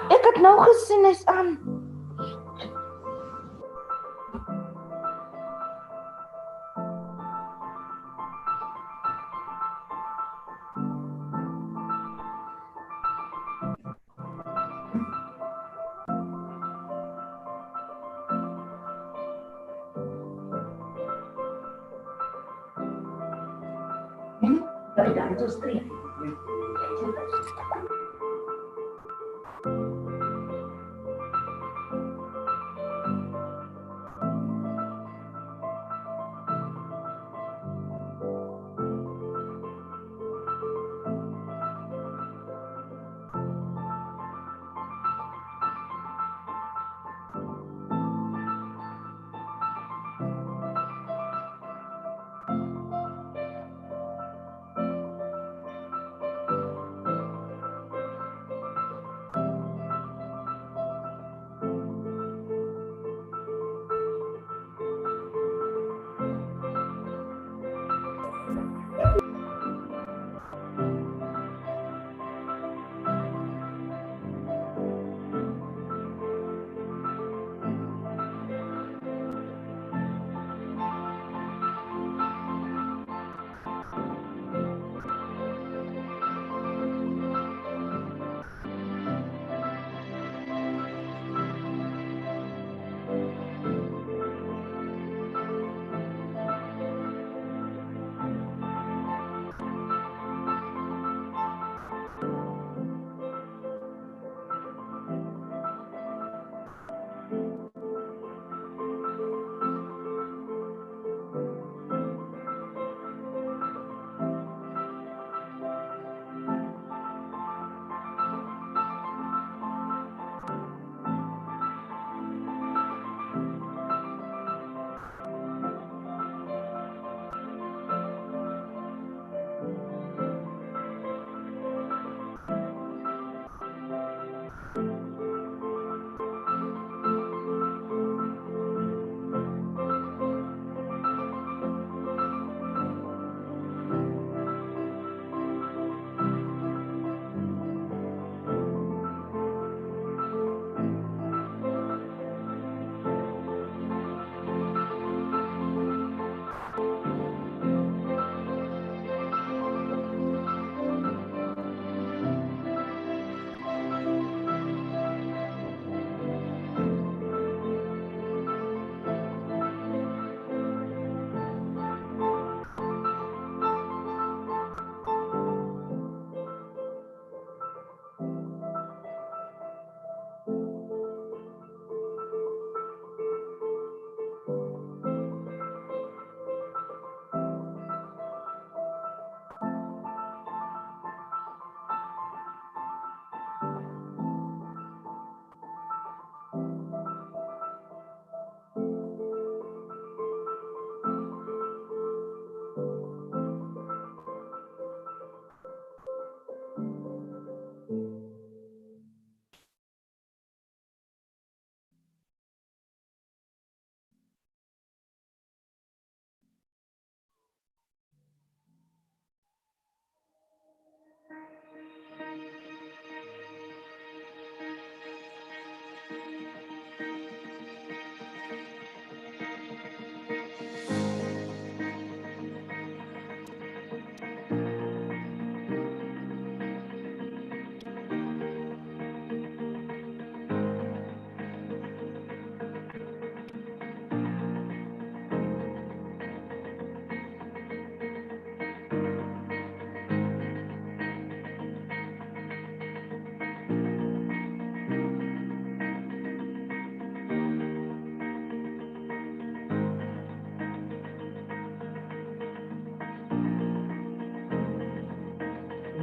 Ik het nou gezien is aan.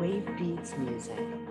Wave Beats music.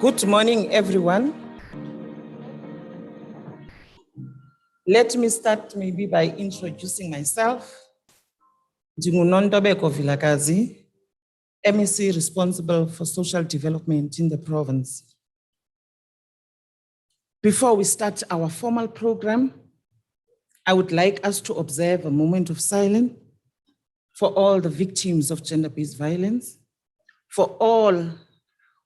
Good morning, everyone. Let me start maybe by introducing myself. NdinguNontobeko Vilakazi, MEC responsible for social development in the province. Before we start our formal program, I would like us to observe a moment of silence for all the victims of gender-based violence, for all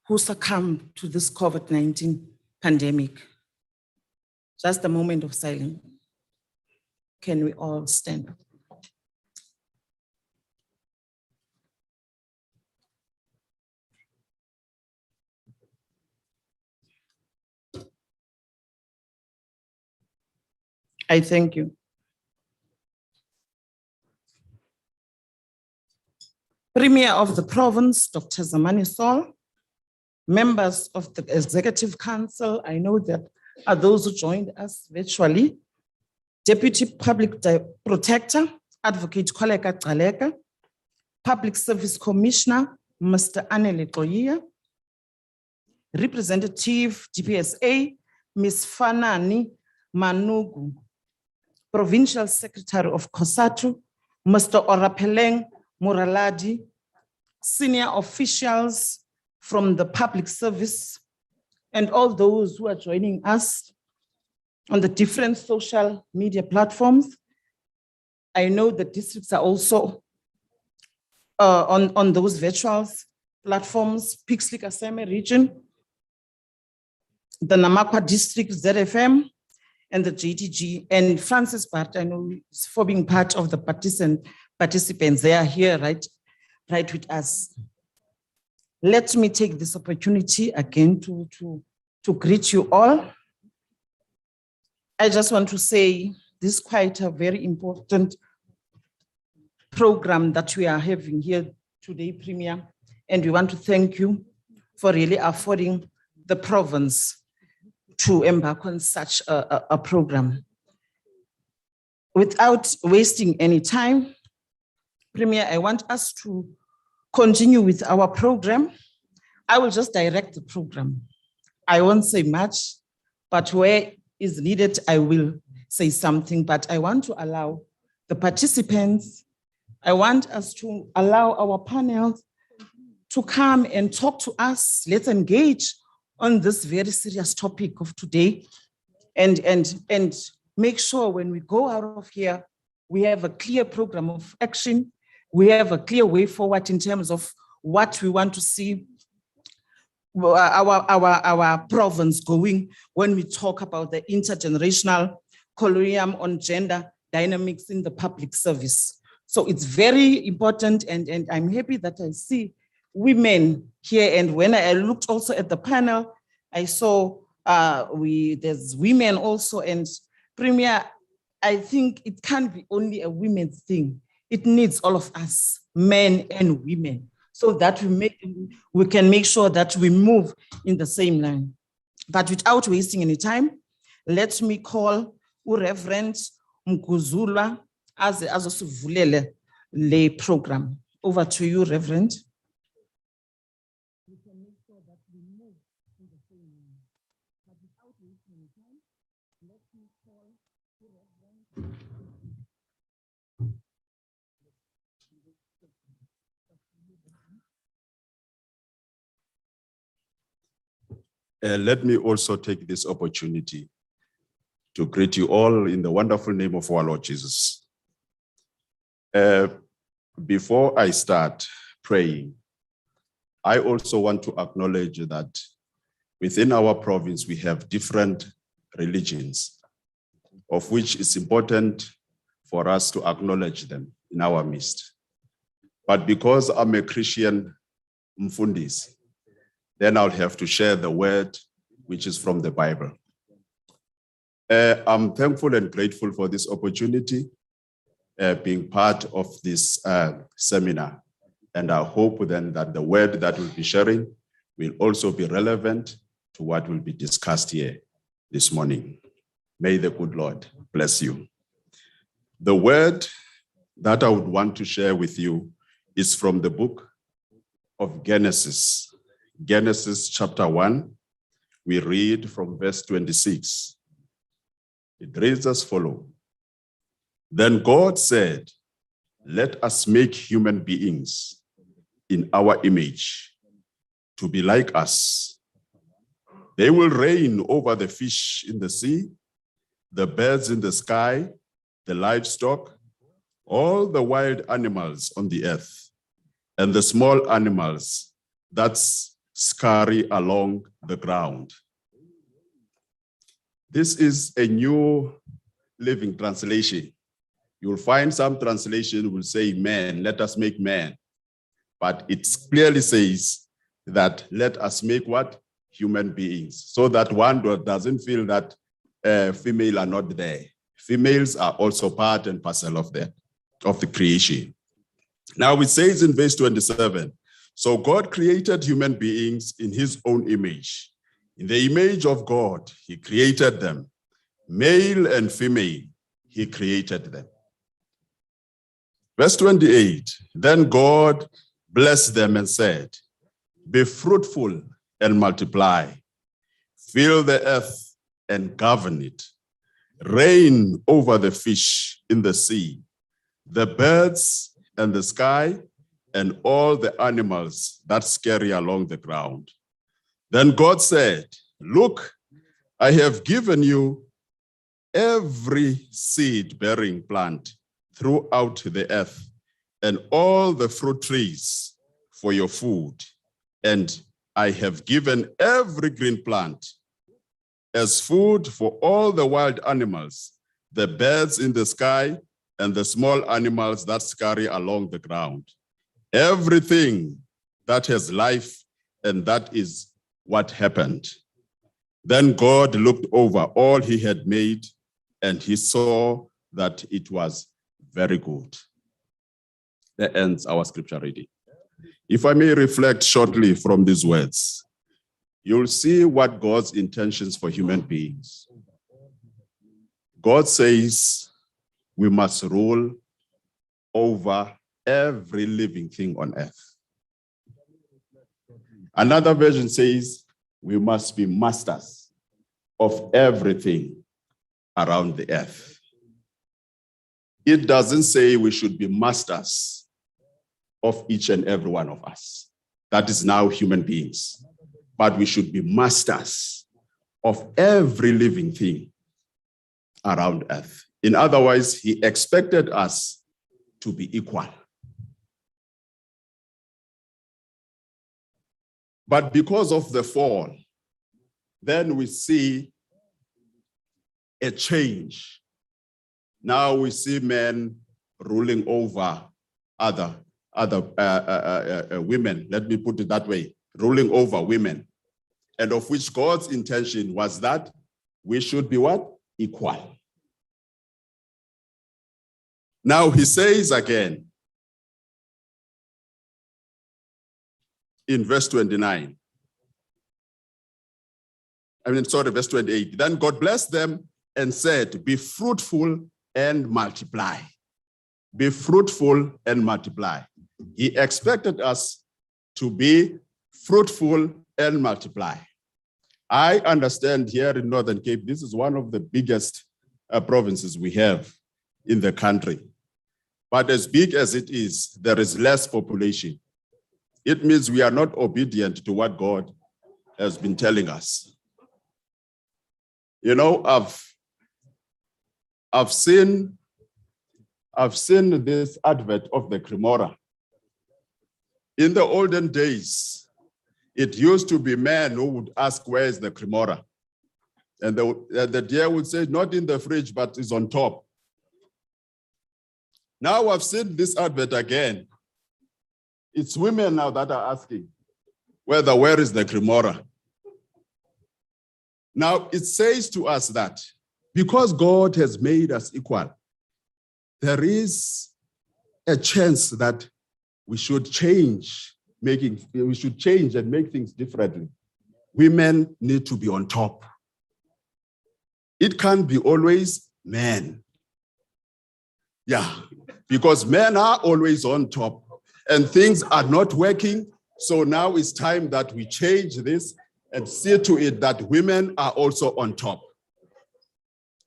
who succumbed to this COVID-19 pandemic. Just a moment of silence. Can we all stand up? I thank you. Premier of the province, Dr. Zamani Sol, members of the Executive Council, I know that are those who joined us virtually, Deputy Public Protector, Advocate Koleka Tsaleka, Public Service Commissioner, Mr. Anele Koyia, Representative DPSA, Ms. Fanani Manugu, Provincial Secretary of COSATU, Mr. Orapeleng Muraladi, senior officials from the public service, and all those who are joining us on the different social media platforms. I know the districts are also on those virtual platforms, Pixley Kaseme region, the Namakwa district, ZFM, and the JTG, and Francis Bart, I know, for being part of the participants. They are here, right with us. Let me take this opportunity again to greet you all. I just want to say this is quite a very important program that we are having here today, Premier, and we want to thank you for really affording the province to embark on such a program. Without wasting any time, Premier, I want us to continue with our program. I will just direct the program. I won't say much, but where is needed, I will say something, but I want to allow the participants, I want us to allow our panel to come and talk to us. Let's engage on this very serious topic of today and make sure when we go out of here, we have a clear program of action. We have a clear way forward in terms of what we want to see our province going when we talk about the intergenerational colloquium on gender dynamics in the public service. So it's very important, and I'm happy that I see women here. And when I looked also at the panel, I saw there's women also. And Premier, I think it can't be only a women's thing. It needs all of us, men and women, so that we can make sure that we move in the same line. But without wasting any time, let me call Reverend Mkuzulwa as asivulele le program. Over to you, Reverend. We can make sure that we move in the same line. But without wasting any time, let me call Reverend. Let me also take this opportunity to greet you all in the wonderful name of our Lord Jesus. Before I start praying, I also want to acknowledge that within our province, we have different religions, of which it's important for us to acknowledge them in our midst. But because I'm a Christian Mfundis, then I'll have to share the word which is from the Bible. I'm thankful and grateful for this opportunity, being part of this seminar. And I hope then that the word that we'll be sharing will also be relevant to what will be discussed here this morning. May the good Lord bless you. The word that I would want to share with you is from the book of Genesis chapter 1, we read from verse 26. It reads as follows. Then God said, let us make human beings in our image, to be like us. They will reign over the fish in the sea, the birds in the sky, the livestock, all the wild animals on the earth, and the small animals that scurry along the ground. This is a New Living Translation. You'll find some translation will say man, let us make man. But it clearly says that let us make what? Human beings. So that one doesn't feel that female are not there. Females are also part and parcel of the creation. Now it says in verse 27, so God created human beings in his own image. In the image of God, he created them. Male and female, he created them. Verse 28, then God blessed them and said, be fruitful and multiply, fill the earth and govern it, reign over the fish in the sea, the birds and the sky, and all the animals that scurry along the ground. Then God said, look, I have given you every seed-bearing plant throughout the earth, and all the fruit trees for your food. And I have given every green plant as food for all the wild animals, the birds in the sky, and the small animals that scurry along the ground. Everything that has life, and that is what happened. Then God looked over all he had made, and he saw that it was very good. That ends our scripture reading. If I may reflect shortly from these words, you'll see what God's intentions for human beings. God says we must rule over every living thing on earth. Another version says we must be masters of everything around the earth. It doesn't say we should be masters of each and every one of us. That is now human beings. But we should be masters of every living thing around earth. In other words, he expected us to be equal. But because of the fall, then we see a change. Now we see men ruling over other women, let me put it that way, ruling over women, and of which God's intention was that we should be what? Equal. Now he says again in verse 29, verse 28, then God blessed them and said, be fruitful and multiply. Be fruitful and multiply. He expected us to be fruitful and multiply. I understand here in Northern Cape, this is one of the biggest provinces we have in the country. But as big as it is, there is less population. It means we are not obedient to what God has been telling us. You know, I've seen this advert of the Cremora. In the olden days, it used to be men who would ask, where is the Cremora? And the deer would say, not in the fridge, but it's on top. Now I've seen this advert again. It's women now that are asking, where is the Cremora? Now it says to us that because God has made us equal, there is a chance that we should change and make things differently. Women need to be on top. It can't be always men. Yeah, because men are always on top and things are not working. So now it's time that we change this and see to it that women are also on top.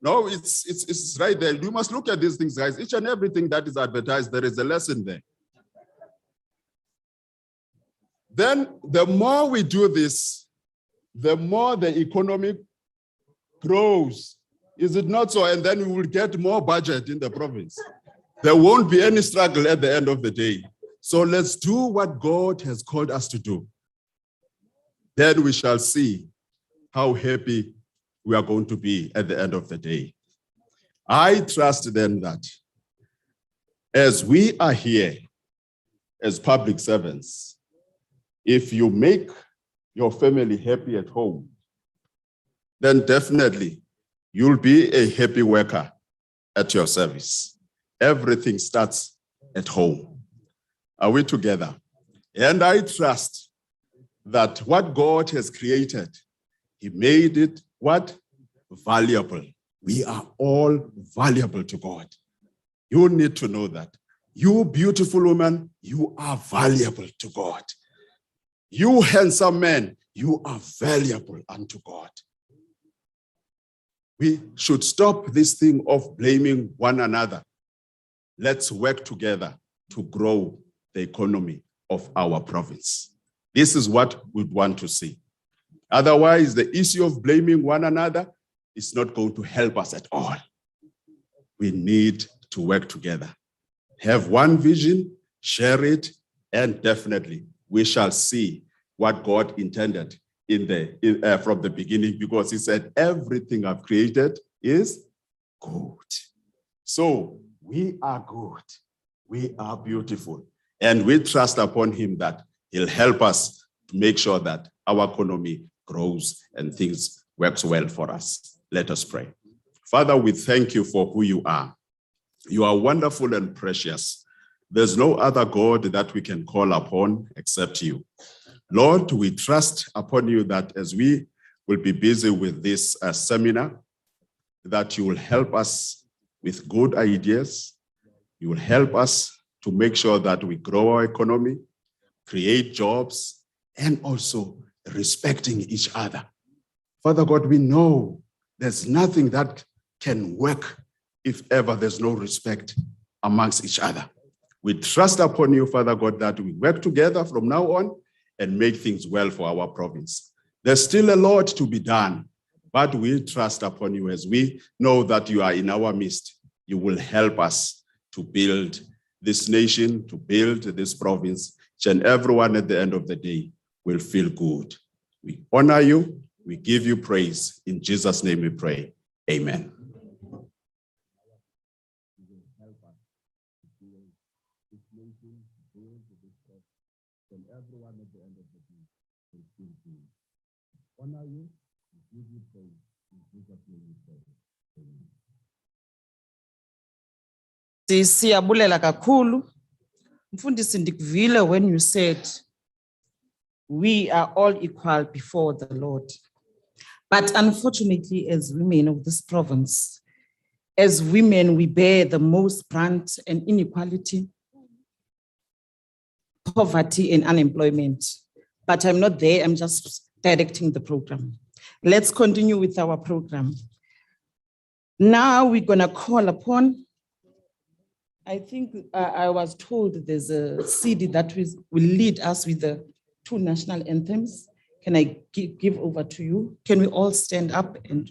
No, it's right there. You must look at these things, guys. Each and everything that is advertised, there is a lesson there. Then the more we do this, the more the economy grows. Is it not so? And then we will get more budget in the province. There won't be any struggle at the end of the day. So let's do what God has called us to do. Then we shall see how happy we are going to be at the end of the day. I trust then that as we are here as public servants, if you make your family happy at home, then definitely you'll be a happy worker at your service. Everything starts at home. Are we together? And I trust that what God has created, He made it what? Valuable. We are all valuable to God. You need to know that. You beautiful woman, you are valuable to God. You handsome man, you are valuable unto God. We should stop this thing of blaming one another. Let's work together to grow the economy of our province. This is what we'd want to see. Otherwise, the issue of blaming one another is not going to help us at all. We need to work together. Have one vision, share it, and definitely we shall see what God intended from the beginning, because He said, everything I've created is good. So we are good. We are beautiful. And we trust upon Him that He'll help us to make sure that our economy grows and things works well for us. Let us pray. Father, we thank You for who You are. You are wonderful and precious. There's no other God that we can call upon except You. Lord, we trust upon You that as we will be busy with this seminar, that You will help us with good ideas. You will help us to make sure that we grow our economy, create jobs, and also respecting each other. Father God, we know there's nothing that can work if ever there's no respect amongst each other. We trust upon You, Father God, that we work together from now on and make things well for our province. There's still a lot to be done, but we trust upon You as we know that You are in our midst. You will help us to build this nation, to build this province, and everyone at the end of the day will feel good. We honor You. We give You praise. In Jesus' name we pray. Amen. Honor You, we give You praise. In Jesus' name we pray. Amen. Siyabulela kakhulu. Mfundisi ndikuvile when you said we are all equal before the Lord. But unfortunately, as women of this province, as women, we bear the most brunt and inequality, poverty and unemployment. But I'm not there, I'm just directing the program. Let's continue with our program. Now we're gonna call upon, I think I was told there's a CD that will lead us with the 2 national anthems. Can I give over to you? Can we all stand up and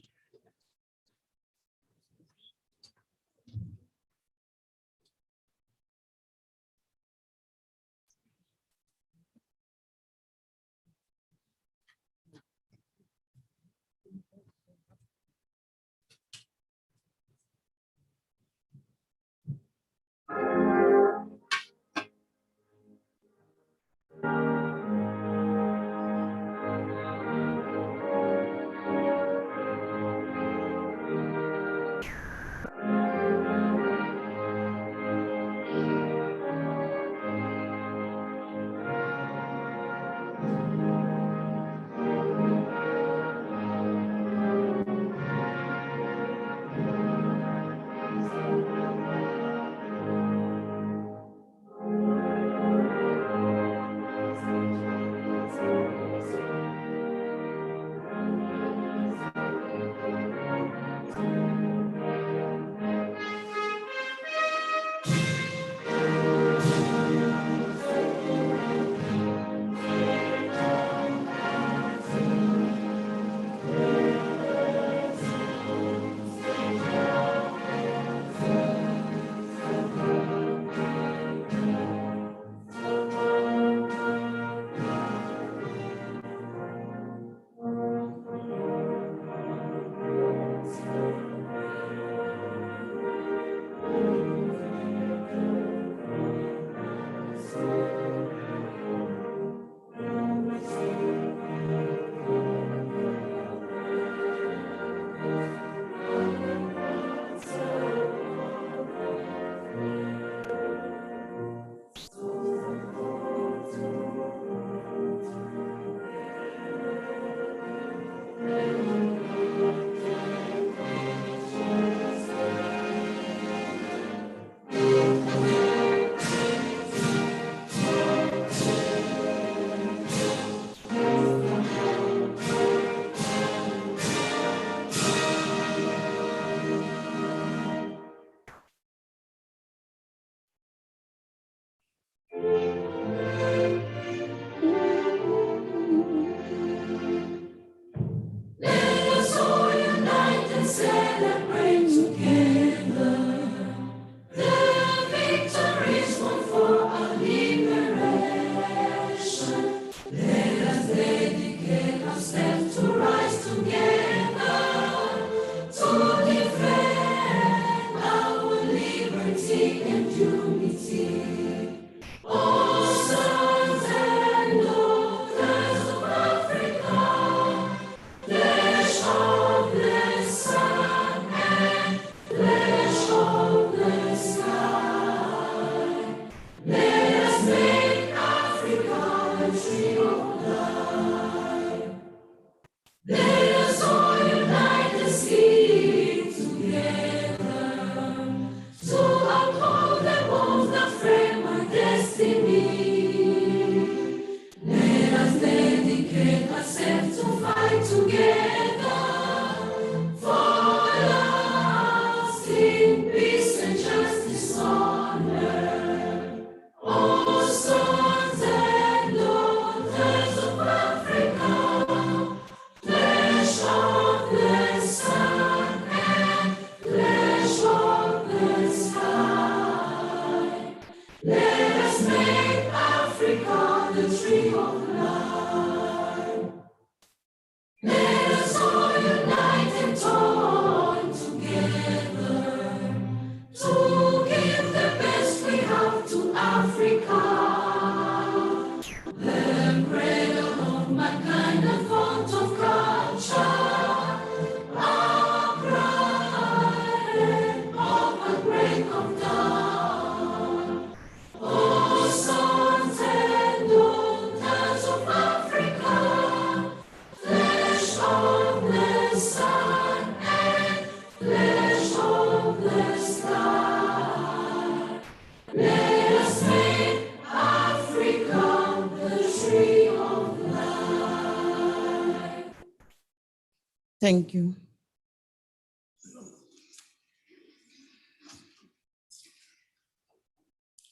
Thank you.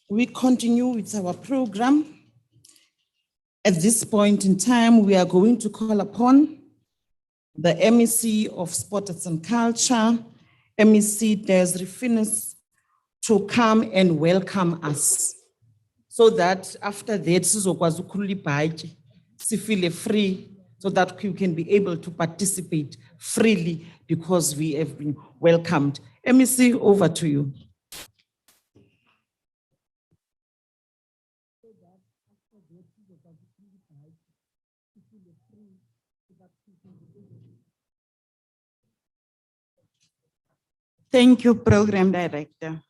We continue with our program. At this point in time, we are going to call upon the MEC of Sports and Culture, MEC Desiree Finnis, to come and welcome us, so that after that, feel free, so that you can be able to participate freely because we have been welcomed. MEC, over to you. Thank you, Program Director.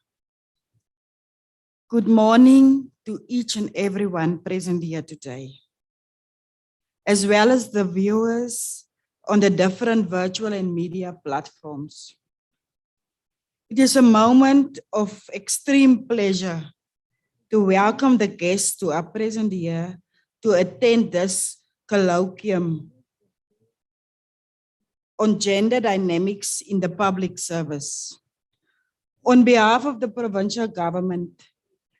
Good morning to each and everyone present here today, as well as the viewers on the different virtual and media platforms. It is a moment of extreme pleasure to welcome the guests who are present here to attend this colloquium on gender dynamics in the public service. On behalf of the provincial government,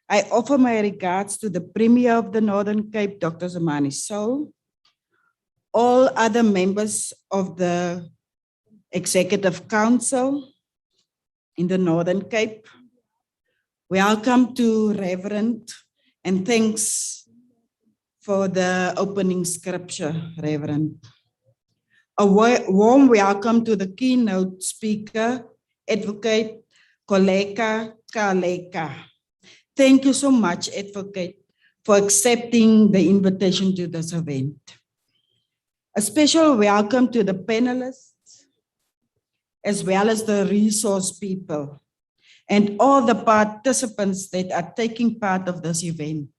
I offer my regards to the Premier of the Northern Cape, Dr. Zamani Soul, all other members of the Executive Council in the Northern Cape. Welcome to Reverend, and thanks for the opening scripture, Reverend. A warm welcome to the keynote speaker, Advocate Koleka Kaleka. Thank you so much, Advocate, for accepting the invitation to this event. A special welcome to the panelists, as well as the resource people, and all the participants that are taking part of this event,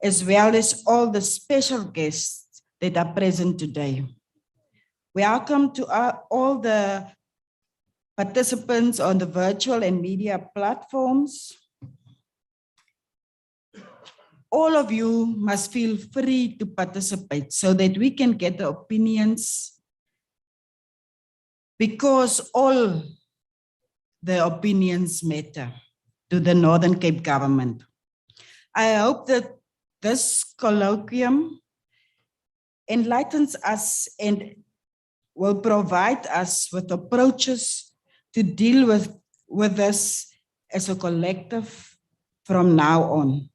as well as all the special guests that are present today. Welcome to all the participants on the virtual and media platforms. All of you must feel free to participate so that we can get the opinions, because all the opinions matter to the Northern Cape government. I hope that this colloquium enlightens us and will provide us with approaches to deal with this as a collective from now on.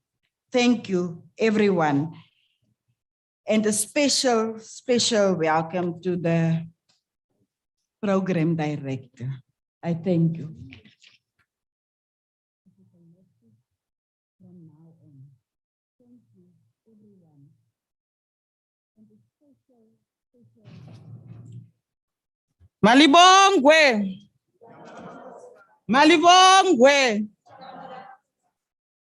Thank you, everyone. And a special welcome to the program director. I thank you. Malibongwe. Malibongwe.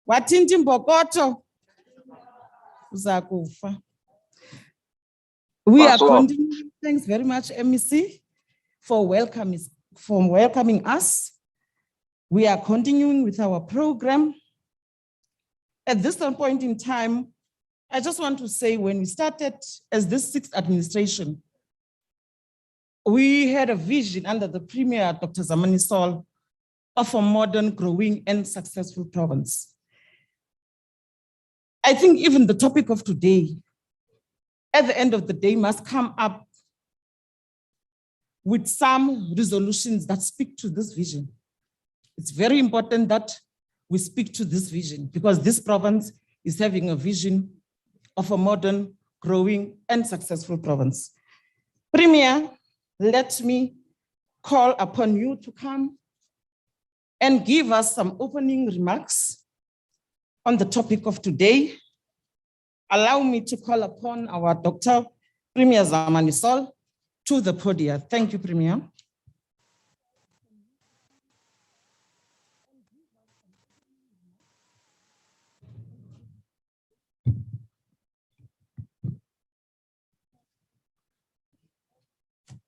Watinti mbokoto. Uzakufa. We are continuing. Thanks very much, MEC, for welcoming us. We are continuing with our program. At this point in time, I just want to say when we started as this 6th administration, we had a vision under the Premier, Dr. Zamani Sol, of a modern, growing, and successful province. I think even the topic of today, at the end of the day, must come up with some resolutions that speak to this vision. It's very important that we speak to this vision because this province is having a vision of a modern, growing, and successful province. Premier, let me call upon you to come and give us some opening remarks on the topic of today. Allow me to call upon our Dr. Premier Zamani Sol to the podium. Thank you, Premier.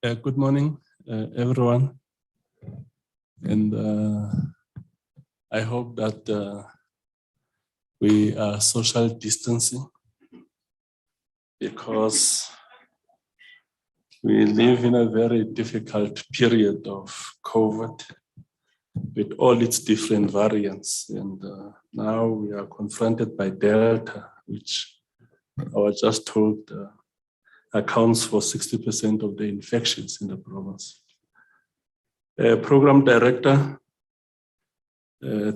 Good morning, everyone. And I hope that we are social distancing because we live in a very difficult period of COVID with all its different variants. And now we are confronted by Delta, which I was just told accounts for 60% of the infections in the province. Program Director,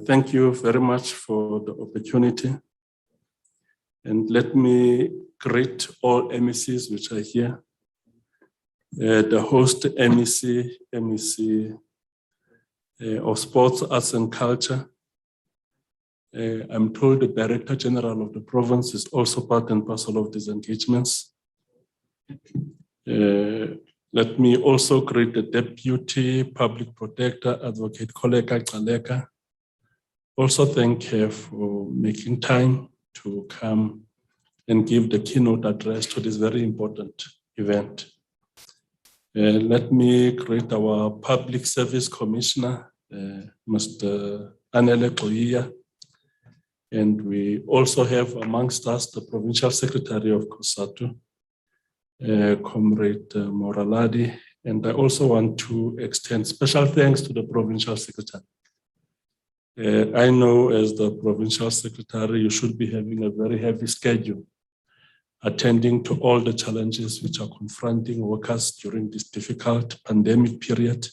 thank you very much for the opportunity. And let me greet all MECs which are here. The host MEC of Sports, Arts and Culture. I'm told the Director General of the province is also part and parcel of these engagements. Let me also greet the Deputy Public Protector, Advocate Koleka Kaleka. Also thank her for making time to come and give the keynote address to this very important event. Let me greet our Public Service Commissioner, Mr. Anele Koia. And we also have amongst us the Provincial Secretary of COSATU, Comrade Moraladi. And I also want to extend special thanks to the Provincial Secretary. I know as the Provincial Secretary, you should be having a very heavy schedule, attending to all the challenges which are confronting workers during this difficult pandemic period.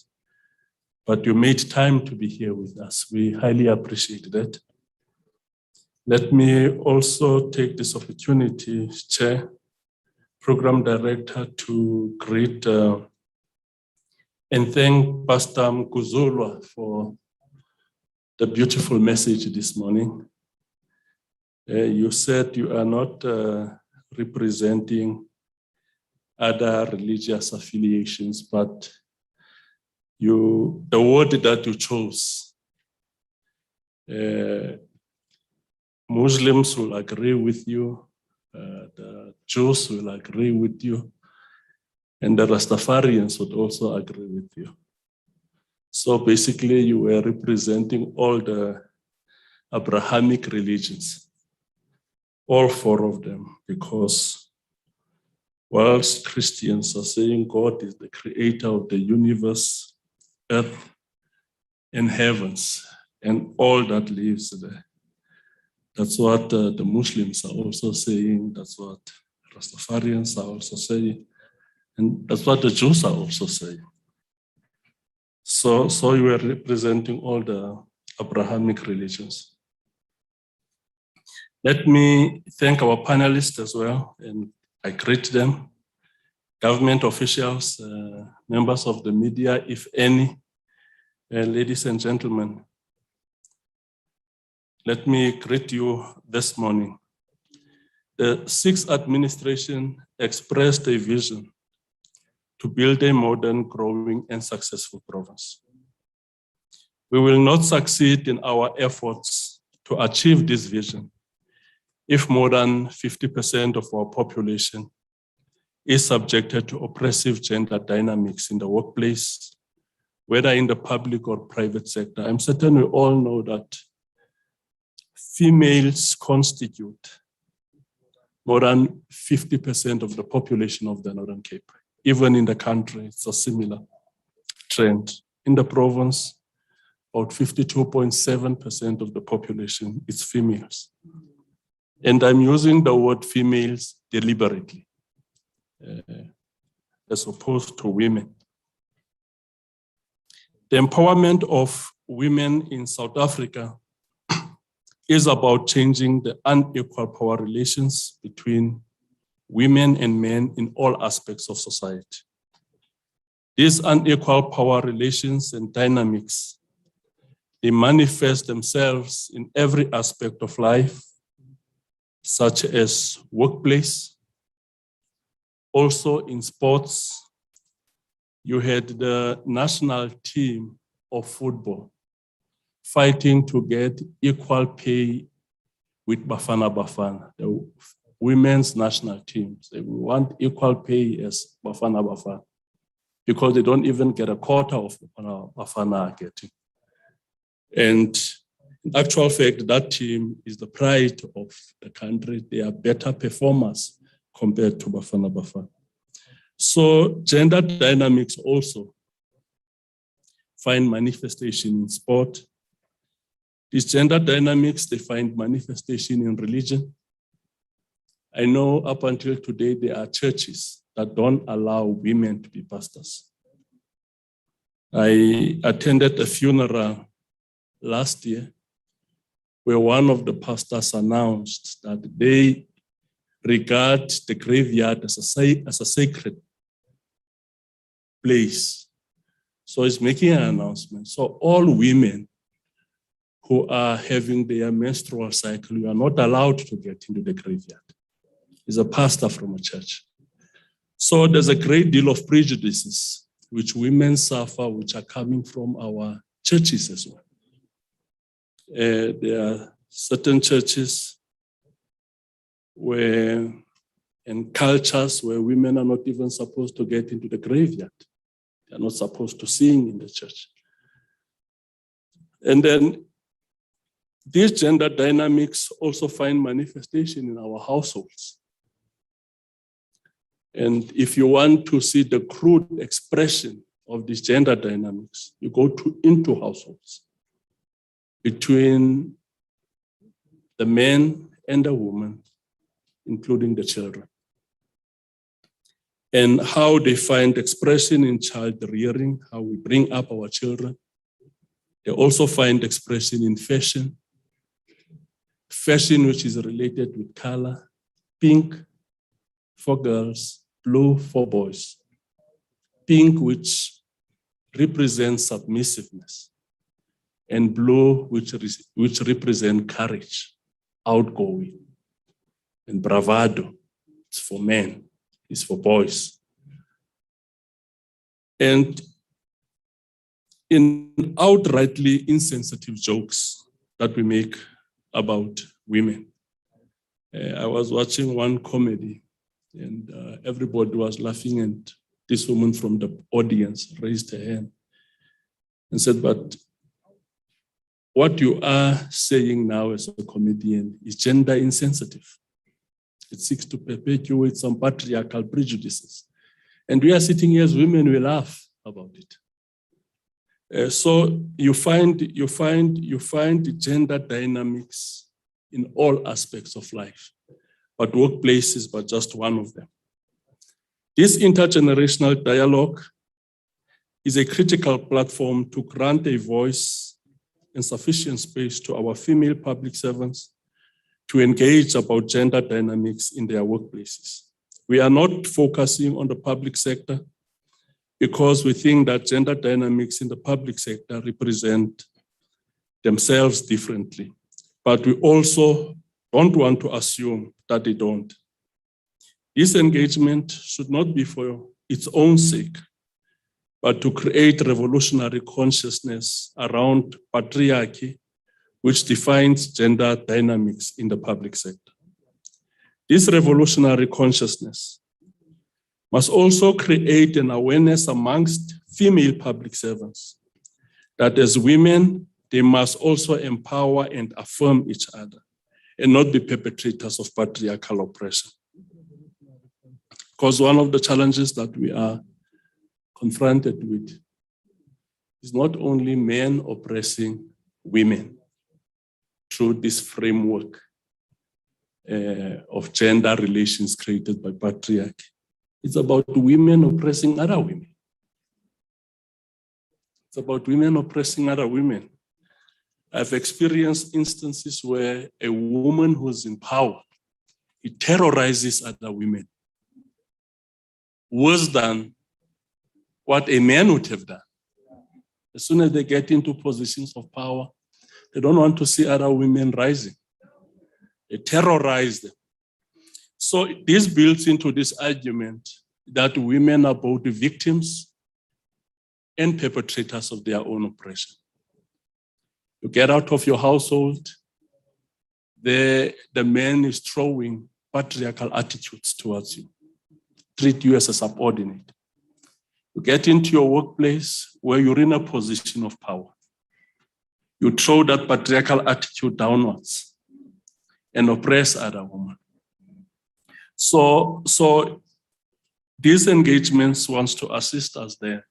But you made time to be here with us. We highly appreciate that. Let me also take this opportunity, Chair, Program Director, to greet and thank Pastor Mkuzulwa for the beautiful message this morning. You said you are not representing other religious affiliations, but the word that you chose, Muslims will agree with you, the Jews will agree with you, and the Rastafarians would also agree with you. So basically you were representing all the Abrahamic religions, all four of them, because whilst Christians are saying God is the creator of the universe, earth, and heavens, and all that lives there, That's what the Muslims are also saying. That's what Rastafarians are also saying. And that's what the Jews are also saying. So you are representing all the Abrahamic religions. Let me thank our panelists as well, and I greet them, government officials, members of the media, if any, ladies and gentlemen. Let me greet you this morning. The sixth administration expressed a vision to build a modern, growing, and successful province. We will not succeed in our efforts to achieve this vision if more than 50% of our population is subjected to oppressive gender dynamics in the workplace, whether in the public or private sector. I'm certain we all know that females constitute more than 50% of the population of the Northern Cape. Even in the country, it's a similar trend. In the province, about 52.7% of the population is females. And I'm using the word females deliberately, as opposed to women. The empowerment of women in South Africa is about changing the unequal power relations between women and men in all aspects of society. These unequal power relations and dynamics, they manifest themselves in every aspect of life, such as workplace, also in sports. You had the national team of football fighting to get equal pay with Bafana Bafana, the women's national teams. They want equal pay as Bafana Bafana because they don't even get a quarter of Bafana are getting. And in actual fact, that team is the pride of the country. They are better performers compared to Bafana Bafana. So gender dynamics also find manifestation in sport. These gender dynamics, they find manifestation in religion. I know up until today, there are churches that don't allow women to be pastors. I attended a funeral last year where one of the pastors announced that they regard the graveyard as a sacred place. So he's making an announcement. So all women who are having their menstrual cycle, you are not allowed to get into the graveyard. He's a pastor from a church. So there's a great deal of prejudices which women suffer, which are coming from our churches as well. There are certain churches where, and cultures where women are not even supposed to get into the graveyard. They are not supposed to sing in the church. And then these gender dynamics also find manifestation in our households. And if you want to see the crude expression of these gender dynamics, you go into households between the man and the woman, including the children, and how they find expression in child rearing, how we bring up our children. They also find expression in fashion which is related with color, pink for girls, blue for boys. Pink, which represents submissiveness, and blue, which represents courage, outgoing, and bravado. It's for men, it's for boys. And in outrightly insensitive jokes that we make about women. I was watching one comedy and everybody was laughing, and this woman from the audience raised her hand and said, but what you are saying now as a comedian is gender insensitive. It seeks to perpetuate some patriarchal prejudices. And we are sitting here as women, we laugh about it. So you find gender dynamics in all aspects of life, but workplace is but just one of them. This intergenerational dialogue is a critical platform to grant a voice and sufficient space to our female public servants to engage about gender dynamics in their workplaces. We are not focusing on the public sector because we think that gender dynamics in the public sector represent themselves differently, but we also don't want to assume that they don't. This engagement should not be for its own sake, but to create revolutionary consciousness around patriarchy, which defines gender dynamics in the public sector. This revolutionary consciousness must also create an awareness amongst female public servants that as women, they must also empower and affirm each other and not be perpetrators of patriarchal oppression. Because one of the challenges that we are confronted with is not only men oppressing women through this framework of gender relations created by patriarchy. It's about women oppressing other women. It's about women oppressing other women. I've experienced instances where a woman who's in power, it terrorizes other women worse than what a man would have done. As soon as they get into positions of power, they don't want to see other women rising. They terrorize them. So this builds into this argument that women are both the victims and perpetrators of their own oppression. You get out of your household, the man is throwing patriarchal attitudes towards you, treat you as a subordinate. You get into your workplace where you're in a position of power. You throw that patriarchal attitude downwards and oppress other women. So these engagements wants to assist us there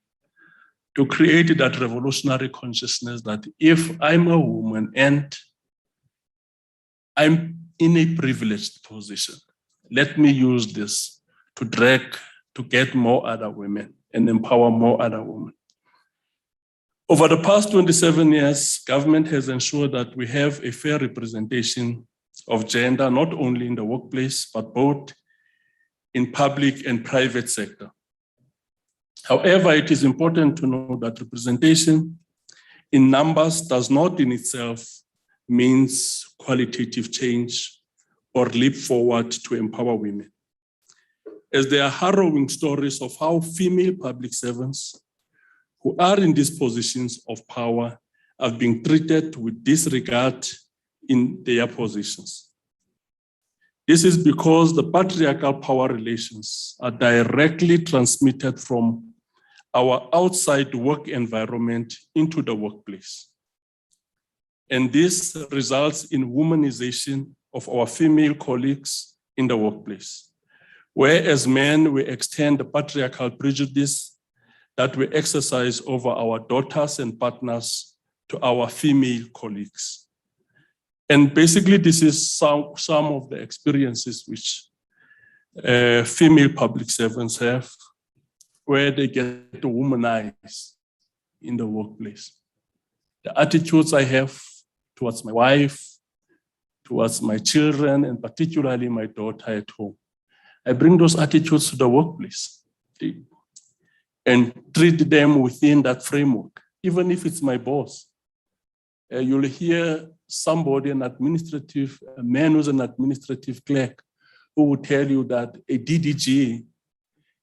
to create that revolutionary consciousness that if I'm a woman and I'm in a privileged position, let me use this to get more other women and empower more other women. Over the past 27 years, government has ensured that we have a fair representation of gender, not only in the workplace, but both in public and private sector. However, it is important to know that representation in numbers does not in itself means qualitative change or leap forward to empower women. As there are harrowing stories of how female public servants who are in these positions of power are being treated with disregard in their positions. This is because the patriarchal power relations are directly transmitted from our outside work environment into the workplace. And this results in womanization of our female colleagues in the workplace, where as men, we extend the patriarchal prejudice that we exercise over our daughters and partners to our female colleagues. And basically, this is some of the experiences which female public servants have, where they get womanized in the workplace. The attitudes I have towards my wife, towards my children, and particularly my daughter at home, I bring those attitudes to the workplace and treat them within that framework, even if it's my boss. You'll hear somebody, a man who's an administrative clerk, who will tell you that a DDG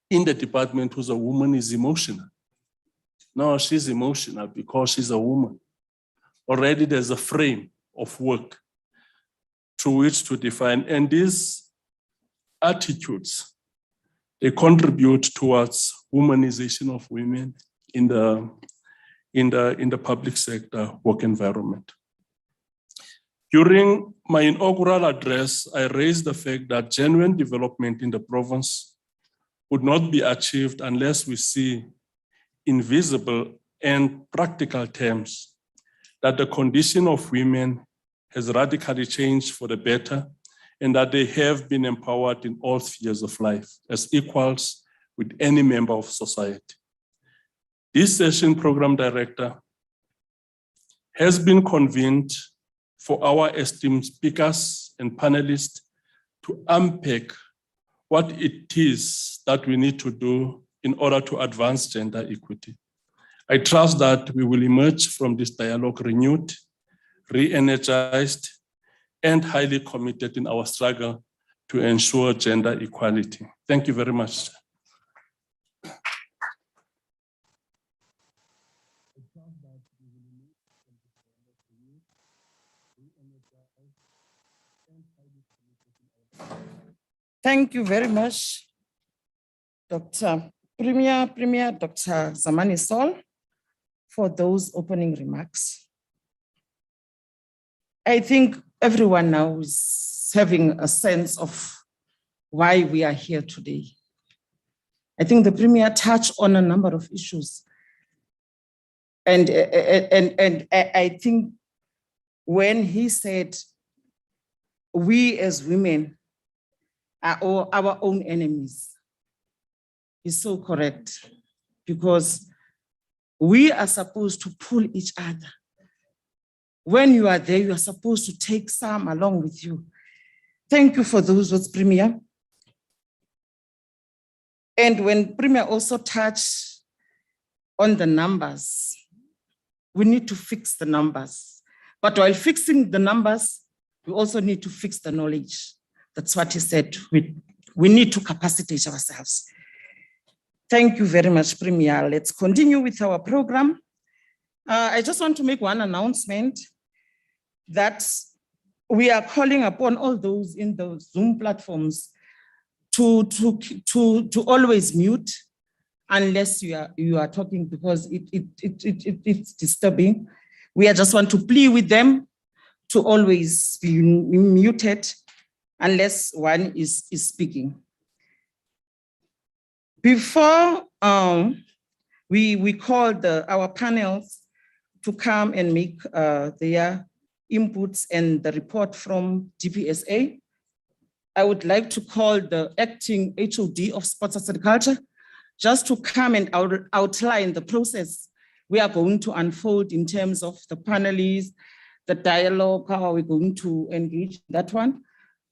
in the department who's a woman is emotional. No, she's emotional because she's a woman. Already there's a frame of work through which to define, and these attitudes, they contribute towards womanization of women in the public sector work environment. During my inaugural address, I raised the fact that genuine development in the province would not be achieved unless we see in visible and practical terms that the condition of women has radically changed for the better, and that they have been empowered in all spheres of life as equals with any member of society. This session program director has been convened for our esteemed speakers and panelists to unpack what it is that we need to do in order to advance gender equity. I trust that we will emerge from this dialogue renewed, re-energized, and highly committed in our struggle to ensure gender equality. Thank you very much. Thank you very much, Dr. Premier Dr. Zamani Sol, for those opening remarks. I think everyone now is having a sense of why we are here today. I think the Premier touched on a number of issues. And I think when he said, we as women are all our own enemies, he's so correct, because we are supposed to pull each other. When you are there, you are supposed to take some along with you. Thank you for those words, Premier. And when Premier also touched on the numbers, we need to fix the numbers. But while fixing the numbers, we also need to fix the knowledge. That's what he said. We need to capacitate ourselves. Thank you very much, Premier. Let's continue with our program. I just want to make one announcement that we are calling upon all those in the Zoom platforms to always mute unless you are talking, because it's disturbing. We just want to plead with them to always be muted unless one is speaking. Before we call our panels to come and make their inputs and the report from DPSA, I would like to call the acting HOD of Sports and Agriculture just to come and outline the process we are going to unfold in terms of the panelists, the dialogue, how are we going to engage that one.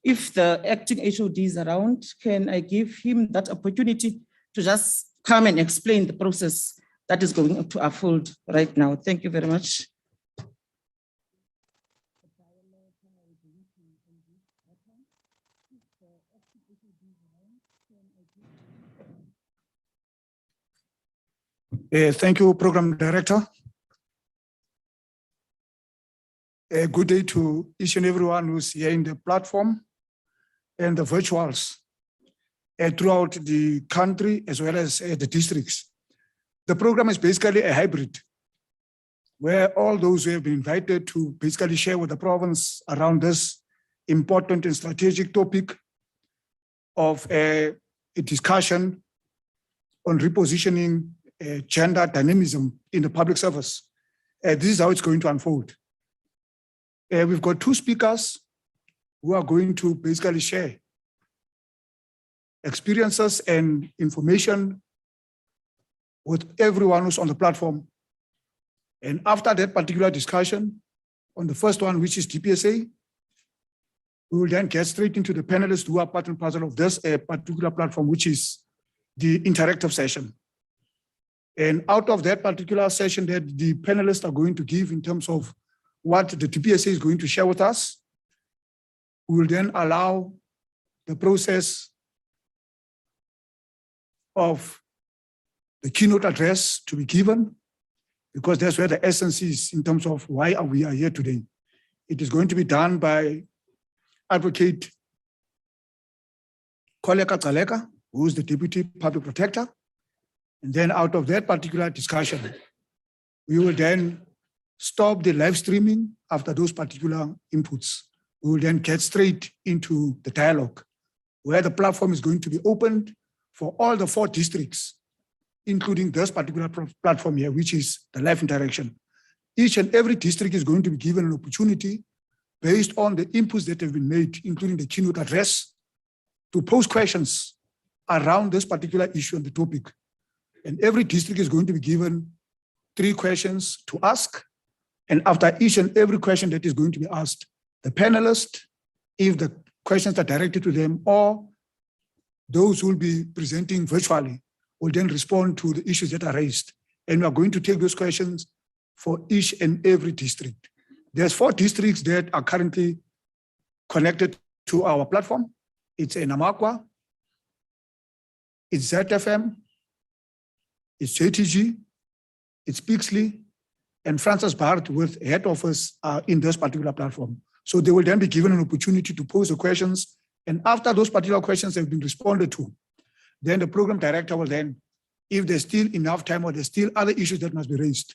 If the acting HOD is around, can I give him that opportunity to just come and explain the process that is going to unfold right now? Thank you very much. Thank you, Program Director. Good day to each and everyone who's here in the platform and the virtuals throughout the country as well as the districts. The program is basically a hybrid where all those who have been invited to basically share with the province around this important and strategic topic of a discussion on repositioning gender dynamism in the public service. This is how it's going to unfold. We've got two speakers who are going to basically share experiences and information with everyone who's on the platform. And after that particular discussion, on the first one, which is DPSA, we will then get straight into the panelists who are part and parcel of this particular platform, which is the interactive session. And out of that particular session that the panelists are going to give in terms of what the DPSA is going to share with us, we will then allow the process of the keynote address to be given, because that's where the essence is in terms of why we are here today. It is going to be done by Advocate Koleka Tsaleka, who is the Deputy Public Protector. And then out of that particular discussion, we will then stop the live streaming after those particular inputs. We will then get straight into the dialogue, where the platform is going to be opened for all the 4 districts, including this particular platform here, which is the live interaction. Each and every district is going to be given an opportunity based on the inputs that have been made, including the keynote address, to pose questions around this particular issue and the topic. And every district is going to be given 3 questions to ask. And after each and every question that is going to be asked, the panelists, if the questions are directed to them, or those who will be presenting virtually, will then respond to the issues that are raised. And we are going to take those questions for each and every district. There's 4 districts that are currently connected to our platform. It's Namakwa, it's ZFM, it's JTG, it's Pixley, and Francis Bart with head office in this particular platform. So they will then be given an opportunity to pose the questions. And after those particular questions have been responded to, then the program director will then, if there's still enough time or there's still other issues that must be raised,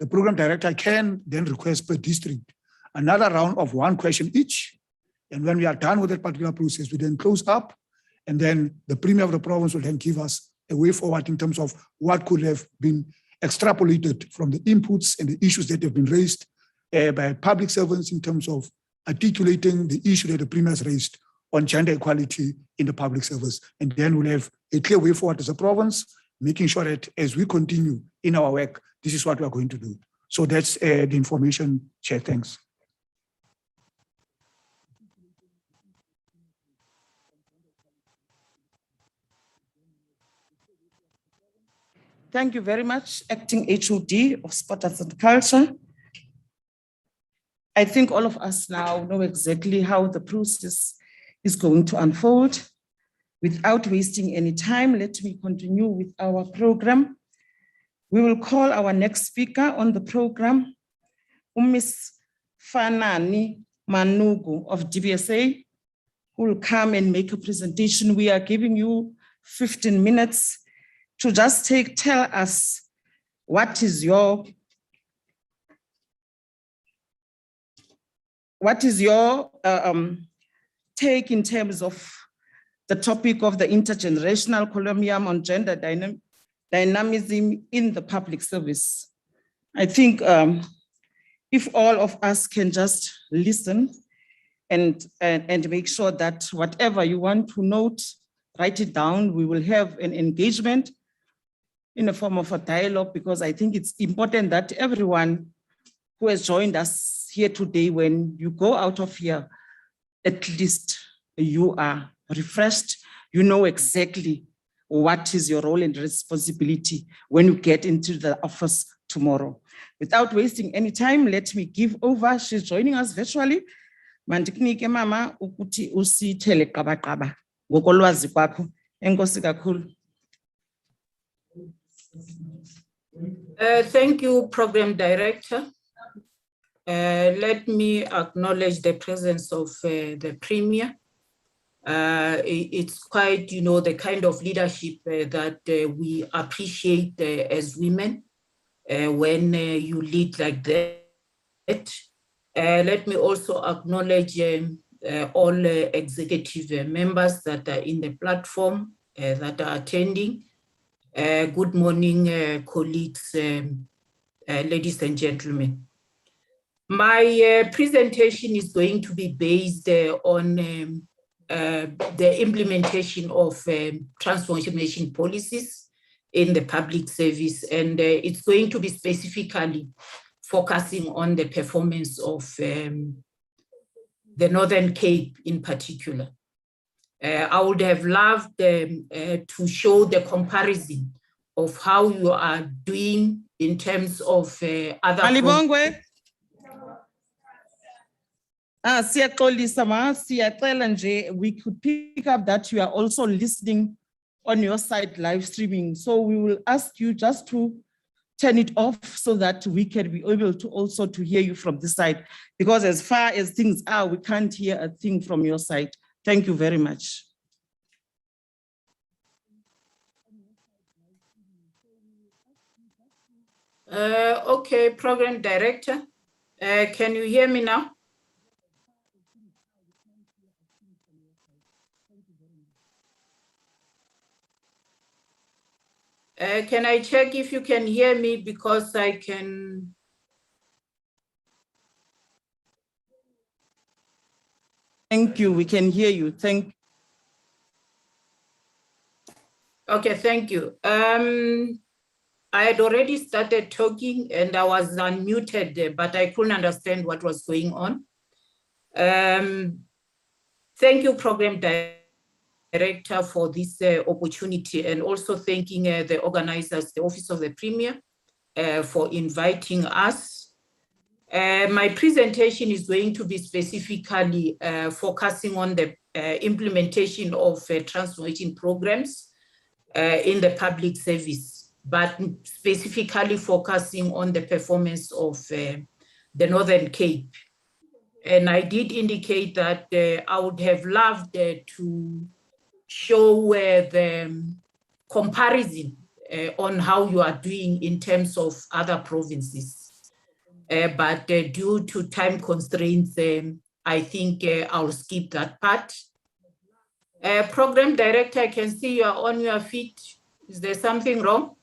the program director can then request per district another round of 1 question each. And when we are done with that particular process, we then close up, and then the Premier of the province will then give us a way forward in terms of what could have been extrapolated from the inputs and the issues that have been raised by public servants in terms of articulating the issue that the Premier has raised on gender equality in the public service. And then we'll have a clear way forward as a province, making sure that as we continue in our work, this is what we are going to do. So that's the information, Chair. Thanks. Thank you very much, Acting HOD of Sport Arts and Culture. I think all of us now know exactly how the process is going to unfold. Without wasting any time, let me continue with our program. We will call our next speaker on the program, Ms. Fanani Manugu of DBSA, who will come and make a presentation. We are giving you 15 minutes to just tell us what is your take in terms of the topic of the intergenerational column on gender dynamism in the public service. I think if all of us can just listen and make sure that whatever you want to note, write it down. We will have an engagement in the form of a dialogue, because I think it's important that everyone who has joined us here today, when you go out of here, at least you are refreshed. You know exactly what is your role and responsibility when you get into the office tomorrow. Without wasting any time, let me give over. She's joining us virtually. Mandiknike mama ukuthi usithele qabaqaba ngokolwazi kwakho. Enkosi kakhulu. Thank you, Program Director. Let me acknowledge the presence of the Premier. It's quite, the kind of leadership that we appreciate as women when you lead like that. Let me also acknowledge all executive members that are in the platform that are attending. Good morning, colleagues, ladies and gentlemen. My presentation is going to be based on the implementation of transformation policies in the public service, and it's going to be specifically focusing on the performance of the Northern Cape in particular. I would have loved to show the comparison of how you are doing in terms of other. Alibongwe. Siyaxolisa ma, siyacela nje, we could pick up that you are also listening on your side live streaming. So we will ask you just to turn it off so that we can be able to also to hear you from this side, because as far as things are, we can't hear a thing from your side. Thank you very much. Okay, Program Director, can you hear me now? Can I check if you can hear me, because I can. Thank you. We can hear you. Thank. Okay, thank you. I had already started talking and I was unmuted, but I couldn't understand what was going on. Thank you, Program Director, for this opportunity, and also thanking the organizers, the Office of the Premier, for inviting us. My presentation is going to be specifically focusing on the implementation of transformation programs in the public service, but specifically focusing on the performance of the Northern Cape. And I did indicate that I would have loved to show the comparison on how you are doing in terms of other provinces. But due to time constraints, I think I'll skip that part. Program Director, I can see you are on your feet. Is there something wrong?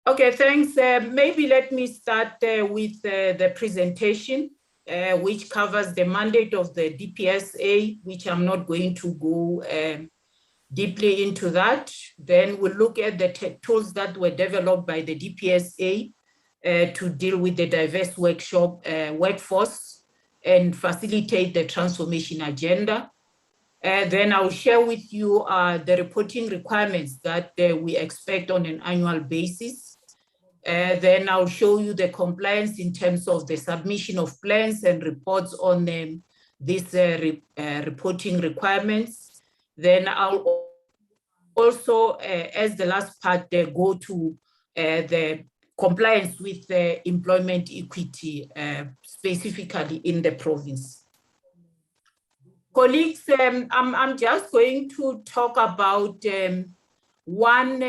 Okay, thanks. Maybe let me start with the presentation, which covers the mandate of the DPSA, which I'm not going to go deeply into that. Then we'll look at the tools that were developed by the DPSA to deal with the diverse workforce and facilitate the transformation agenda. Then I'll share with you the reporting requirements that we expect on an annual basis. Then I'll show you the compliance in terms of the submission of plans and reports on these reporting requirements. Then I'll also, as the last part, go to the compliance with the employment equity, specifically in the province. Colleagues, I'm just going to talk about one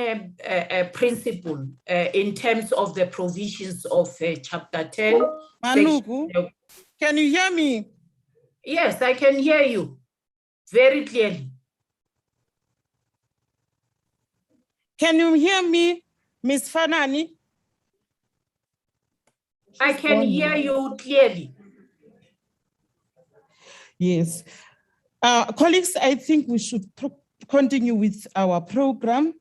principle in terms of the provisions of Chapter 10. Manuku, can you hear me? Yes, I can hear you very clearly. Can you hear me, Ms. Fanani? I can hear you clearly. Yes. Colleagues, I think we should continue with our program.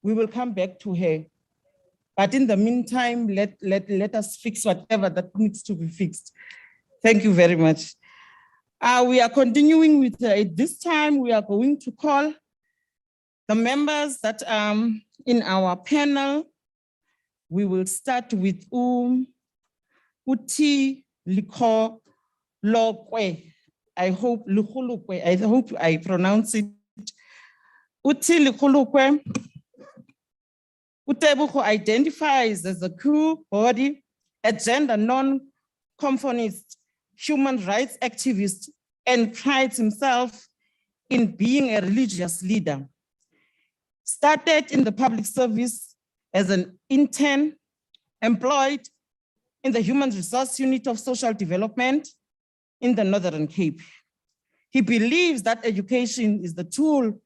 We will come back to her. But in the meantime, let us fix whatever that needs to be fixed. Thank you very much. We are continuing with, this time we are going to call the members that are in our panel. We will start with Uti Liko Lokwe. I hope I pronounce it. Uti Likolokwe. Utebuko identifies as a queer body, a gender non-conformist, human rights activist, and prides himself in being a religious leader. Started in the public service as an intern, employed in the Human Resource Unit of Social Development in the Northern Cape. He believes that education is the tool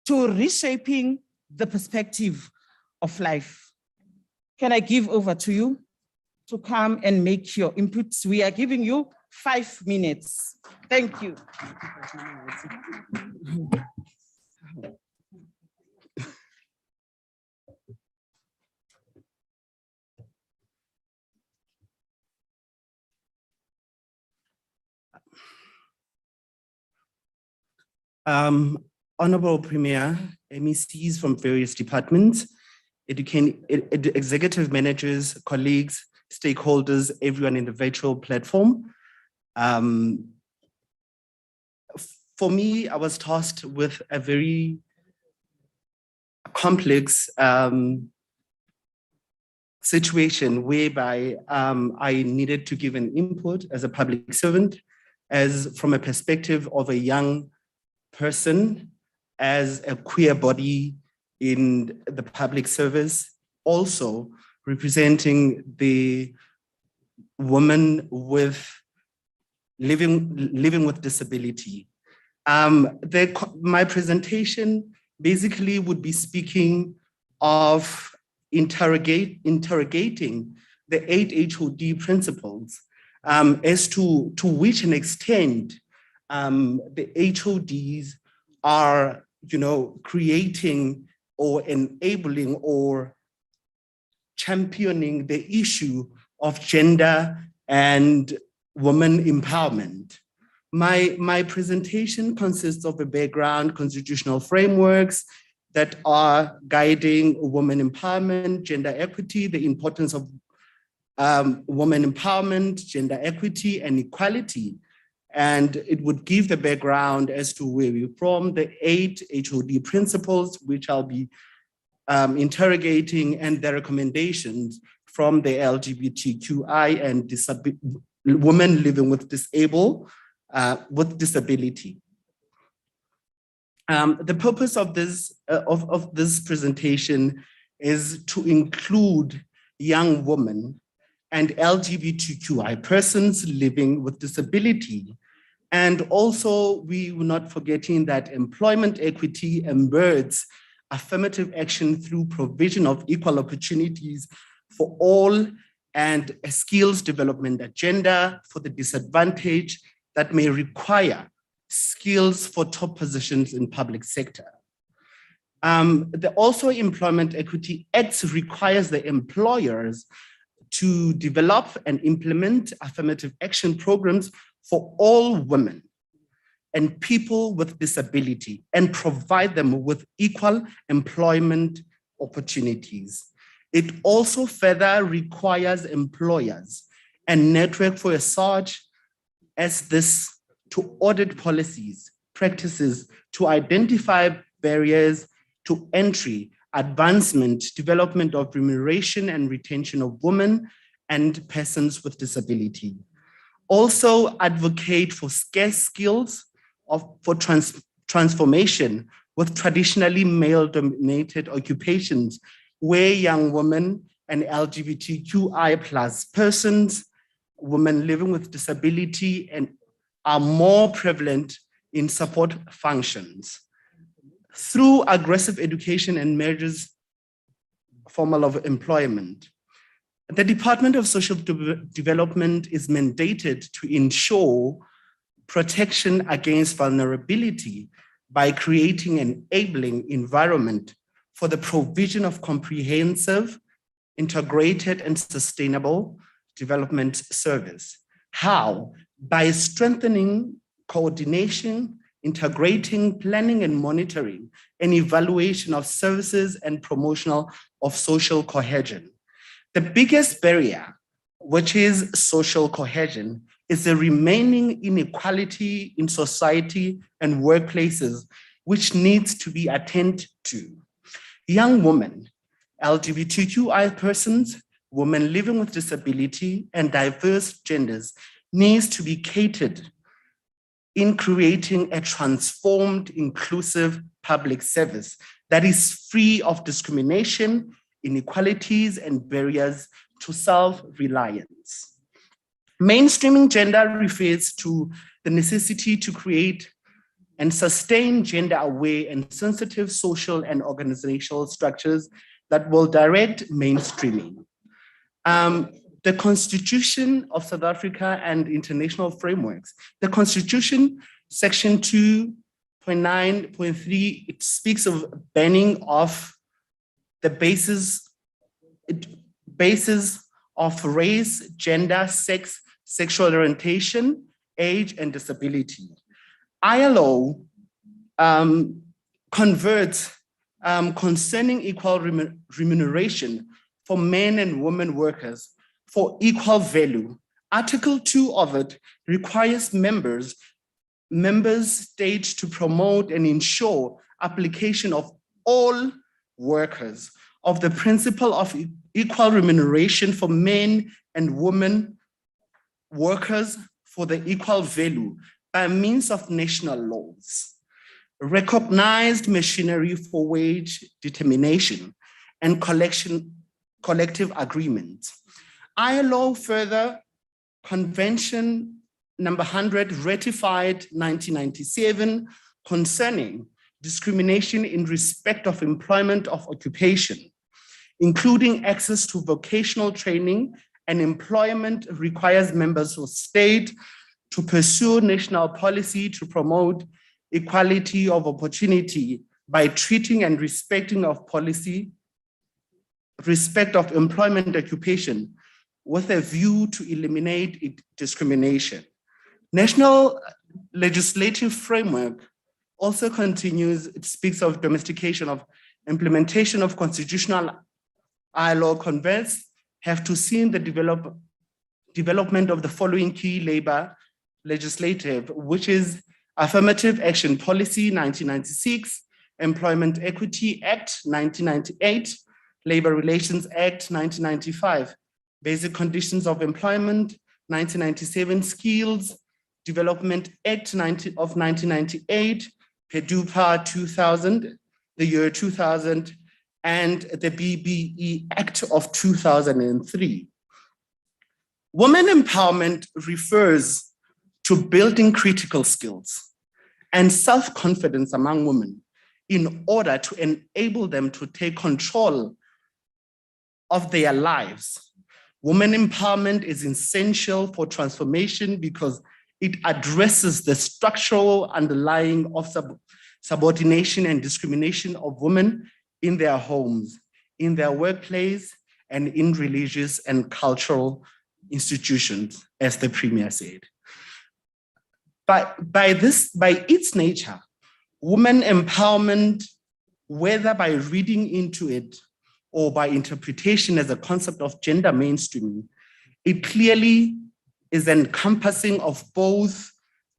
to reshaping the perspective of life. Can I give over to you to come and make your inputs? We are giving you 5 minutes. Thank you. Honorable Premier, MECs from various departments, executive managers, colleagues, stakeholders, everyone in the virtual platform. For me, I was tasked with a very complex situation whereby I needed to give an input as a public servant, as from a perspective of a young person, as a queer body in the public service, also representing the women living with disability. My presentation basically would be speaking of interrogating the 8 HOD principles as to which an extent the HODs are, creating or enabling or championing the issue of gender and women empowerment. My presentation consists of a background, constitutional frameworks that are guiding women empowerment, gender equity, the importance of women empowerment, gender equity, and equality. And it would give the background as to where we're from, the 8 HOD principles, which I'll be interrogating, and the recommendations from the LGBTQI and women living with disability. The purpose of this presentation is to include young women and LGBTQI persons living with disability. And also, we were not forgetting that employment equity embeds affirmative action through provision of equal opportunities for all and a skills development agenda for the disadvantaged that may require skills for top positions in public sector. Also Employment Equity Act requires the employers to develop and implement affirmative action programs for all women and people with disability and provide them with equal employment opportunities. It also further requires employers and network for such as this to audit policies, practices, to identify barriers to entry, advancement, development of remuneration and retention of women and persons with disability. Also advocate for scarce skills for transformation with traditionally male-dominated occupations where young women and LGBTQI plus persons, women living with disability, and are more prevalent in support functions. Through aggressive education and measures formal of employment. The Department of Social Development is mandated to ensure protection against vulnerability by creating an enabling environment for the provision of comprehensive, integrated, and sustainable development service. How? By strengthening coordination, integrating planning and monitoring, and evaluation of services and promotional of social cohesion. The biggest barrier, which is social cohesion, is the remaining inequality in society and workplaces, which needs to be attended to. Young women, LGBTQI persons, women living with disability, and diverse genders needs to be catered in creating a transformed, inclusive public service that is free of discrimination, inequalities, and barriers to self-reliance. Mainstreaming gender refers to the necessity to create and sustain gender-aware and sensitive social and organizational structures that will direct mainstreaming. The Constitution of South Africa and international frameworks. The Constitution, section 2.9.3, it speaks of banning of the basis of race, gender, sex, sexual orientation, age, and disability. ILO converts concerning equal remuneration for men and women workers for equal value. Article 2 of it requires member states to promote and ensure application of all workers of the principle of equal remuneration for men and women workers for the equal value by means of national laws, recognized machinery for wage determination and collective agreements. ILO further Convention number 100 ratified 1997 concerning discrimination in respect of employment of occupation, including access to vocational training and employment, requires members of state to pursue national policy to promote equality of opportunity by treating and respecting of policy, respect of employment occupation with a view to eliminate discrimination. National legislative framework also continues, it speaks of domestication of implementation of constitutional ILO converts have to see in the development of the following key labor legislative, which is Affirmative Action Policy 1996, Employment Equity Act 1998, Labor Relations Act 1995, Basic Conditions of Employment 1997, Skills Development Act of 1998, PEDUPA 2000, the year 2000, and the BBE Act of 2003. Women empowerment refers to building critical skills and self-confidence among women in order to enable them to take control of their lives. Women empowerment is essential for transformation because it addresses the structural underlying of subordination and discrimination of women in their homes, in their workplace, and in religious and cultural institutions, as the Premier said. By its nature, women empowerment, whether by reading into it or by interpretation as a concept of gender mainstreaming, it clearly is encompassing of both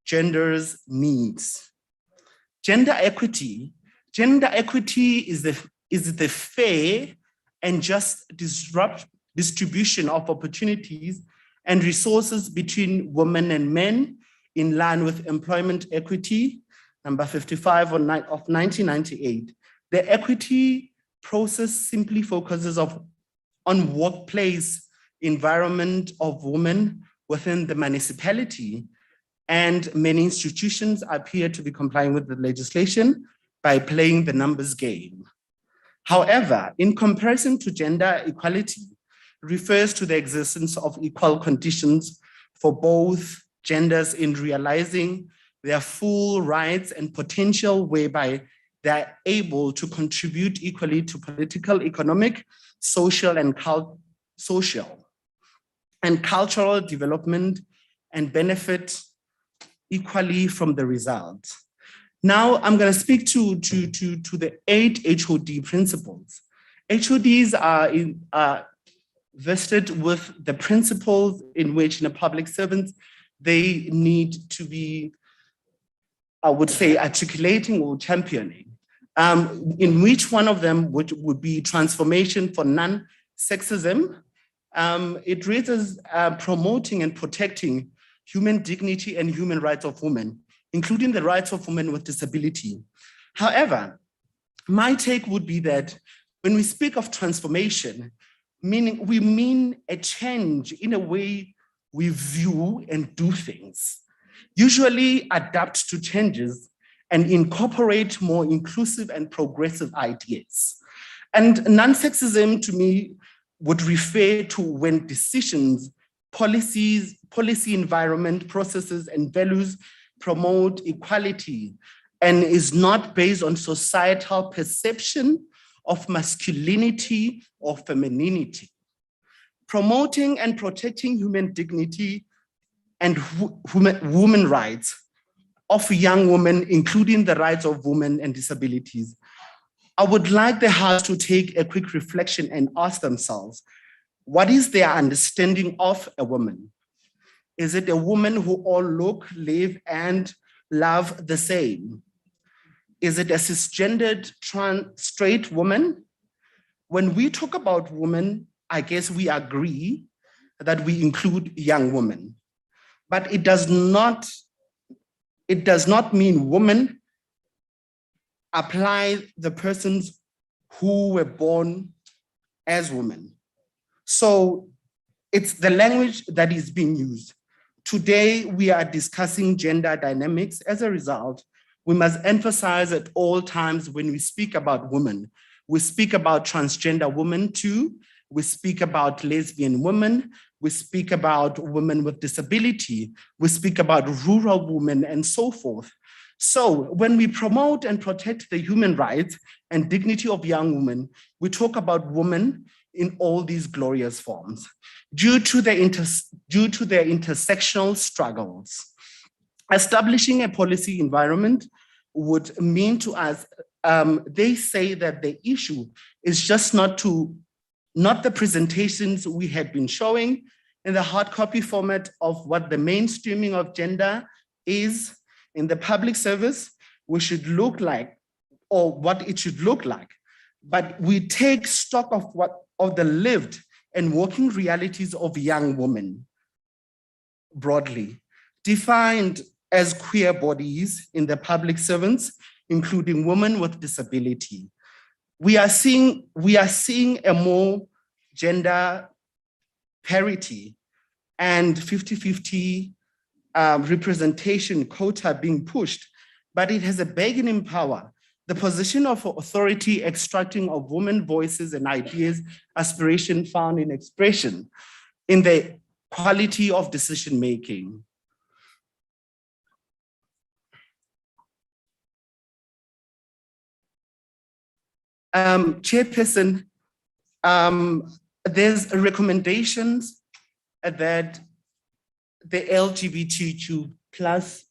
genders' needs. Gender equity is the fair and just distribution of opportunities and resources between women and men in line with Employment Equity, number 55 of 1998. The equity process simply focuses on workplace environment of women within the municipality, and many institutions appear to be complying with the legislation by playing the numbers game. However, in comparison to gender equality, refers to the existence of equal conditions for both genders in realizing their full rights and potential, whereby they're able to contribute equally to political, economic, social, and cultural development and benefit equally from the results. Now I'm going to speak to the 8 HOD principles. HODs are vested with the principles in which in a public servant, they need to be, I would say, articulating or championing. In which one of them would be transformation for non-sexism. It raises promoting and protecting human dignity and human rights of women, including the rights of women with disability. However, my take would be that when we speak of transformation, we mean a change in a way we view and do things, usually adapt to changes and incorporate more inclusive and progressive ideas. And non-sexism to me would refer to when decisions, policies, policy environment, processes, and values promote equality and is not based on societal perception of masculinity or femininity. Promoting and protecting human dignity and women rights of young women, including the rights of women and disabilities. I would like the House to take a quick reflection and ask themselves, what is their understanding of a woman? Is it a woman who all look, live, and love the same? Is it a cisgendered, straight woman? When we talk about women, I guess we agree that we include young women, but it does not mean women apply the persons who were born as women. So it's the language that is being used. Today, we are discussing gender dynamics. As a result, we must emphasize at all times when we speak about women, we speak about transgender women too, we speak about lesbian women, we speak about women with disability, we speak about rural women and so forth. So when we promote and protect the human rights and dignity of young women, we talk about women in all these glorious forms. Due to their intersectional struggles, establishing a policy environment would mean to us, they say that the issue is just not the presentations we had been showing in the hard copy format of what the mainstreaming of gender is in the public service, we should look like, or what it should look like. But we take stock of the lived and working realities of young women, broadly defined as queer bodies in the public servants, including women with disability. We are seeing a more gender parity and 50-50 representation quota being pushed, but it has a bargaining power. The position of authority extracting of women voices and ideas, aspiration found in expression, in the quality of decision-making. Chairperson, there's recommendations that the LGBTQ plus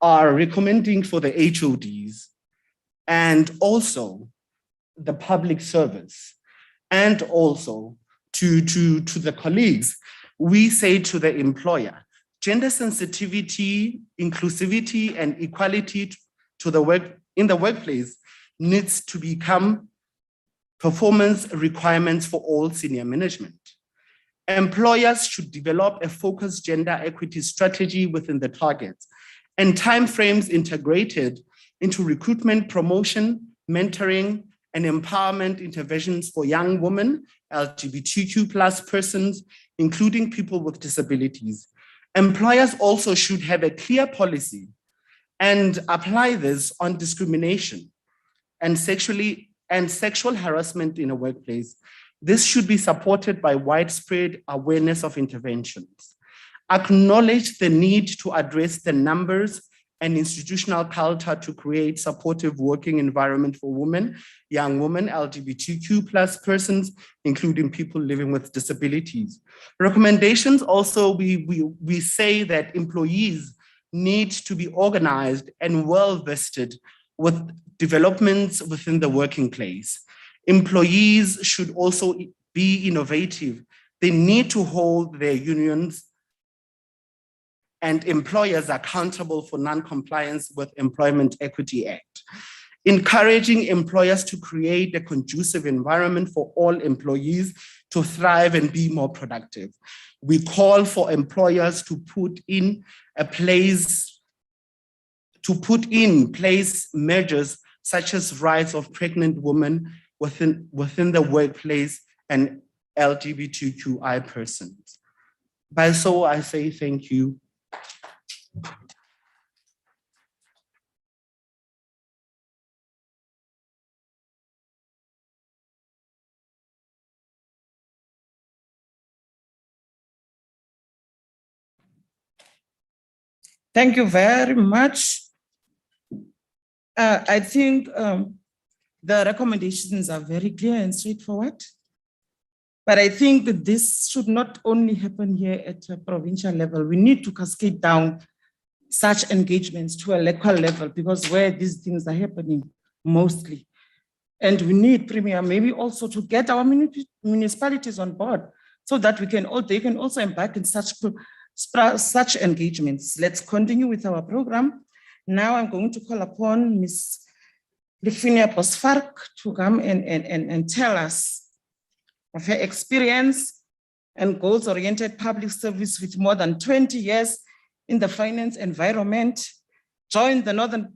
are recommending for the HODs and also the public service and also to the colleagues. We say to the employer, gender sensitivity, inclusivity, and equality to the work in the workplace needs to become performance requirements for all senior management. Employers should develop a focused gender equity strategy within the targets and timeframes integrated into recruitment, promotion, mentoring, and empowerment interventions for young women, LGBTQ plus persons, including people with disabilities. Employers also should have a clear policy and apply this on discrimination and sexual harassment in a workplace. This should be supported by widespread awareness of interventions. Acknowledge the need to address the numbers and institutional culture to create supportive working environment for women, young women, LGBTQ plus persons, including people living with disabilities. Recommendations also, we say that employees need to be organized and well-vested with developments within the working place. Employees should also be innovative. They need to hold their unions and employers accountable for non-compliance with Employment Equity Act. Encouraging employers to create a conducive environment for all employees to thrive and be more productive. We call for employers to put in place measures such as rights of pregnant women within the workplace and LGBTQI persons. By so I say thank you. Thank you very much. I think the recommendations are very clear and straightforward. But I think that this should not only happen here at a provincial level. We need to cascade down such engagements to a local level, because where these things are happening mostly. And we need Premier maybe also to get our municipalities on board so that they can also embark in such engagements. Let's continue with our program. Now I'm going to call upon Ms. Lifinia Bosvark to come and tell us of her experience and goals-oriented public service with more than 20 years in the finance environment, joined the Northern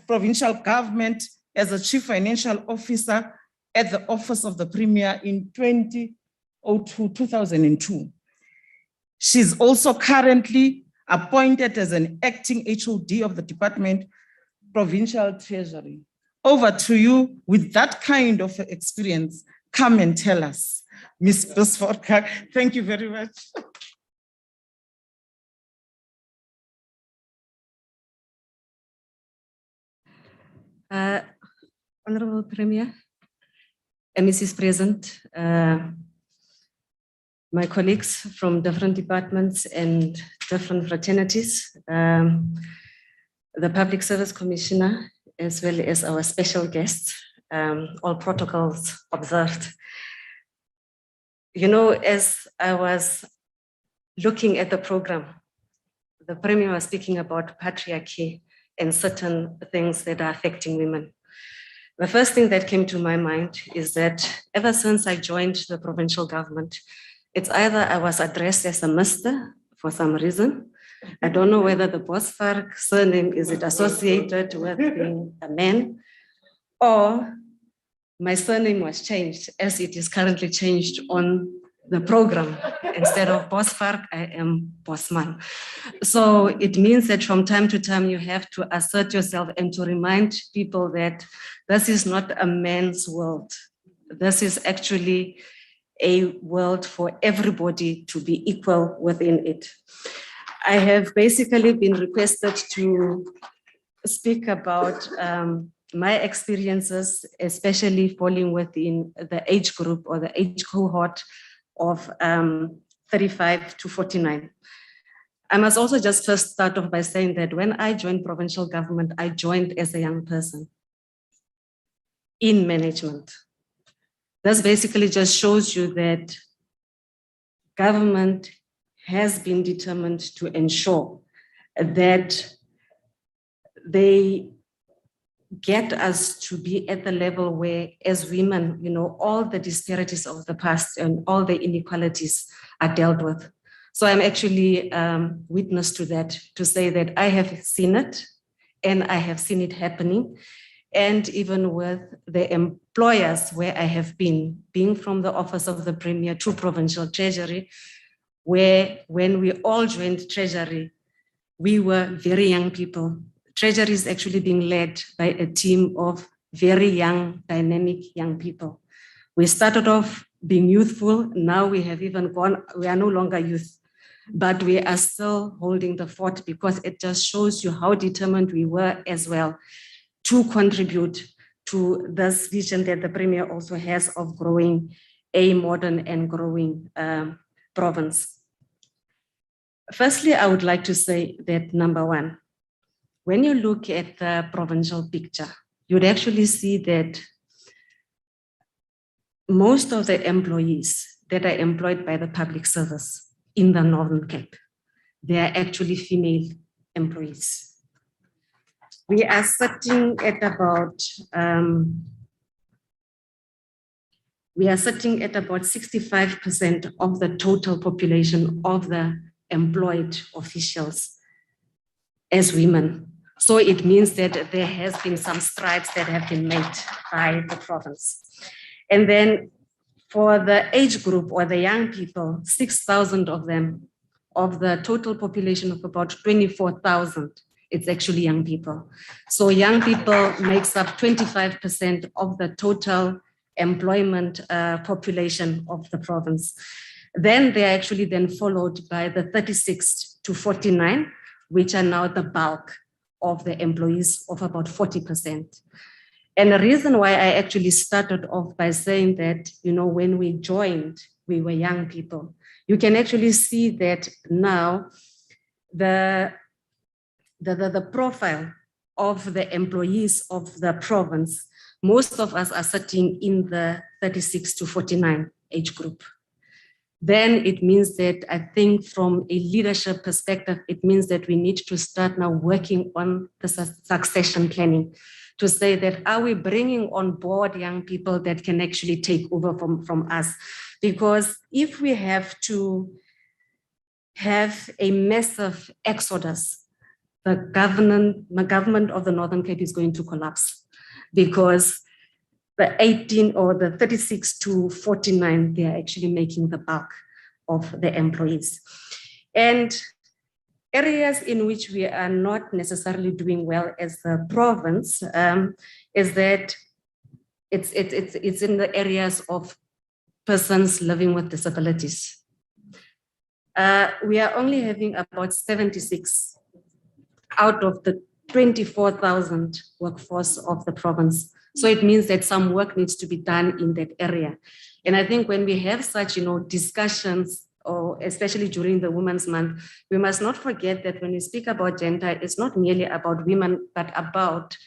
Provincial Government as a Chief Financial Officer at the Office of the Premier in 2002. She's also currently appointed as an acting HOD of the Department, Provincial Treasury. Over to you with that kind of experience. Come and tell us. Ms. Bisforka, thank you very much. Honorable Premier, Mrs. President, my colleagues from different departments and different fraternities, the Public Service Commissioner, as well as our special guests, all protocols observed. You know, as I was looking at the program, the Premier was speaking about patriarchy and certain things that are affecting women. The first thing that came to my mind is that ever since I joined the provincial government, it's either I was addressed as a Mr. for some reason. I don't know whether the Bosvark surname is it associated with being a man, or my surname was changed as it is currently changed on the program. Instead of Bosvark, I am Bosman. So it means that from time to time you have to assert yourself and to remind people that this is not a man's world. This is actually a world for everybody to be equal within it. I have basically been requested to speak about my experiences, especially falling within the age group or the age cohort of 35 to 49. I must also just first start off by saying that when I joined provincial government, I joined as a young person in management. This basically just shows you that government has been determined to ensure that they get us to be at the level where, as women, you know, all the disparities of the past and all the inequalities are dealt with. So I'm actually witness to that, to say that I have seen it and I have seen it happening. And even with the employers where I have been, being from the office of the Premier to provincial treasury, where when we all joined treasury, we were very young people. Treasury is actually being led by a team of very young, dynamic young people. We started off being youthful. Now we have even gone, we are no longer youth, but we are still holding the fort because it just shows you how determined we were as well to contribute to this vision that the Premier also has of growing a modern and growing province. Firstly, I would like to say that number one, when you look at the provincial picture, you'd actually see that most of the employees that are employed by the public service in the Northern Cape, they are actually female employees. We are sitting at about 65% of the total population of the employed officials as women. So it means that there has been some strides that have been made by the province. And then for the age group or the young people, 6,000 of them, of the total population of about 24,000, it's actually young people. So young people makes up 25% of the total employment population of the province. Then they are actually then followed by the 36 to 49, which are now the bulk of the employees of about 40%. And the reason why I actually started off by saying that, you know, when we joined, we were young people. You can actually see that now the profile of the employees of the province, most of us are sitting in the 36 to 49 age group. Then it means that I think from a leadership perspective, it means that we need to start now working on the succession planning to say that are we bringing on board young people that can actually take over from us? Because if we have to have a massive exodus, the government of the Northern Cape is going to collapse because the 18 or the 36 to 49, they are actually making the bulk of the employees. And areas in which we are not necessarily doing well as a province is that it's in the areas of persons living with disabilities. We are only having about 76 out of the 24,000 workforce of the province. So it means that some work needs to be done in that area. And I think when we have such, discussions, or especially during the Women's Month, we must not forget that when we speak about gender, it's not merely about women, but about,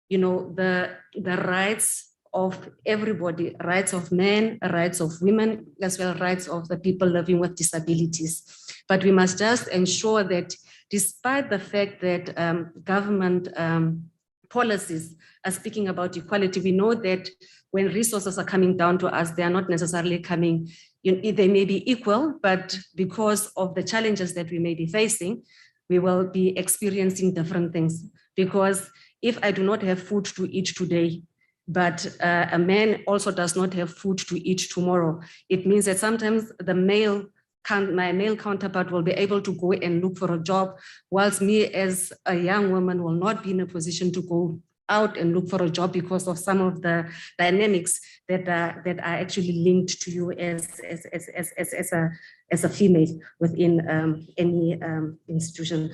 the rights of everybody, rights of men, rights of women, as well as rights of the people living with disabilities. But we must just ensure that despite the fact that government policies are speaking about equality, we know that when resources are coming down to us, they are not necessarily coming, they may be equal, but because of the challenges that we may be facing, we will be experiencing different things. Because if I do not have food to eat today, but a man also does not have food to eat tomorrow, it means that sometimes my male counterpart will be able to go and look for a job, whilst me as a young woman will not be in a position to go out and look for a job because of some of the dynamics that are actually linked to you as a female within any institution.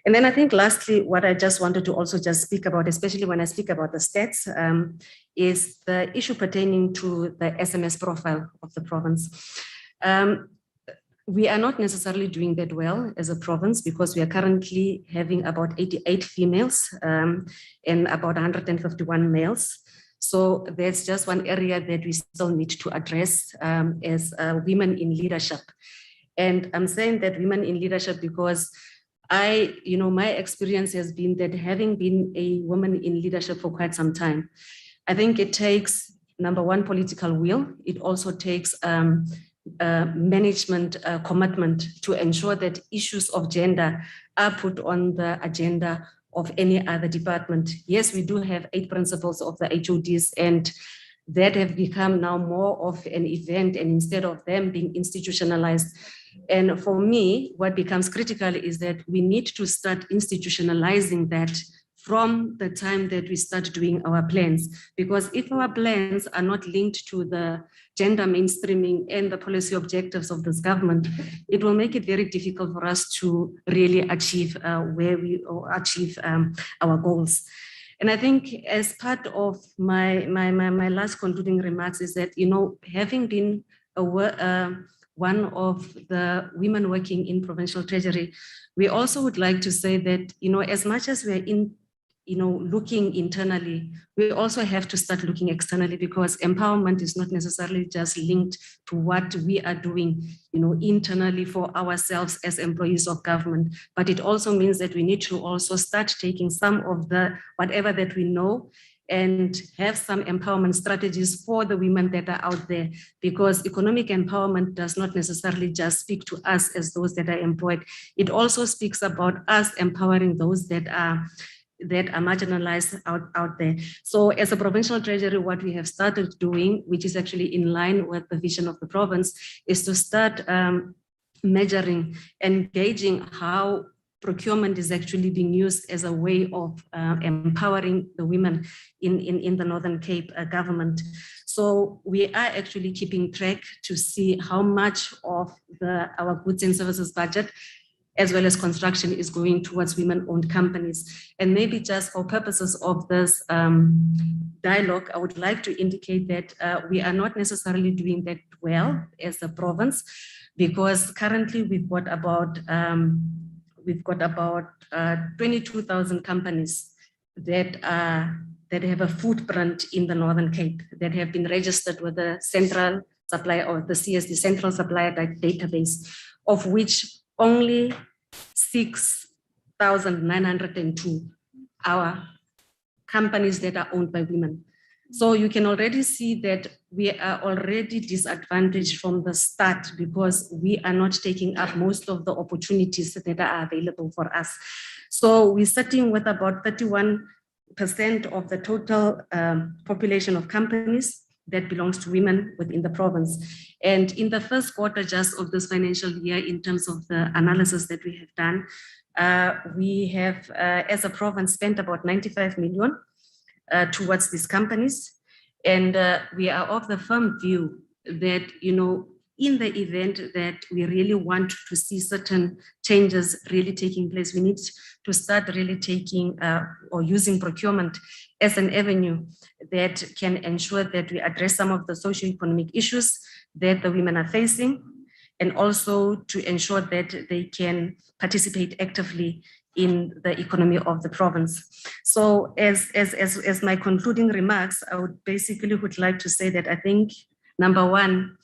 And then I think lastly, what I just wanted to also just speak about, especially when I speak about the stats, is the issue pertaining to the SMS profile of the province. We are not necessarily doing that well as a province because we are currently having about 88 females and about 151 males. So there's just one area that we still need to address as women in leadership. And I'm saying that women in leadership because my experience has been that having been a woman in leadership for quite some time, I think it takes, number one, political will. It also takes management commitment to ensure that issues of gender are put on the agenda of any other department. Yes, we do have 8 principles of the HODs, and that have become now more of an event, and instead of them being institutionalized. And for me, what becomes critical is that we need to start institutionalizing that from the time that we start doing our plans. Because if our plans are not linked to the gender mainstreaming and the policy objectives of this government, it will make it very difficult for us to really achieve our goals. And I think as part of my last concluding remarks is that, having been one of the women working in provincial treasury, we also would like to say that, as much as we're looking internally, we also have to start looking externally, because empowerment is not necessarily just linked to what we are doing, internally for ourselves as employees of government, but it also means that we need to also start taking some of the whatever that we know and have some empowerment strategies for the women that are out there, because economic empowerment does not necessarily just speak to us as those that are employed. It also speaks about us empowering those that are marginalized out there. So as a provincial treasury, what we have started doing, which is actually in line with the vision of the province, is to start measuring and gauging how procurement is actually being used as a way of empowering the women in the Northern Cape government. So we are actually keeping track to see how much of our goods and services budget, as well as construction, is going towards women-owned companies. And maybe just for purposes of this dialogue, I would like to indicate that we are not necessarily doing that well as a province, because currently we've got about 22,000 companies that have a footprint in the Northern Cape that have been registered with the central supplier, or the CSD central supplier database, of which only 6,902 are companies that are owned by women. So you can already see that we are already disadvantaged from the start, because we are not taking up most of the opportunities that are available for us. So we're starting with about 31% of the total population of companies that belongs to women within the province. And in the first quarter just of this financial year, in terms of the analysis that we have done, we have, as a province, spent about 95 million towards these companies. And we are of the firm view that, in the event that we really want to see certain changes really taking place, we need to start really taking or using procurement as an avenue that can ensure that we address some of the socio-economic issues that the women are facing, and also to ensure that they can participate actively in the economy of the province. So as my concluding remarks, I would like to say that I think, number one,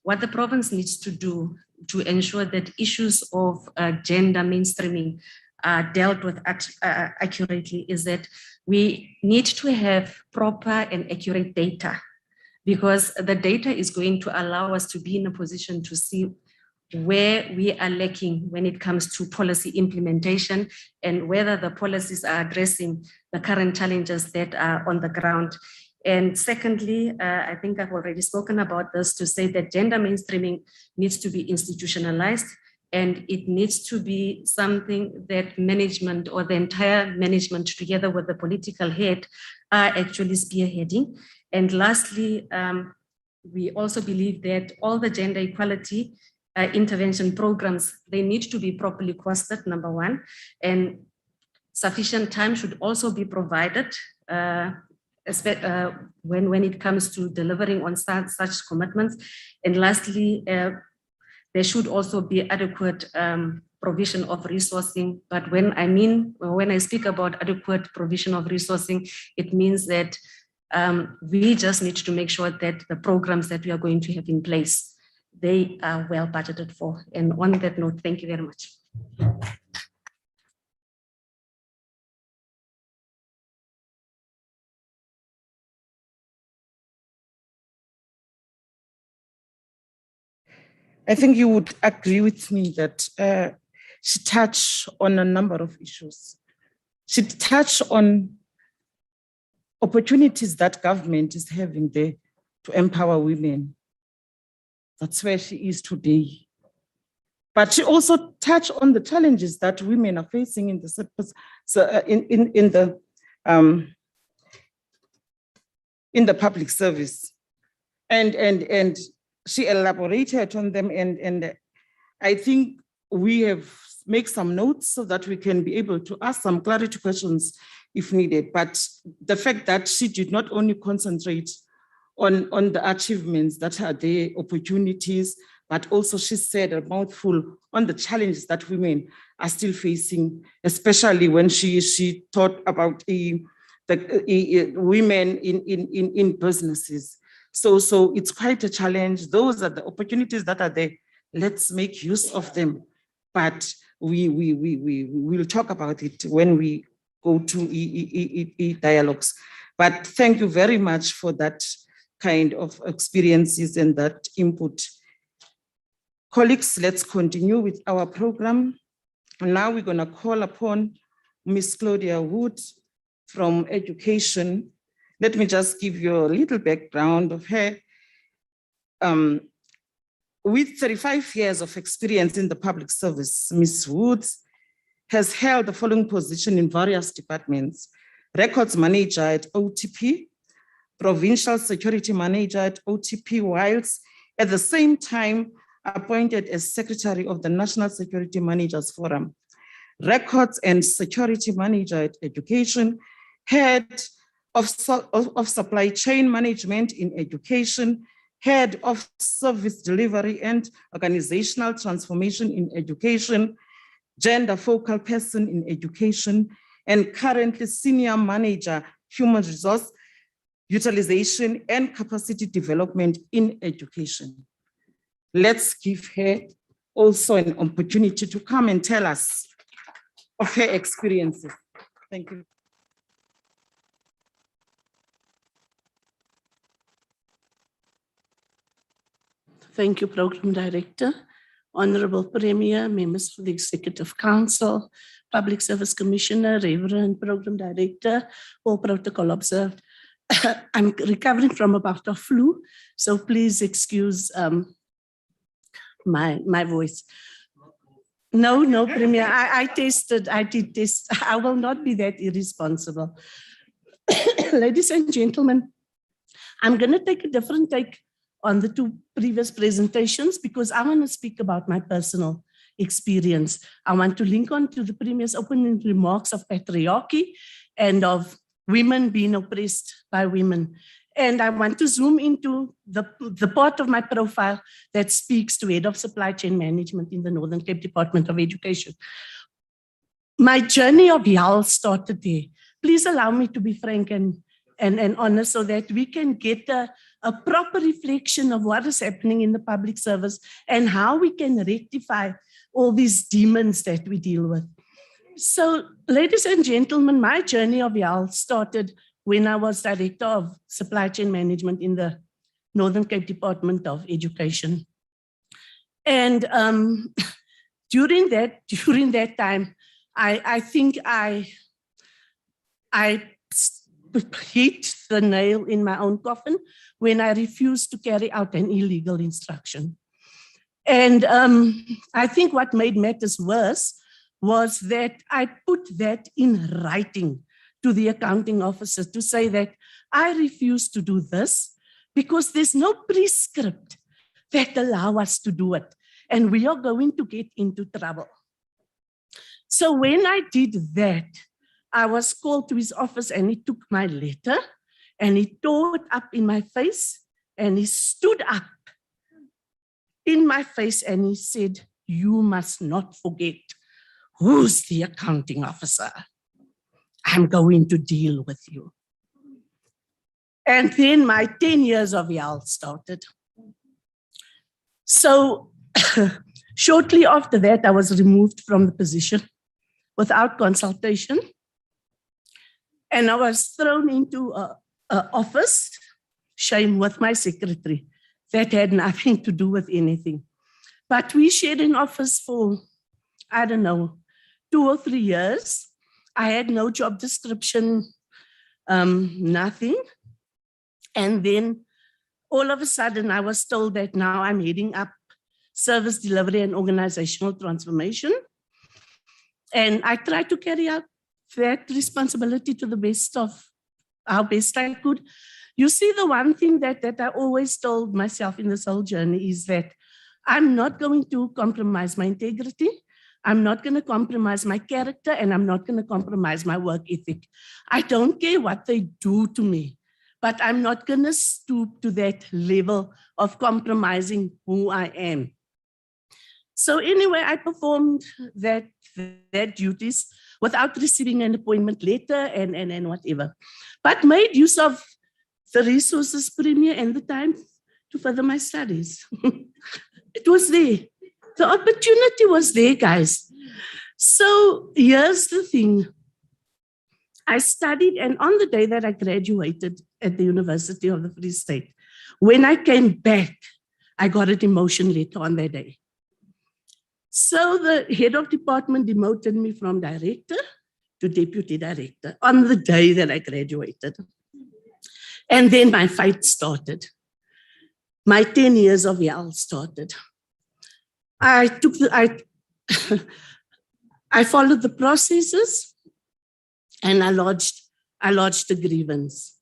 what the province needs to do to ensure that issues of gender mainstreaming are dealt with accurately is that we need to have proper and accurate data, because the data is going to allow us to be in a position to see where we are lacking when it comes to policy implementation and whether the policies are addressing the current challenges that are on the ground. And secondly, I think I've already spoken about this, to say that gender mainstreaming needs to be institutionalized, and it needs to be something that management, or the entire management together with the political head, are actually spearheading. And lastly, we also believe that all the gender equality intervention programs, they need to be properly costed, number one, and sufficient time should also be provided when it comes to delivering on such commitments. And lastly, there should also be adequate provision of resourcing. But when I speak about adequate provision of resourcing, it means that we just need to make sure that the programs that we are going to have in place, they are well budgeted for. And on that note, thank you very much. I think you would agree with me that she touched on a number of issues. She touched on opportunities that government is having there to empower women. That's where she is today. But she also touched on the challenges that women are facing in the public service, and she elaborated on them, and I think we have made some notes so that we can be able to ask some clarity questions if needed. But the fact that she did not only concentrate on the achievements that are there, opportunities, but also she said a mouthful on the challenges that women are still facing, especially when she thought about the women in businesses. So it's quite a challenge. Those are the opportunities that are there. Let's make use of them. But we will talk about it when we go to dialogues. But thank you very much for that kind of experiences and that input. Colleagues, let's continue with our program. Now we're going to call upon Ms. Claudia Wood from Education. Let me just give you a little background of her. With 35 years of experience in the public service, Ms. Woods has held the following position in various departments: Records Manager at OTP, Provincial Security Manager at OTP, whilst at the same time appointed as Secretary of the National Security Managers Forum, Records and Security Manager at Education, Head of Supply Chain Management in Education, Head of Service Delivery and Organizational Transformation in Education, Gender Focal Person in Education, and currently Senior Manager, Human Resource Utilization and Capacity Development in Education. Let's give her also an opportunity to come and tell us of her experiences. Thank you. Thank you, Program Director, Honorable Premier, members of the Executive Council, Public Service Commissioner, Reverend Program Director, all protocol observed. I'm recovering from a bout of flu, so please excuse my voice. No, Premier, I did test. I will not be that irresponsible. Ladies and gentlemen, I'm going to take a different take on the two previous presentations because I want to speak about my personal experience. I want to link on to the Premier's opening remarks of patriarchy and of women being oppressed by women. And I want to zoom into the part of my profile that speaks to Head of Supply Chain Management in the Northern Cape Department of Education. My journey of YAL started there. Please allow me to be frank and honest so that we can get a proper reflection of what is happening in the public service and how we can rectify all these demons that we deal with. So, ladies and gentlemen, my journey of YAL started when I was Director of Supply Chain Management in the Northern Cape Department of Education. And during that time, I think I hit the nail in my own coffin when I refused to carry out an illegal instruction. And I think what made matters worse was that I put that in writing to the accounting officer to say that I refuse to do this because there's no prescript that allow us to do it. And we are going to get into trouble. So when I did that, I was called to his office and he took my letter and he tore it up in my face and he stood up in my face and he said, "You must not forget who's the accounting officer. I'm going to deal with you." And then my 10 years of YAL started. So shortly after that, I was removed from the position without consultation. And I was thrown into an office, shame, with my secretary. That had nothing to do with anything. But we shared an office for, I don't know, 2 or 3 years. I had no job description, nothing. And then all of a sudden I was told that now I'm heading up service delivery and organizational transformation. And I tried to carry out that responsibility to the best of how best I could. You see, the one thing that I always told myself in this whole journey is that I'm not going to compromise my integrity. I'm not going to compromise my character, and I'm not going to compromise my work ethic. I don't care what they do to me, but I'm not going to stoop to that level of compromising who I am. So anyway, I performed that duties without receiving an appointment letter and whatever, but made use of the resources, Premier, and the time to further my studies. It was there. The opportunity was there, guys. So here's the thing. I studied, and on the day that I graduated at the University of the Free State, when I came back, I got a demotion letter on that day. So the head of department demoted me from director to deputy director on the day that I graduated. And then my fight started. My 10 years of YAL started. I followed the processes and I lodged a grievance.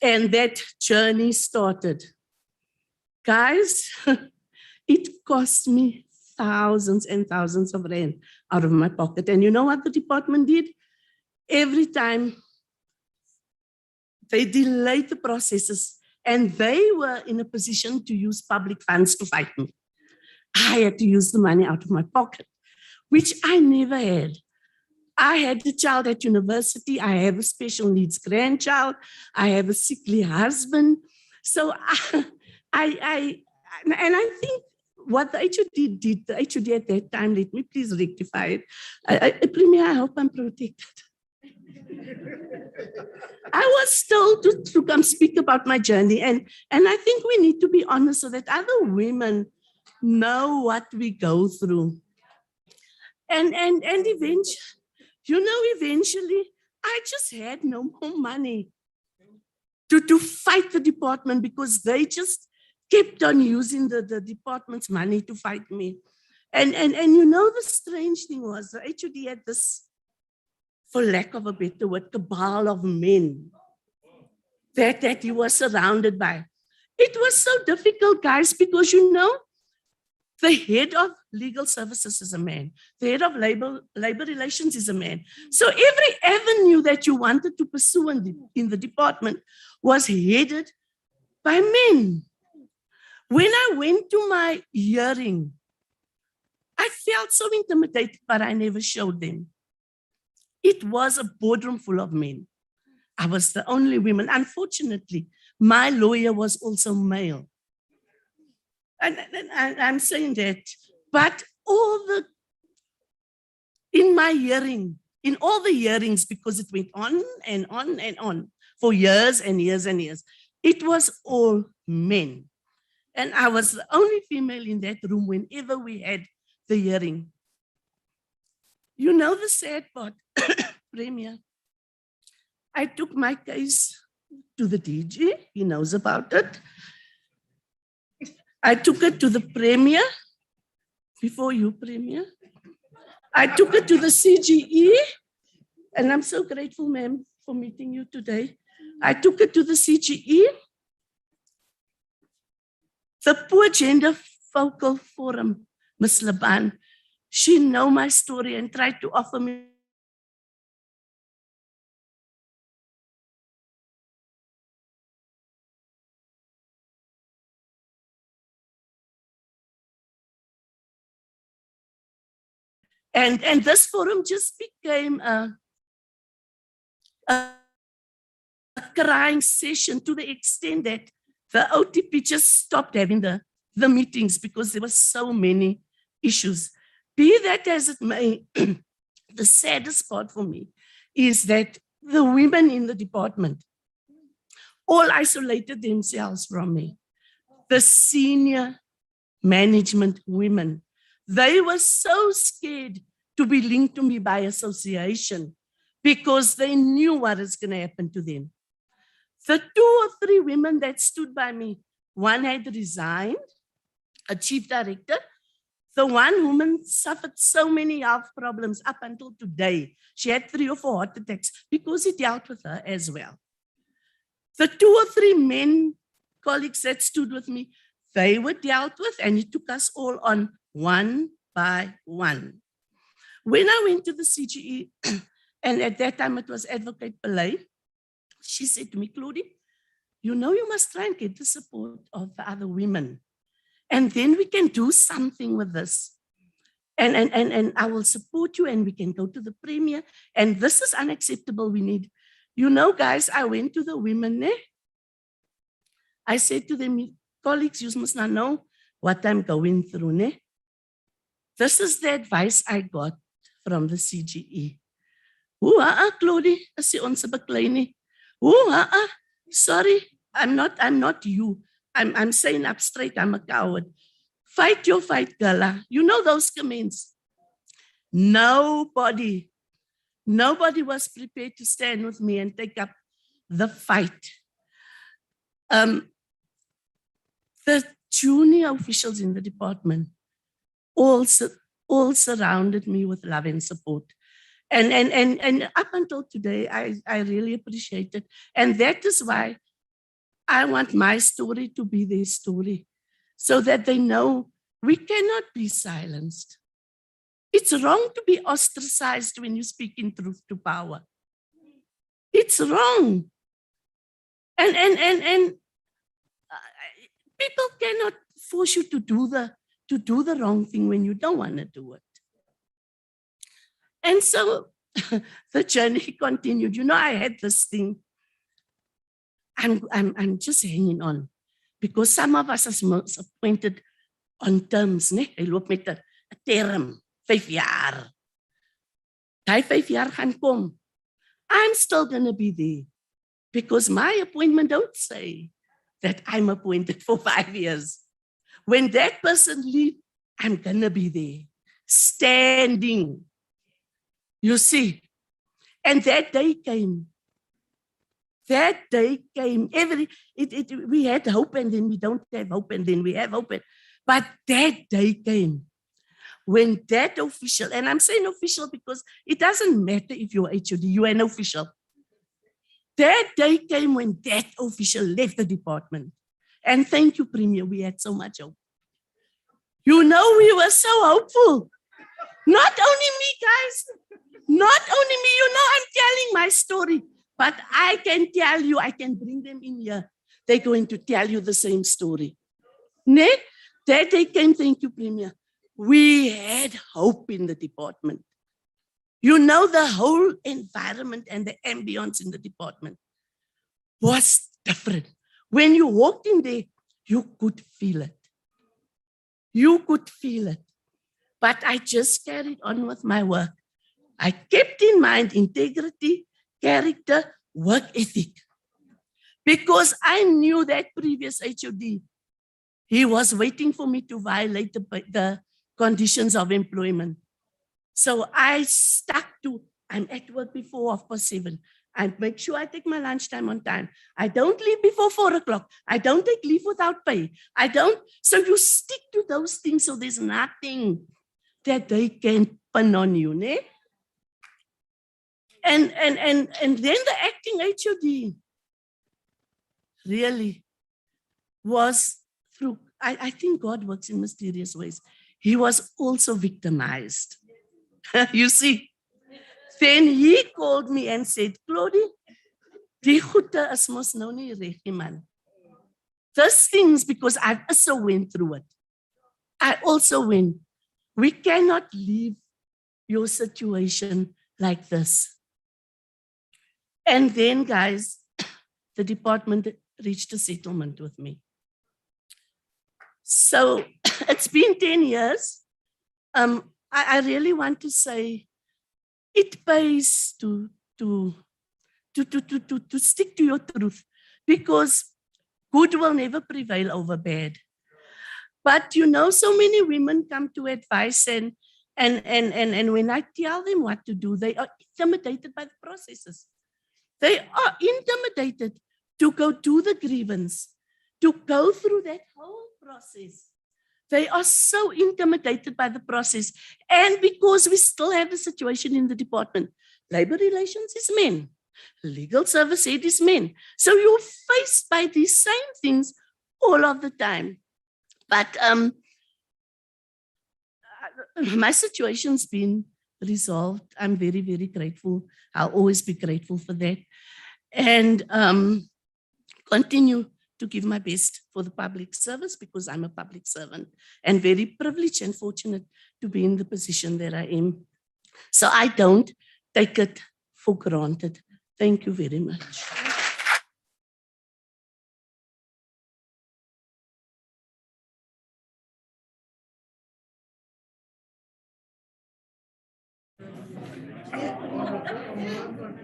And that journey started. Guys, it cost me thousands and thousands of rand out of my pocket. And you know what the department did? Every time they delayed the processes and they were in a position to use public funds to fight me. I had to use the money out of my pocket, which I never had. I had a child at university. I have a special needs grandchild. I have a sickly husband. So I think what the HOD did, the HOD at that time, let me please rectify it. Premier, I hope I'm protected. I was told to come speak about my journey. And I think we need to be honest so that other women know what we go through. And eventually, I just had no more money. to fight the department because they just kept on using the department's money to fight me. And you know, the strange thing was the HOD had this, for lack of a better word, cabal of men that he was surrounded by. It was so difficult, guys, because you know, the head of legal services is a man. The head of labor relations is a man. So every avenue that you wanted to pursue in the department was headed by men. When I went to my hearing, I felt so intimidated, but I never showed them. It was a boardroom full of men. I was the only woman. Unfortunately, my lawyer was also male. And I'm saying that, but in my hearing, in all the hearings, because it went on and on and on for years and years and years, it was all men. And I was the only female in that room whenever we had the hearing. You know the sad part, Premier, I took my case to the DG, he knows about it. I took it to the Premier, before you, Premier. I took it to the CGE, and I'm so grateful, ma'am, for meeting you today. I took it to the CGE. The Poor Gender Focal Forum, Ms. Laban, she know my story and tried to offer me and this forum just became a crying session to the extent that the OTP just stopped having the meetings because there were so many issues. Be that as it may, the saddest part for me is that the women in the department all isolated themselves from me. The senior management women, they were so scared to be linked to me by association because they knew what is going to happen to them. The 2 or 3 women that stood by me, one had resigned, a chief director. The one woman suffered so many health problems up until today. She had 3 or 4 heart attacks because he dealt with her as well. The 2 or 3 men colleagues that stood with me, they were dealt with, and he took us all on one by one. When I went to the CGE, and at that time it was Advocate Pillay, she said to me, Claudie, you know you must try and get the support of the other women. And then we can do something with this. And I will support you and we can go to the Premier. And this is unacceptable. We need, you know, guys, I went to the women. I said to them, colleagues, you must not know what I'm going through. This is the advice I got from the CGE. Claudie, as jy ons beklei nie. Sorry, I'm not you. I'm saying up straight, I'm a coward. Fight your fight, girl. You know those comments. Nobody was prepared to stand with me and take up the fight. The junior officials in the department all surrounded me with love and support. And up until today, I really appreciate it. And that is why I want my story to be their story, so that they know we cannot be silenced. It's wrong to be ostracized when you speak in truth to power. It's wrong. And people cannot force you to do the wrong thing when you don't want to do it. And so the journey continued. You know, I had this thing. I'm just hanging on because some of us are most appointed on terms. Hy loop met 'n term, 5 jaar. Hy 5 jaar gaan kom. I'm still going to be there because my appointment don't say that I'm appointed for 5 years. When that person leaves, I'm going to be there, standing. You see, and that day came. That day came, we had hope and then we don't have hope and then we have hope. But that day came when that official, and I'm saying official because it doesn't matter if you're HOD, you're an official. That day came when that official left the department. And thank you, Premier, we had so much hope. You know, we were so hopeful. Not only me, guys, not only me, you know, I'm telling my story, but I can tell you, I can bring them in here. They're going to tell you the same story. That day came, thank you, Premier. We had hope in the department. You know, the whole environment and the ambience in the department was different. When you walked in there, you could feel it. You could feel it. But I just carried on with my work. I kept in mind integrity, character, work ethic. Because I knew that previous HOD, he was waiting for me to violate the conditions of employment. So I stuck to, I'm at work before 7:30. I make sure I take my lunchtime on time. I don't leave before 4 o'clock. I don't take leave without pay. I don't. So you stick to those things. So there's nothing that they can pin on you. Ne? And then the acting HOD really was through, I think God works in mysterious ways. He was also victimized. You see, then he called me and said, Claudie, die goede is mos nou nie reg nie, man. Those things, because I also went through it. I also went. We cannot leave your situation like this. And then, guys, the department reached a settlement with me. So it's been 10 years. I really want to say it pays to stick to your truth, because good will never prevail over bad. But you know, so many women come to advice, and when I tell them what to do, they are intimidated by the processes. They are intimidated to go do the grievance, to go through that whole process. They are so intimidated by the process. And because we still have the situation in the department, labor relations is men, legal service head is men. So you're faced by these same things all of the time. But my situation's been resolved. I'm very, very grateful. I'll always be grateful for that. And continue to give my best for the public service, because I'm a public servant and very privileged and fortunate to be in the position that I am. So I don't take it for granted. Thank you very much.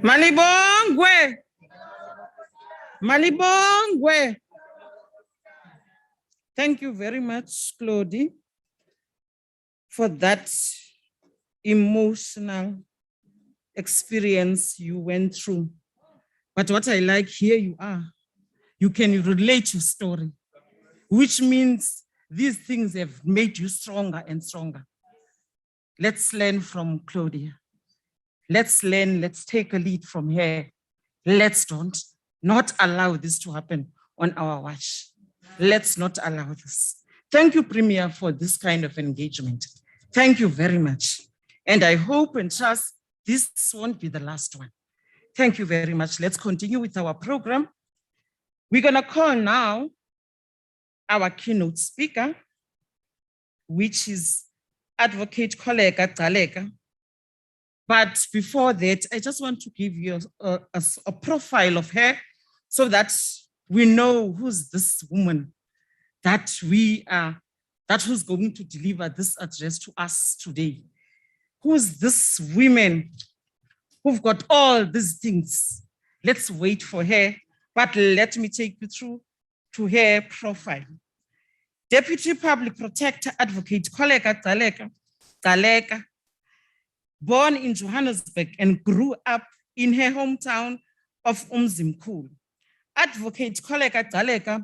Malibongwe. Malibongwe. Thank you very much, Claudie, for that emotional experience you went through. But what I like, here you are. You can relate your story, which means these things have made you stronger and stronger. Let's learn from Claudia. Let's learn, let's take a lead from her. Let's not allow this to happen on our watch. Let's not allow this. Thank you, Premier, for this kind of engagement. Thank you very much. And I hope and trust this won't be the last one. Thank you very much. Let's continue with our program. We're gonna call now our keynote speaker, which is Advocate Koleka Taleka. But before that, I just want to give you a profile of her so that we know who's this woman that who's going to deliver this address to us today. Who's this woman who've got all these things? Let's wait for her, but let me take you through to her profile. Deputy Public Protector Advocate Koleka Taleka, born in Johannesburg and grew up in her hometown of Umzimkhulu. Advocate Kholeka Gcaleka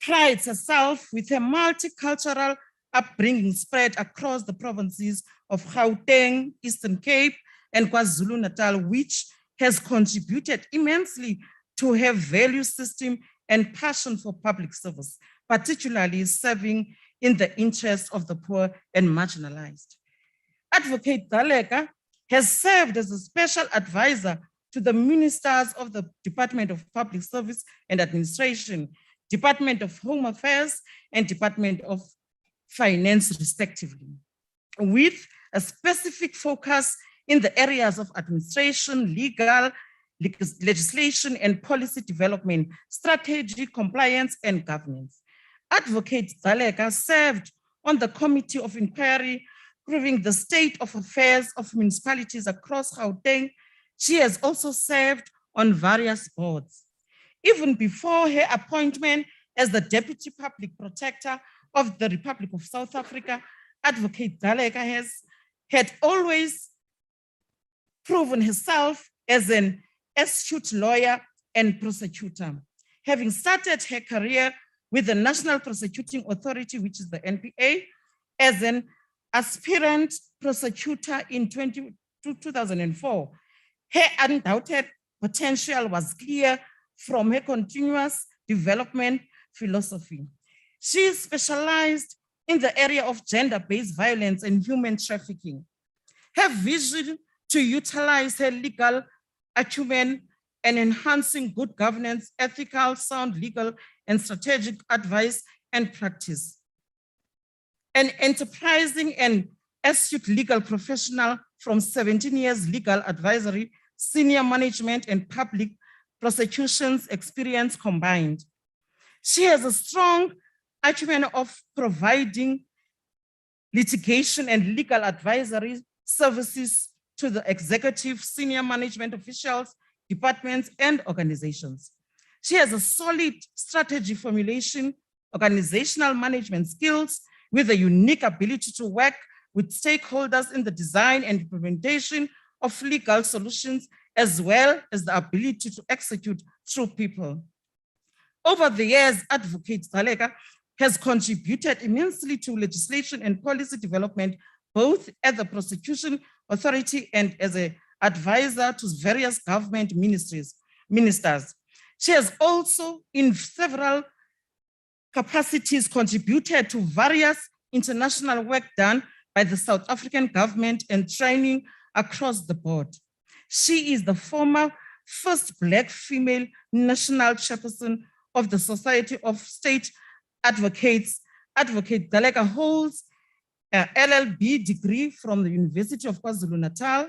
prides herself with a multicultural upbringing spread across the provinces of Gauteng, Eastern Cape, and KwaZulu-Natal, which has contributed immensely to her value system and passion for public service, particularly serving in the interest of the poor and marginalized. Advocate Gcaleka has served as a special advisor to the ministers of the Department of Public Service and Administration, Department of Home Affairs, and Department of Finance, respectively, with a specific focus in the areas of administration, legal, legislation, and policy development, strategy, compliance, and governance. Advocate Gcaleka served on the Committee of Inquiry proving the state of affairs of municipalities across Gauteng. She has also served on various boards. Even before her appointment as the Deputy Public Protector of the Republic of South Africa, Advocate Gcaleka had always proven herself as an astute lawyer and prosecutor, having started her career with the National Prosecuting Authority, which is the NPA, as an aspirant prosecutor in 2004. Her undoubted potential was clear from her continuous development philosophy. She specialized in the area of gender-based violence and human trafficking. Her vision to utilize her legal acumen and enhancing good governance, ethical, sound legal, and strategic advice and practice. An enterprising and astute legal professional from 17 years legal advisory, senior management, and public prosecutions experience combined. She has a strong acumen of providing litigation and legal advisory services to the executive, senior management officials, departments, and organizations. She has a solid strategy formulation, organizational management skills, with a unique ability to work with stakeholders in the design and implementation of legal solutions, as well as the ability to execute through people. Over the years, Advocate Gcaleka has contributed immensely to legislation and policy development, both at the prosecution authority and as an advisor to various government ministers. She has also, in several capacities, contributed to various international work done by the South African government and training across the board. She is the former first Black female national chairperson of the Society of State Advocates. Advocate Gcaleka holds an LLB degree from the University of KwaZulu-Natal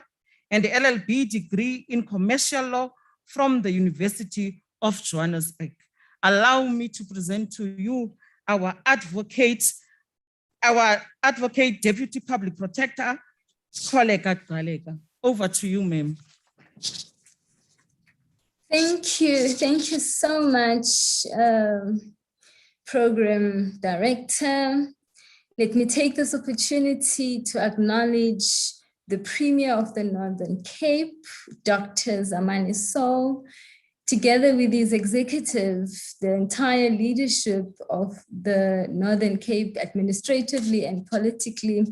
and the LLB degree in commercial law from the University of Johannesburg. Allow me to present to you our advocate Deputy Public Protector, Kholeka Gcaleka. Over to you, ma'am. Thank you so much, Program Director. Let me take this opportunity to acknowledge the Premier of the Northern Cape, Dr. Zamani Soul, together with his executive, the entire leadership of the Northern Cape administratively and politically,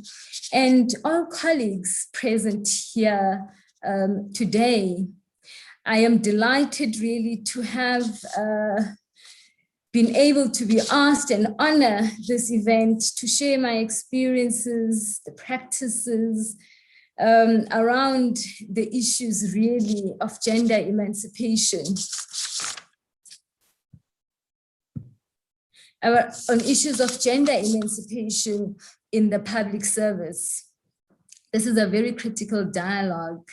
and all colleagues present here today. I am delighted really to have been able to be asked and honor this event to share my experiences, the practices around the issues really of gender emancipation. On issues of gender emancipation in the public service. This is a very critical dialogue.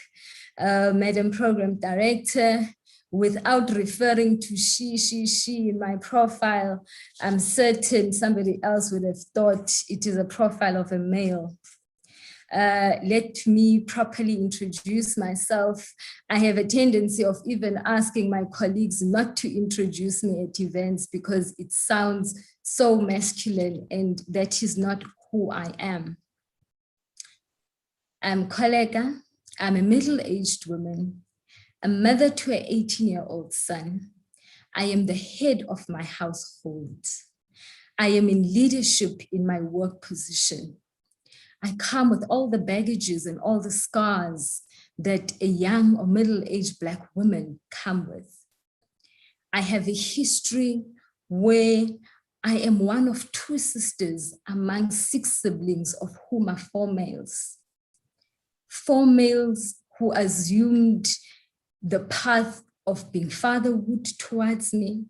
Madam Program Director, without referring to she in my profile, I'm certain somebody else would have thought it is a profile of a male. Let me properly introduce myself. I have a tendency of even asking my colleagues not to introduce me at events because it sounds so masculine, and that is not who I am. I'm Kholeka. I'm a middle-aged woman, a mother to an 18-year-old son. I am the head of my household. I am in leadership in my work position. I come with all the baggages and all the scars that a young or middle-aged Black woman come with. I have a history where I am one of 2 sisters among 6 siblings, of whom are 4 males. 4 males who assumed the path of being fatherhood towards me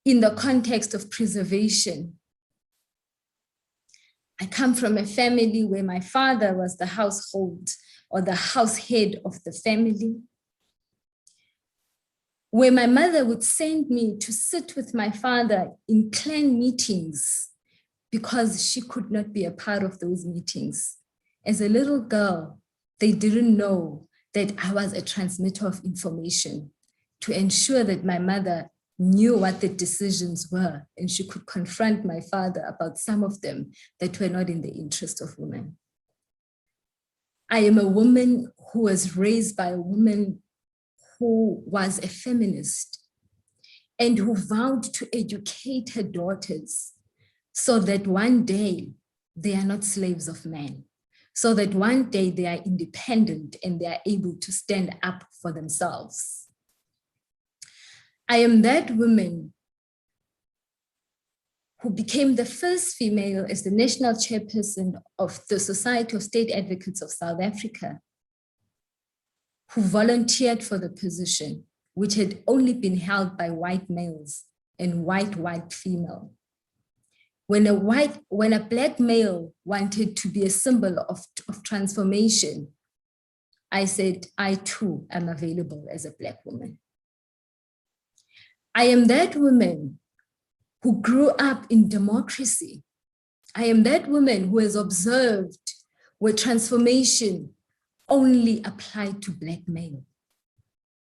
in the context of preservation. I come from a family where my father was the household or the house head of the family, where my mother would send me to sit with my father in clan meetings because she could not be a part of those meetings. As a little girl, they didn't know that I was a transmitter of information to ensure that my mother knew what the decisions were and she could confront my father about some of them that were not in the interest of women. I am a woman who was raised by a woman who was a feminist and who vowed to educate her daughters so that one day they are not slaves of men, so that one day they are independent and they are able to stand up for themselves. I am that woman who became the first female as the national chairperson of the Society of State Advocates of South Africa, who volunteered for the position, which had only been held by white males and white female. When a Black male wanted to be a symbol of transformation, I said, I too am available as a Black woman. I am that woman who grew up in democracy. I am that woman who has observed where transformation only applied to Black male.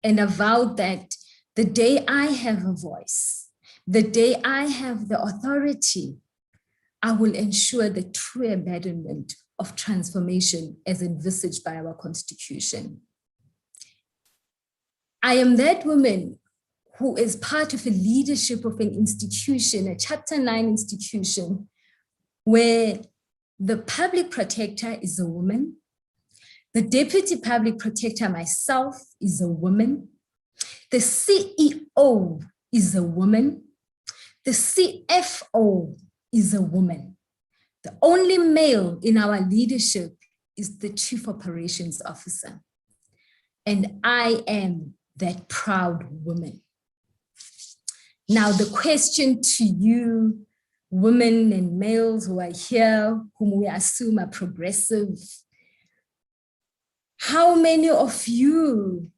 And I vowed that the day I have a voice, the day I have the authority, I will ensure the true embodiment of transformation as envisaged by our Constitution. I am that woman who is part of a leadership of an institution, a Chapter 9 institution, where the public protector is a woman, the deputy public protector, myself, is a woman, the CEO is a woman, the CFO is a woman. The only male in our leadership is the Chief Operations Officer. And I am that proud woman. Now, the question to you, women and males who are here, whom we assume are progressive, how many of you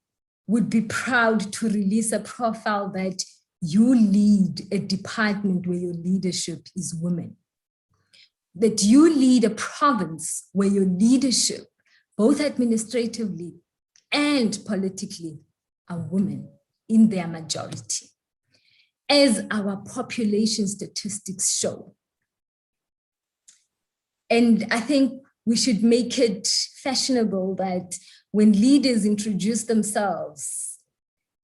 would be proud to release a profile that you lead a department where your leadership is women? That you lead a province where your leadership, both administratively and politically, are women in their majority, as our population statistics show. And I think we should make it fashionable that when leaders introduce themselves,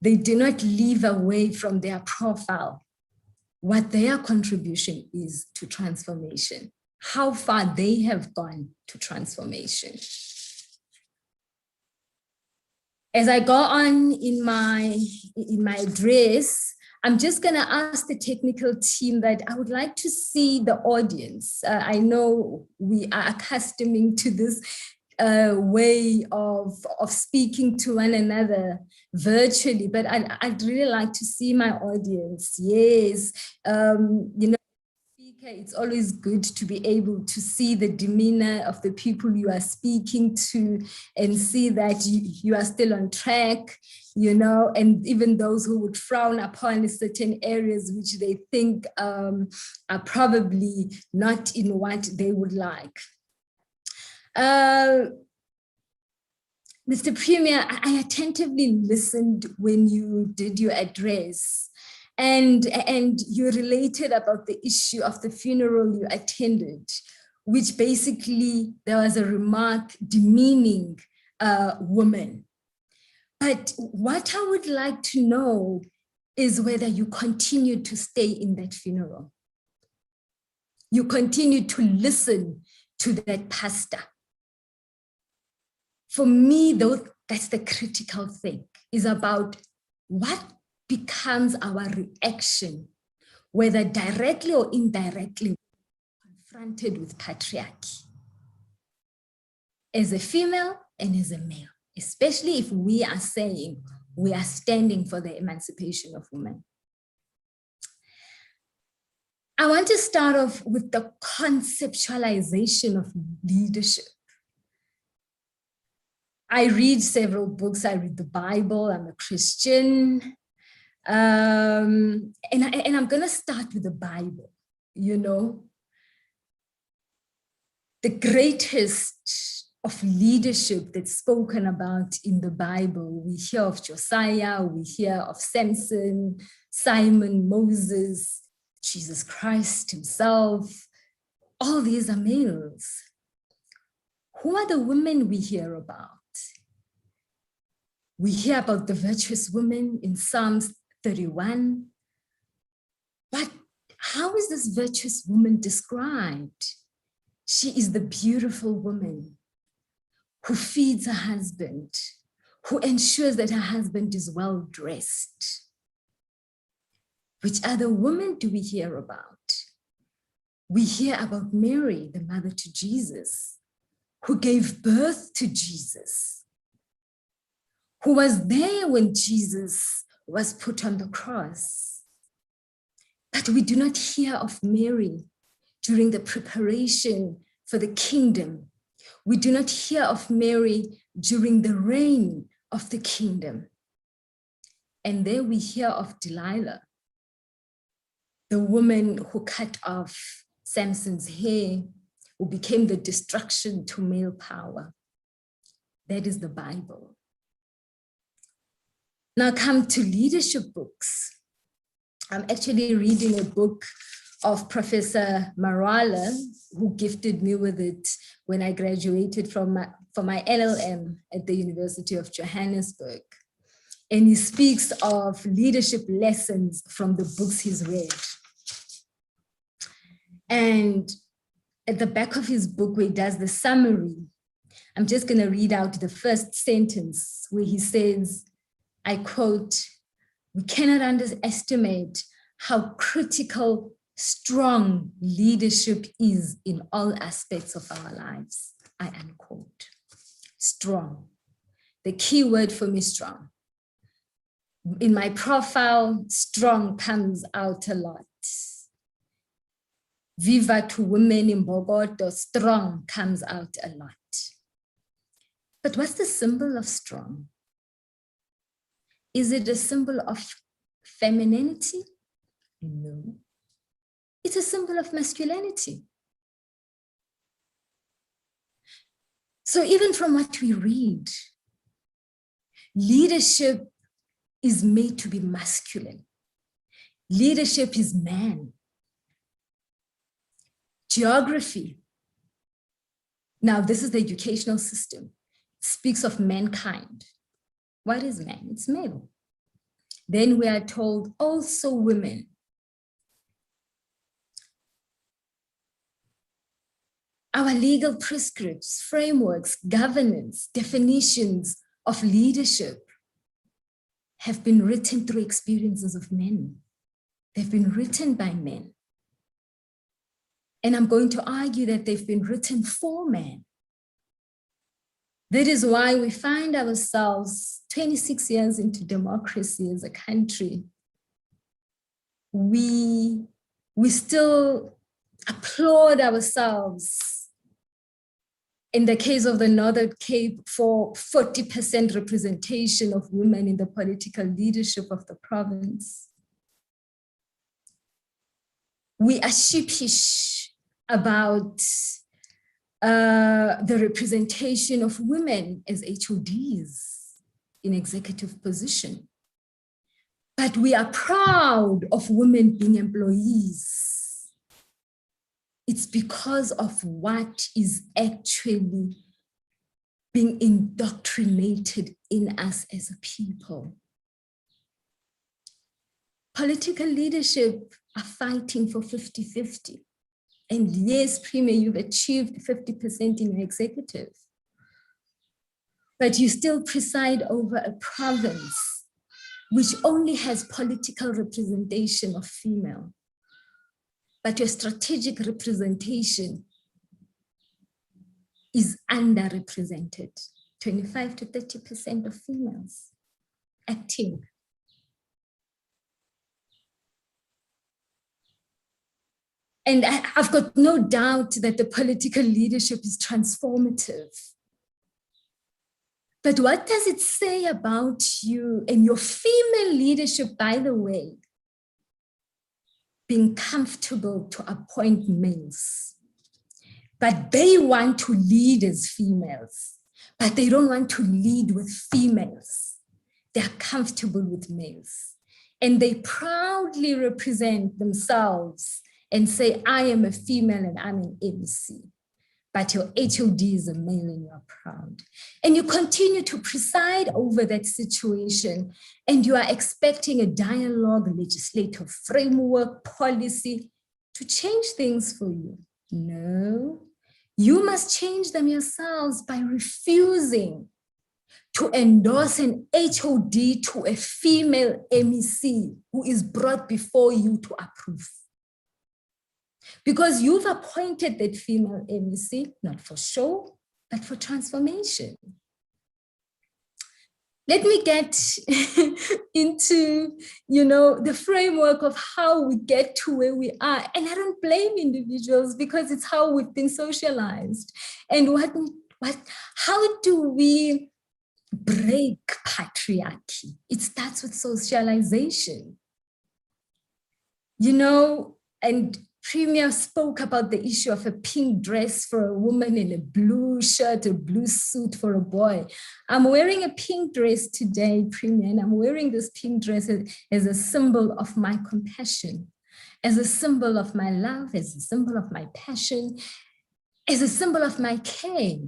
they do not leave away from their profile what their contribution is to transformation, how far they have gone to transformation. As I go on in my address, I'm just going to ask the technical team that I would like to see the audience. I know we are accustoming to this way of speaking to one another virtually, but I'd really like to see my audience. Yes, you know, it's always good to be able to see the demeanor of the people you are speaking to and see that you are still on track, you know, and even those who would frown upon certain areas which they think are probably not in what they would like. Mr. Premier, I attentively listened when you did your address. And you related about the issue of the funeral you attended, which basically there was a remark demeaning woman. But what I would like to know is whether you continue to stay in that funeral. You continue to listen to that pastor. For me, though, that's the critical thing, is about what becomes our reaction, whether directly or indirectly, confronted with patriarchy. As a female and as a male, especially if we are saying we are standing for the emancipation of women. I want to start off with the conceptualization of leadership. I read several books. I read the Bible. I'm a Christian. And I'm going to start with the Bible. You know, the greatest of leadership that's spoken about in the Bible, we hear of Josiah, we hear of Samson, Simon, Moses, Jesus Christ himself. All these are males. Who are the women we hear about? We hear about the virtuous woman in Psalms 31. But how is this virtuous woman described? She is the beautiful woman who feeds her husband, who ensures that her husband is well dressed. Which other women do we hear about? We hear about Mary, the mother to Jesus, who gave birth to Jesus, who was there when Jesus was put on the cross. But we do not hear of Mary during the preparation for the kingdom. We do not hear of Mary during the reign of the kingdom. And there we hear of Delilah, the woman who cut off Samson's hair, who became the destruction to male power. That is the Bible. Now come to leadership books. I'm actually reading a book of Professor Marwala, who gifted me with it when I graduated for my LLM at the University of Johannesburg. And he speaks of leadership lessons from the books he's read. And at the back of his book, where he does the summary, I'm just going to read out the first sentence where he says, I quote, "We cannot underestimate how critical strong leadership is in all aspects of our lives," I unquote. Strong. The key word for me, strong. In my profile, strong comes out a lot. Viva to women in Bogoto, strong comes out a lot. But what's the symbol of strong? Is it a symbol of femininity? No. It's a symbol of masculinity. So even from what we read, leadership is made to be masculine. Leadership is man. Geography. Now, this is the educational system. It speaks of mankind. What is man? It's male. Then we are told also women. Our legal prescripts, frameworks, governance, definitions of leadership have been written through experiences of men. They've been written by men. And I'm going to argue that they've been written for men. That is why we find ourselves 26 years into democracy as a country. We still applaud ourselves in the case of the Northern Cape for 40% representation of women in the political leadership of the province. We are sheepish about the representation of women as HODs in executive position. But we are proud of women being employees. It's because of what is actually being indoctrinated in us as a people. Political leadership are fighting for 50-50. And yes, Premier, you've achieved 50% in your executive, but you still preside over a province which only has political representation of female, but your strategic representation is underrepresented, 25 to 30% of females acting. And I've got no doubt that the political leadership is transformative. But what does it say about you and your female leadership, by the way, being comfortable to appoint males? But they want to lead as females, but they don't want to lead with females. They're comfortable with males. And they proudly represent themselves and say, I am a female and I'm an MC. But your HOD is a male and you're proud. And you continue to preside over that situation, and you are expecting a dialogue, legislative framework, policy to change things for you. No, you must change them yourselves by refusing to endorse an HOD to a female MEC who is brought before you to approve. Because you've appointed that female MEC, not for show, but for transformation. Let me get into, the framework of how we get to where we are. And I don't blame individuals because it's how we've been socialized. And how do we break patriarchy? It starts with socialization. And Premier spoke about the issue of a pink dress for a woman and a blue shirt, a blue suit for a boy. I'm wearing a pink dress today, Premier, and I'm wearing this pink dress as a symbol of my compassion, as a symbol of my love, as a symbol of my passion, as a symbol of my care,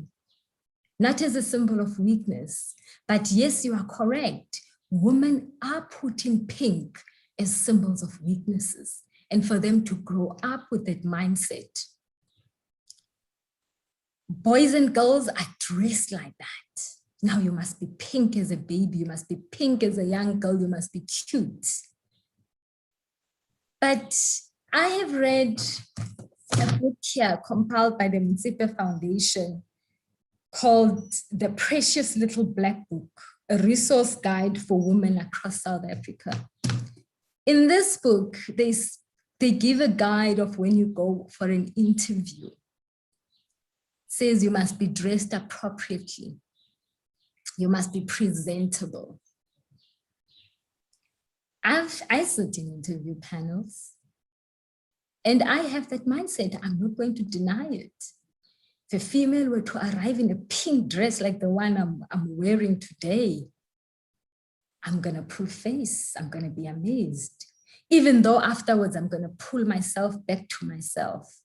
not as a symbol of weakness. But yes, you are correct. Women are put in pink as symbols of weaknesses, and for them to grow up with that mindset. Boys and girls are dressed like that. Now you must be pink as a baby, you must be pink as a young girl, you must be cute. But I have read a book here compiled by the Mtsipe Foundation called The Precious Little Black Book, a resource guide for women across South Africa. In this book, they give a guide of when you go for an interview. It says you must be dressed appropriately. You must be presentable. I sit in interview panels and I have that mindset. I'm not going to deny it. If a female were to arrive in a pink dress like the one I'm wearing today, I'm going to pull face. I'm going to be amazed. Even though afterwards, I'm going to pull myself back to myself.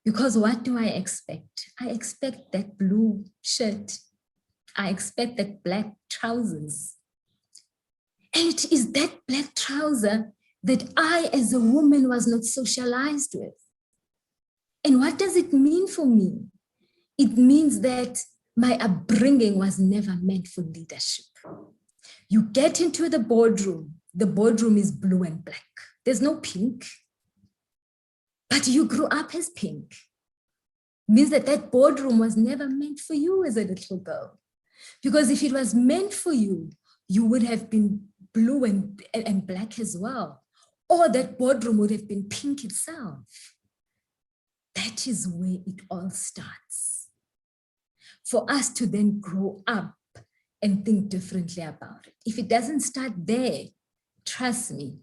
Because what do I expect? I expect that blue shirt. I expect that black trousers. And it is that black trouser that I, as a woman, was not socialized with. And what does it mean for me? It means that my upbringing was never meant for leadership. You get into the boardroom is blue and black. There's no pink. But you grew up as pink. It means that boardroom was never meant for you as a little girl. Because if it was meant for you, you would have been blue and black as well. Or that boardroom would have been pink itself. That is where it all starts. For us to then grow up and think differently about it. If it doesn't start there, trust me,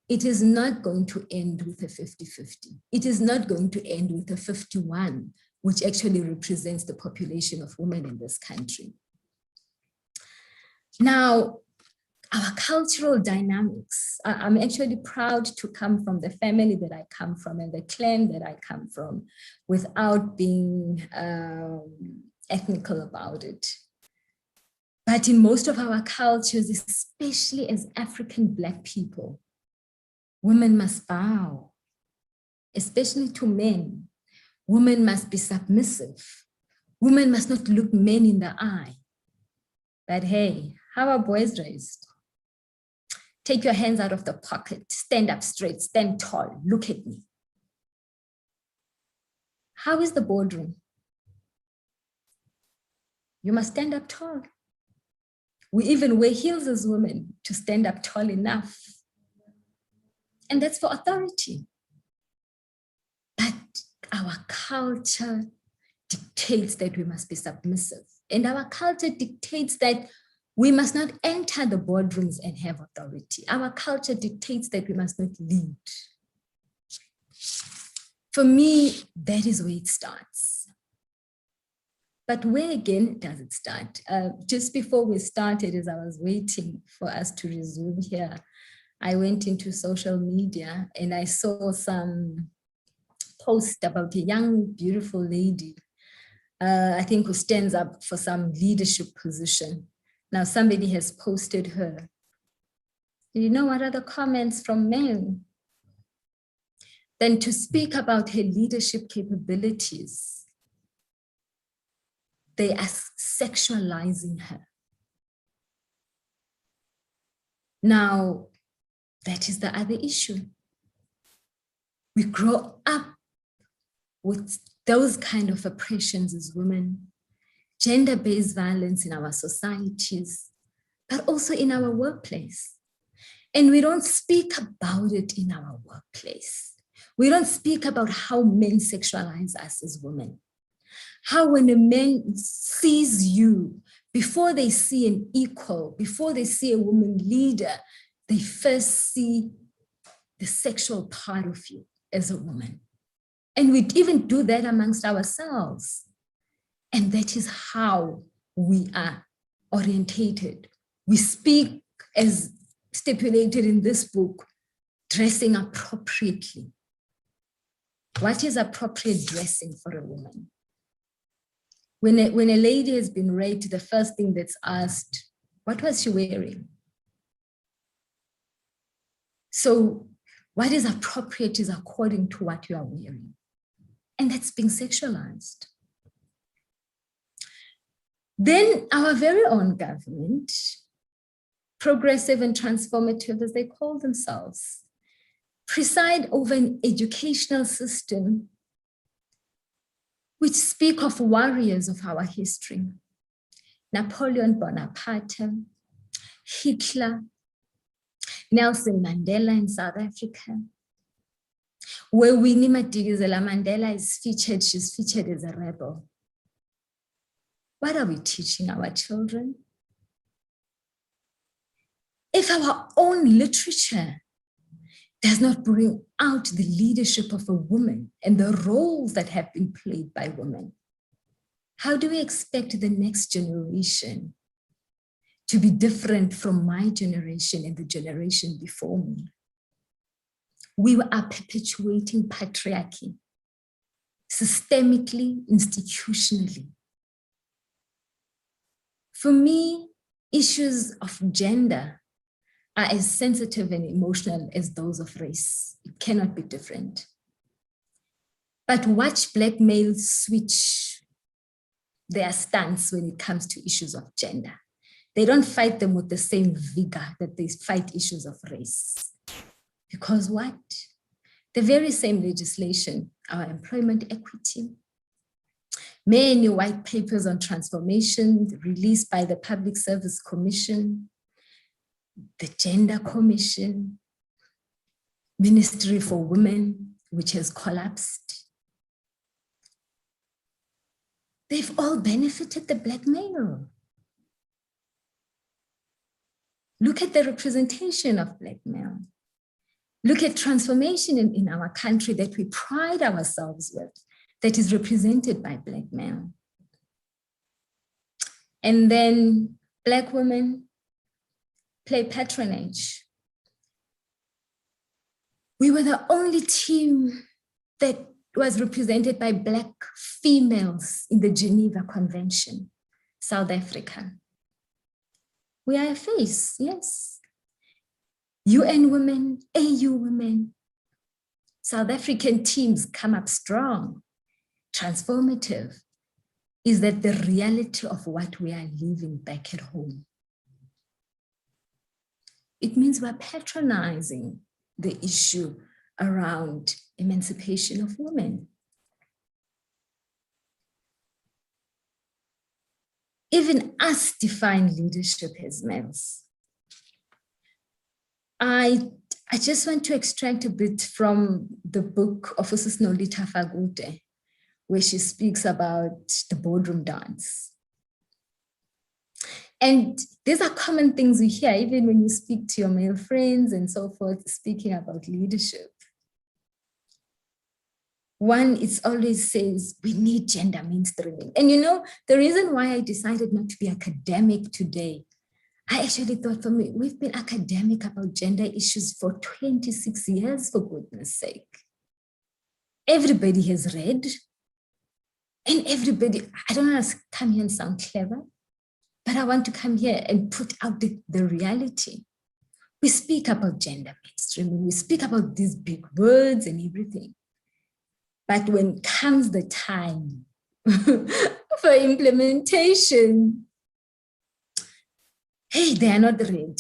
it is not going to end with a 50-50. It is not going to end with a 51, which actually represents the population of women in this country. Now, our cultural dynamics, I'm actually proud to come from the family that I come from and the clan that I come from without being ethnical about it. But in most of our cultures, especially as African Black people, women must bow, especially to men. Women must be submissive. Women must not look men in the eye. But hey, how are boys raised? Take your hands out of the pocket, stand up straight, stand tall, look at me. How is the boardroom? You must stand up tall. We even wear heels as women to stand up tall enough. And that's for authority. But our culture dictates that we must be submissive. And our culture dictates that we must not enter the boardrooms and have authority. Our culture dictates that we must not lead. For me, that is where it starts. But where again does it start? Just before we started, as I was waiting for us to resume here, I went into social media and I saw some post about a young, beautiful lady, I think who stands up for some leadership position. Now somebody has posted her. You know what are the comments from men? Then to speak about her leadership capabilities, they are sexualizing her. Now, that is the other issue. We grow up with those kind of oppressions as women, gender-based violence in our societies, but also in our workplace. And we don't speak about it in our workplace. We don't speak about how men sexualize us as women. How when a man sees you, before they see an equal, before they see a woman leader, they first see the sexual part of you as a woman. And we even do that amongst ourselves. And that is how we are orientated. We speak, as stipulated in this book, dressing appropriately. What is appropriate dressing for a woman? When a lady has been raped, the first thing that's asked, what was she wearing? So what is appropriate is according to what you are wearing. And that's being sexualized. Then our very own government, progressive and transformative as they call themselves, preside over an educational system which speak of warriors of our history. Napoleon Bonaparte, Hitler, Nelson Mandela in South Africa, where Winnie Madikizela Mandela is featured, she's featured as a rebel. What are we teaching our children? If our own literature does not bring out the leadership of a woman and the roles that have been played by women, how do we expect the next generation to be different from my generation and the generation before me? We are perpetuating patriarchy, systemically, institutionally. For me, issues of gender are as sensitive and emotional as those of race. It cannot be different. But watch Black males switch their stance when it comes to issues of gender. They don't fight them with the same vigor that they fight issues of race. Because what? The very same legislation, our employment equity, many white papers on transformation released by the Public Service Commission, the Gender Commission, Ministry for Women, which has collapsed. They've all benefited the Black male. Look at the representation of Black male. Look at transformation in our country that we pride ourselves with, that is represented by Black male. And then Black women play patronage. We were the only team that was represented by Black females in the Geneva Convention, South Africa. We are a face, yes. UN women, AU women, South African teams come up strong, transformative. Is that the reality of what we are living back at home? It means we're patronizing the issue around emancipation of women. Even us define leadership as males. I just want to extract a bit from the book of Mrs. Nolita Fagute, where she speaks about the boardroom dance. And these are common things we hear, even when you speak to your male friends and so forth, speaking about leadership. One, it always says, we need gender mainstreaming. And you know, the reason why I decided not to be academic today, I actually thought for me, we've been academic about gender issues for 26 years, for goodness sake. Everybody has read, and everybody, I don't want to come here and sound clever, but I want to come here and put out the reality. We speak about gender mainstreaming, we speak about these big words and everything. But when comes the time for implementation, hey, they are not ready.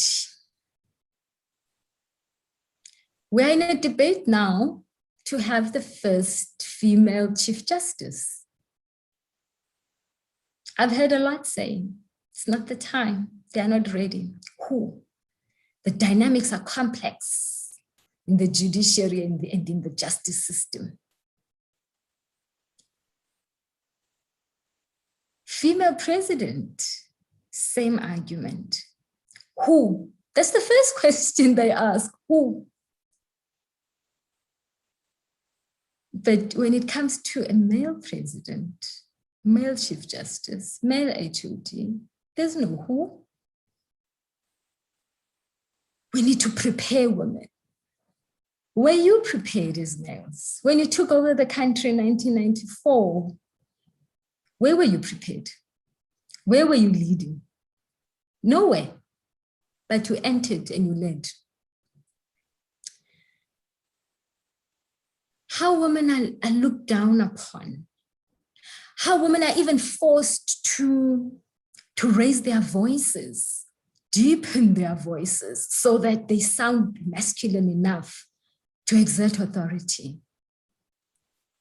We're in a debate now to have the first female Chief Justice. I've heard a lot saying, it's not the time, they are not ready. Who? The dynamics are complex in the judiciary and in the justice system. Female president, same argument. Who? That's the first question they ask, who? But when it comes to a male president, male chief justice, male HOD, there's no who. We need to prepare women. Were you prepared as males? When you took over the country in 1994, where were you prepared? Where were you leading? Nowhere, but you entered and you led. How women are looked down upon. How women are even forced to raise their voices, deepen their voices so that they sound masculine enough to exert authority.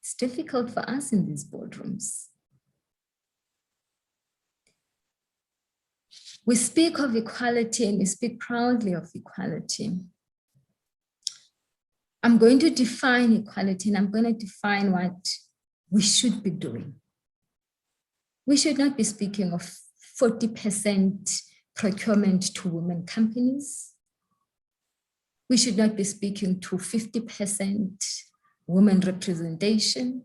It's difficult for us in these boardrooms. We speak of equality and we speak proudly of equality. I'm going to define equality and I'm going to define what we should be doing. We should not be speaking of 40% procurement to women companies. We should not be speaking to 50% women representation.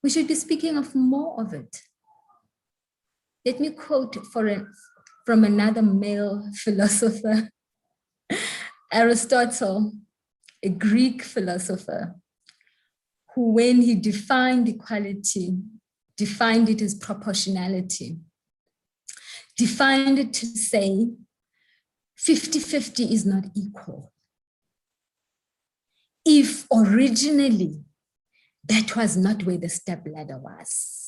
We should be speaking of more of it. Let me quote from another male philosopher, Aristotle, a Greek philosopher, who when he defined equality, defined it as proportionality, defined it to say 50-50 is not equal. If originally that was not where the step ladder was.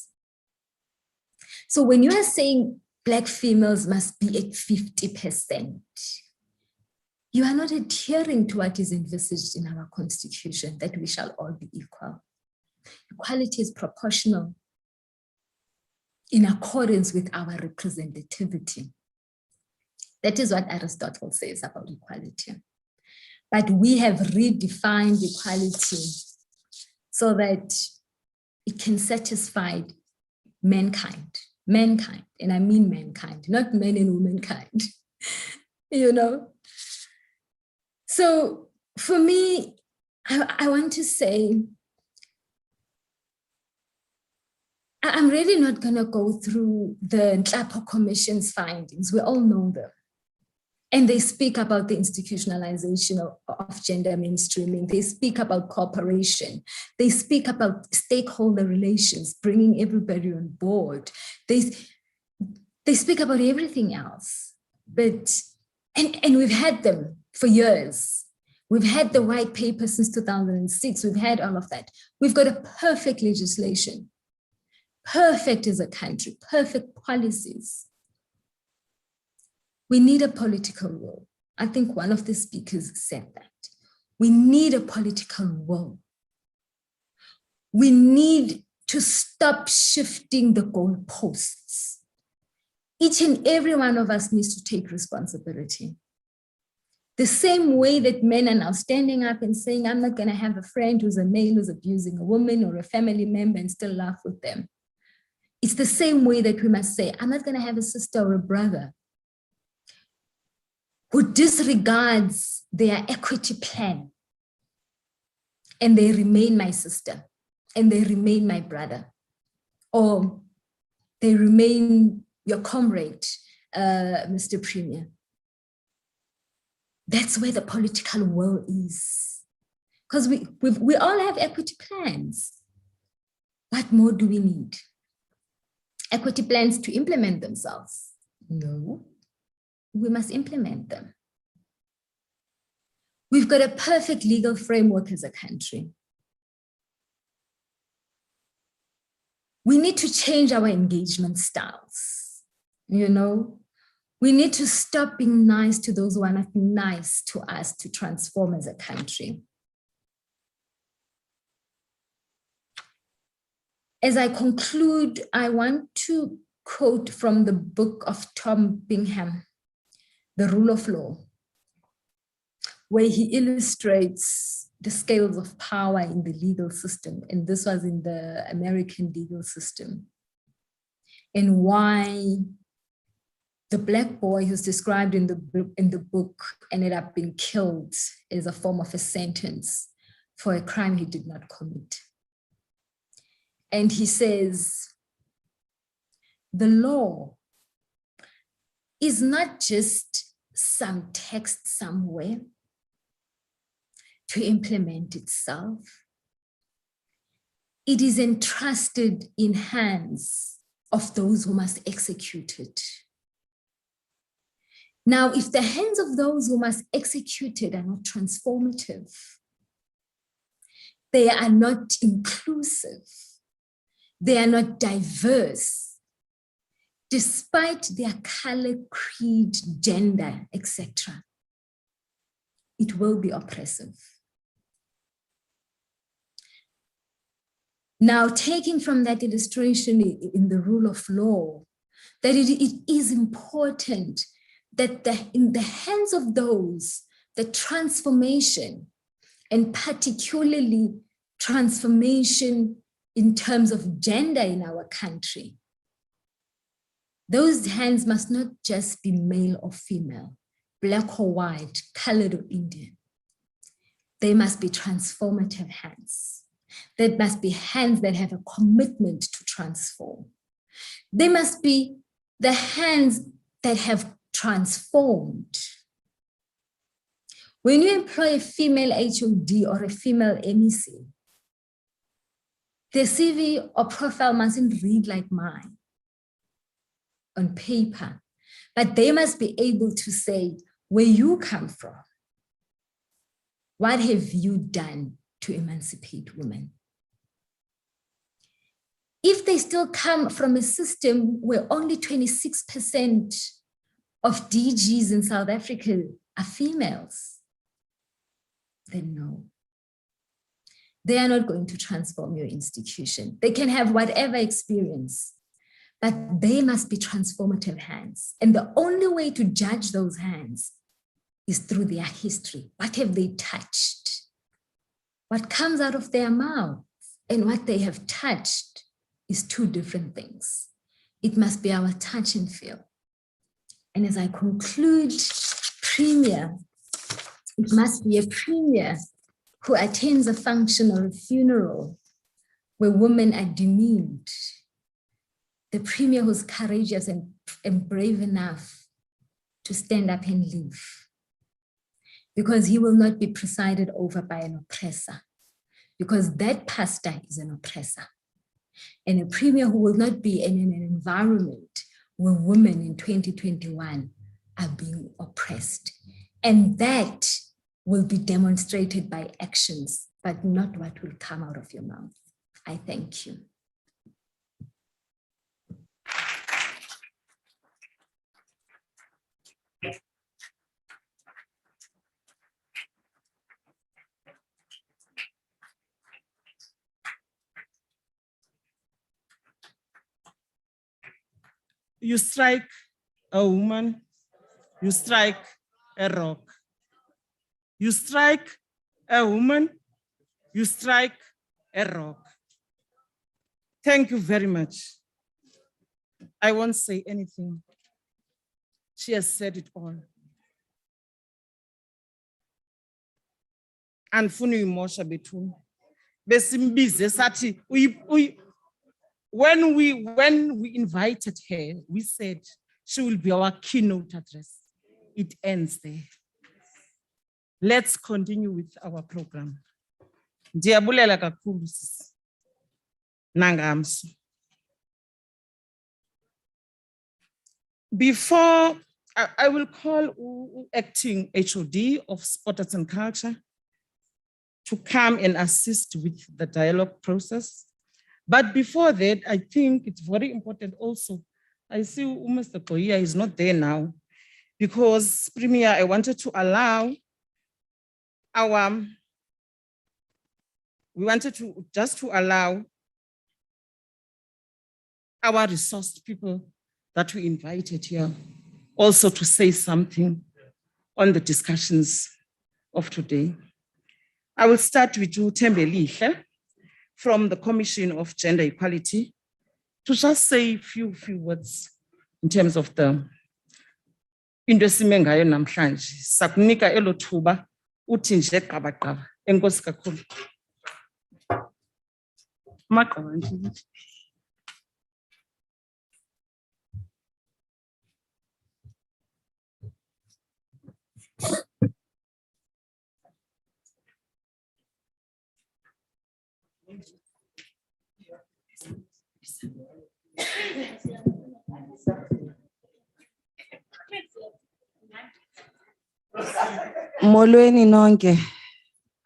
So when you are saying Black females must be at 50%, you are not adhering to what is envisaged in our constitution, that we shall all be equal. Equality is proportional in accordance with our representativity. That is what Aristotle says about equality. But we have redefined equality so that it can satisfy mankind, and I mean mankind, not men and womankind, you know? So for me, I want to say, I'm really not gonna go through the Nhlapo Commission's findings. We all know them. And they speak about the institutionalization of gender mainstreaming. They speak about cooperation. They speak about stakeholder relations, bringing everybody on board. They speak about everything else. But, and we've had them for years. We've had the white paper since 2006. We've had all of that. We've got a perfect legislation, perfect as a country, perfect policies. We need a political will. I think one of the speakers said that. We need a political will. We need to stop shifting the goalposts. Each and every one of us needs to take responsibility. The same way that men are now standing up and saying, I'm not going to have a friend who's a male who's abusing a woman or a family member and still laugh with them. It's the same way that we must say, I'm not going to have a sister or a brother who disregards their equity plan and they remain my sister and they remain my brother, or they remain your comrade, Mr. Premier. That's where the political will is. Because we all have equity plans. What more do we need? Equity plans to implement themselves? No, we must implement them. We've got a perfect legal framework as a country. We need to change our engagement styles, you know? We need to stop being nice to those who are not nice to us to transform as a country. As I conclude, I want to quote from the book of Tom Bingham, The Rule of Law, where he illustrates the scales of power in the legal system. And this was in the American legal system. And why the black boy who's described in the book ended up being killed as a form of a sentence for a crime he did not commit. And he says, the law is not just some text somewhere to implement itself. It is entrusted in hands of those who must execute it. Now, if the hands of those who must execute it are not transformative, they are not inclusive, they are not diverse, despite their color, creed, gender, etc., it will be oppressive. Now, taking from that illustration in the rule of law, that it is important that in the hands of those, the transformation, and particularly transformation in terms of gender in our country, those hands must not just be male or female, black or white, colored or Indian. They must be transformative hands. They must be hands that have a commitment to transform. They must be the hands that have transformed. When you employ a female HOD or a female MEC, their CV or profile mustn't read like mine on paper, but they must be able to say where you come from. What have you done to emancipate women? If they still come from a system where only 26% of DGs in South Africa are females, then no. They are not going to transform your institution. They can have whatever experience, but they must be transformative hands. And the only way to judge those hands is through their history. What have they touched? What comes out of their mouths and what they have touched is two different things. It must be our touch and feel. And as I conclude, Premier, it must be a Premier who attends a function or a funeral where women are demeaned. The Premier who's courageous and brave enough to stand up and leave, because he will not be presided over by an oppressor, because that pastor is an oppressor. And a Premier who will not be in an environment where women in 2021 are being oppressed. And that will be demonstrated by actions, but not what will come out of your mouth. I thank you. You strike a woman, you strike a rock. You strike a woman, you strike a rock. Thank you very much. I won't say anything. She has said it all. Andifuna uyimosha bethuna. Besimbize sathi when we invited her, we said she will be our keynote address. It ends there. Let's continue with our program. Ndiyabulela kakhulu sisi. Nangamso. Before I will call acting HOD of Sport Arts and Culture to come and assist with the dialogue process. But before that, I think it's very important also. I see Mr. Koya is not there now because Premier, I wanted to allow allow our resourced people that we invited here also to say something on the discussions of today. I will start with you, Thembelihle, from the Commission of Gender Equality, to just say a few words in terms of the into esimengayo namhlanje. Sakunika elo thuba uthi nje qabaqaba. Enkosi kakhulu. Maqaba nje. Molweni nonke.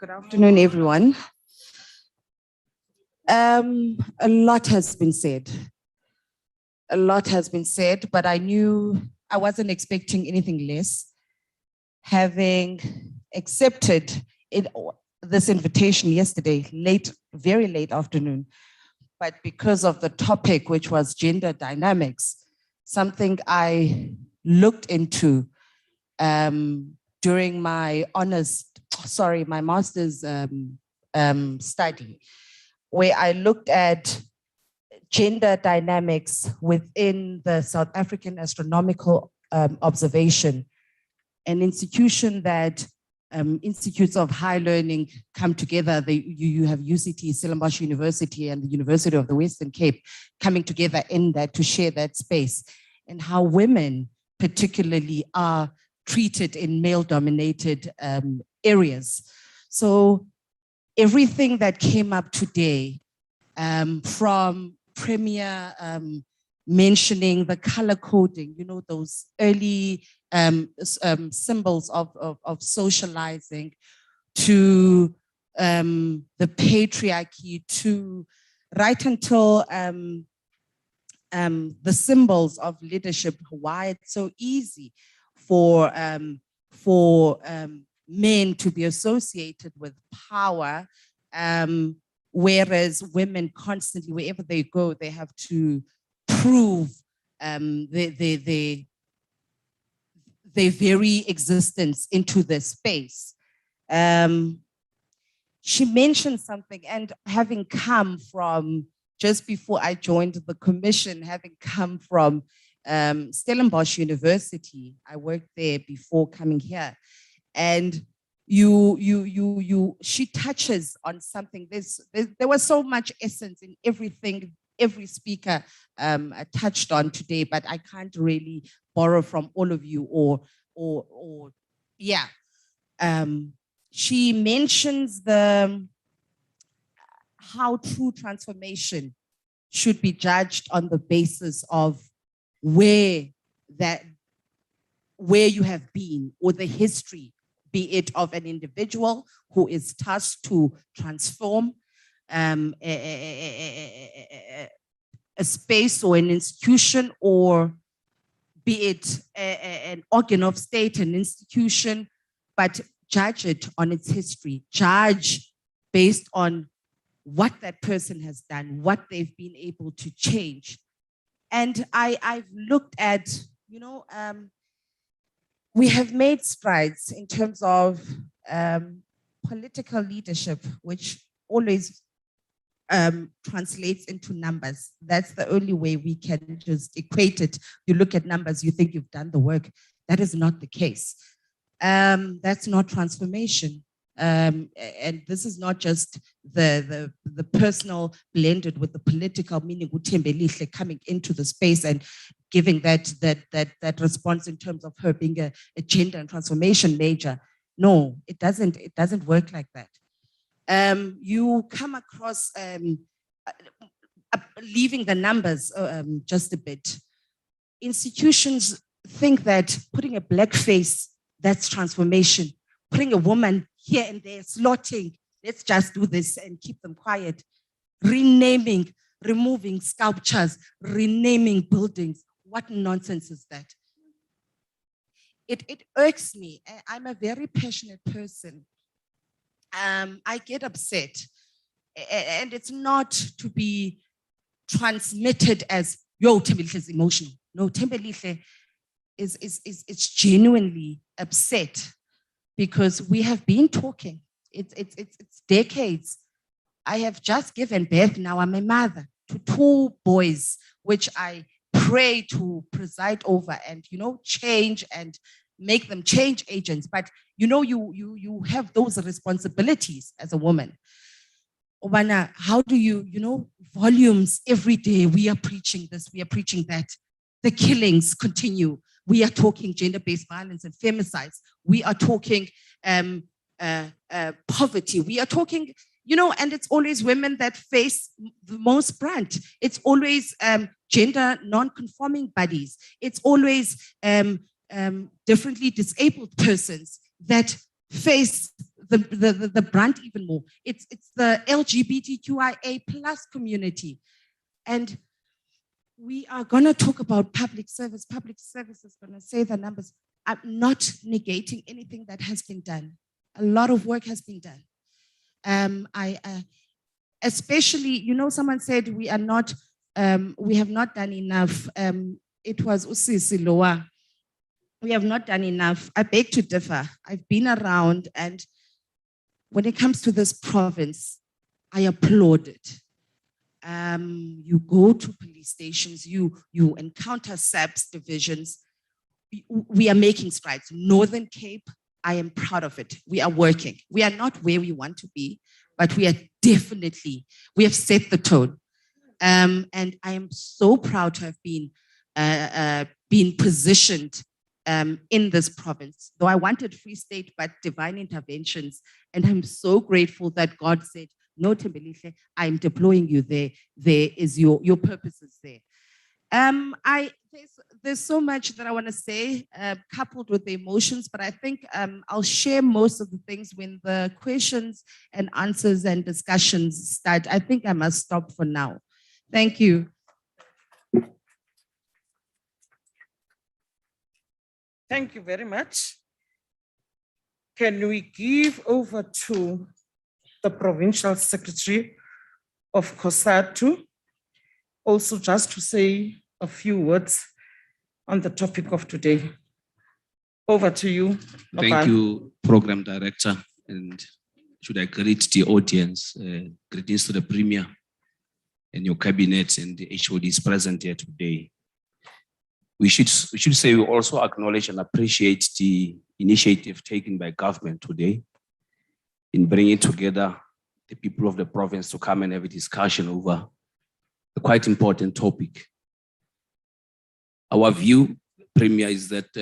Good afternoon, everyone. A lot has been said. A lot has been said, but I wasn't expecting anything less. Having accepted this invitation yesterday, very late afternoon, but because of the topic, which was gender dynamics, something I looked into during my master's study, where I looked at gender dynamics within the South African Astronomical Observation, an institution that institutes of high learning come together. You have UCT, Stellenbosch University, and the University of the Western Cape coming together in that to share that space, and how women particularly are treated in male-dominated areas. So everything that came up today, from Premier mentioning the color coding, those early symbols of socializing, to the patriarchy, to right until the symbols of leadership, why it's so easy for men to be associated with power, whereas women constantly, wherever they go, they have to prove their very existence into the space. She mentioned something, and having come from, just before I joined the commission, having come from Stellenbosch University, I worked there before coming here, and she touches on something. There was so much essence in everything every speaker touched on today, but I can't really borrow from all of you yeah. She mentions how true transformation should be judged on the basis of where where you have been or the history, be it of an individual who is tasked to transform a space or an institution, or be it an organ of state, an institution, but judge it on its history, judge based on what that person has done, what they've been able to change. And I've looked at, we have made strides in terms of political leadership, which always translates into numbers. That's the only way we can just equate it. You look at numbers, you think you've done the work. That is not the case. That's not transformation. And this is not just the personal blended with the political, meaning uThembelihle coming into the space and giving that response in terms of her being a gender and transformation major. No, it doesn't work like that. You come across, leaving the numbers just a bit. Institutions think that putting a black face, that's transformation. Putting a woman here and there, slotting, let's just do this and keep them quiet. Renaming, removing sculptures, renaming buildings. What nonsense is that? It irks me. I'm a very passionate person. I get upset, and it's not to be transmitted as, yo, Thembelihle is emotional. No, Thembelihle is genuinely upset because we have been talking. It's decades. I have just given birth. Now I'm a mother to 2 boys, which I pray to preside over and, change and make them change agents. But, you have those responsibilities as a woman. Obana, how do you, volumes every day, we are preaching this, we are preaching that. The killings continue. We are talking gender-based violence and femicides. We are talking poverty. We are talking, and it's always women that face the most brunt. It's always gender non-conforming bodies. It's always differently disabled persons that face the brunt even more. It's the LGBTQIA+ community. And we are going to talk about public service. Public service is going to say the numbers. I'm not negating anything that has been done. A lot of work has been done. Especially, someone said we have not done enough. It was Usisi Loa. We have not done enough. I beg to differ. I've been around, and when it comes to this province, I applaud it. You go to police stations, you encounter SAPS divisions. We are making strides. Northern Cape, I am proud of it. We are working. We are not where we want to be, but we are definitely, we have set the tone. And I am so proud to have been positioned in this province. Though I wanted Free State, but divine interventions. And I'm so grateful that God said, no, Thembelihle, I'm deploying you there. There is your purpose is there. There's so much that I want to say, coupled with the emotions, but I think I'll share most of the things when the questions and answers and discussions start. I think I must stop for now. Thank you. Thank you very much. Can we give over to the Provincial Secretary of COSATU, also just to say a few words on the topic of today. Over to you. Thank you, Program Director, and should I greet the audience, greetings to the Premier and your cabinet and the HODs present here today. We should say we also acknowledge and appreciate the initiative taken by government today in bringing together the people of the province to come and have a discussion over a quite important topic. Our view, Premier, is that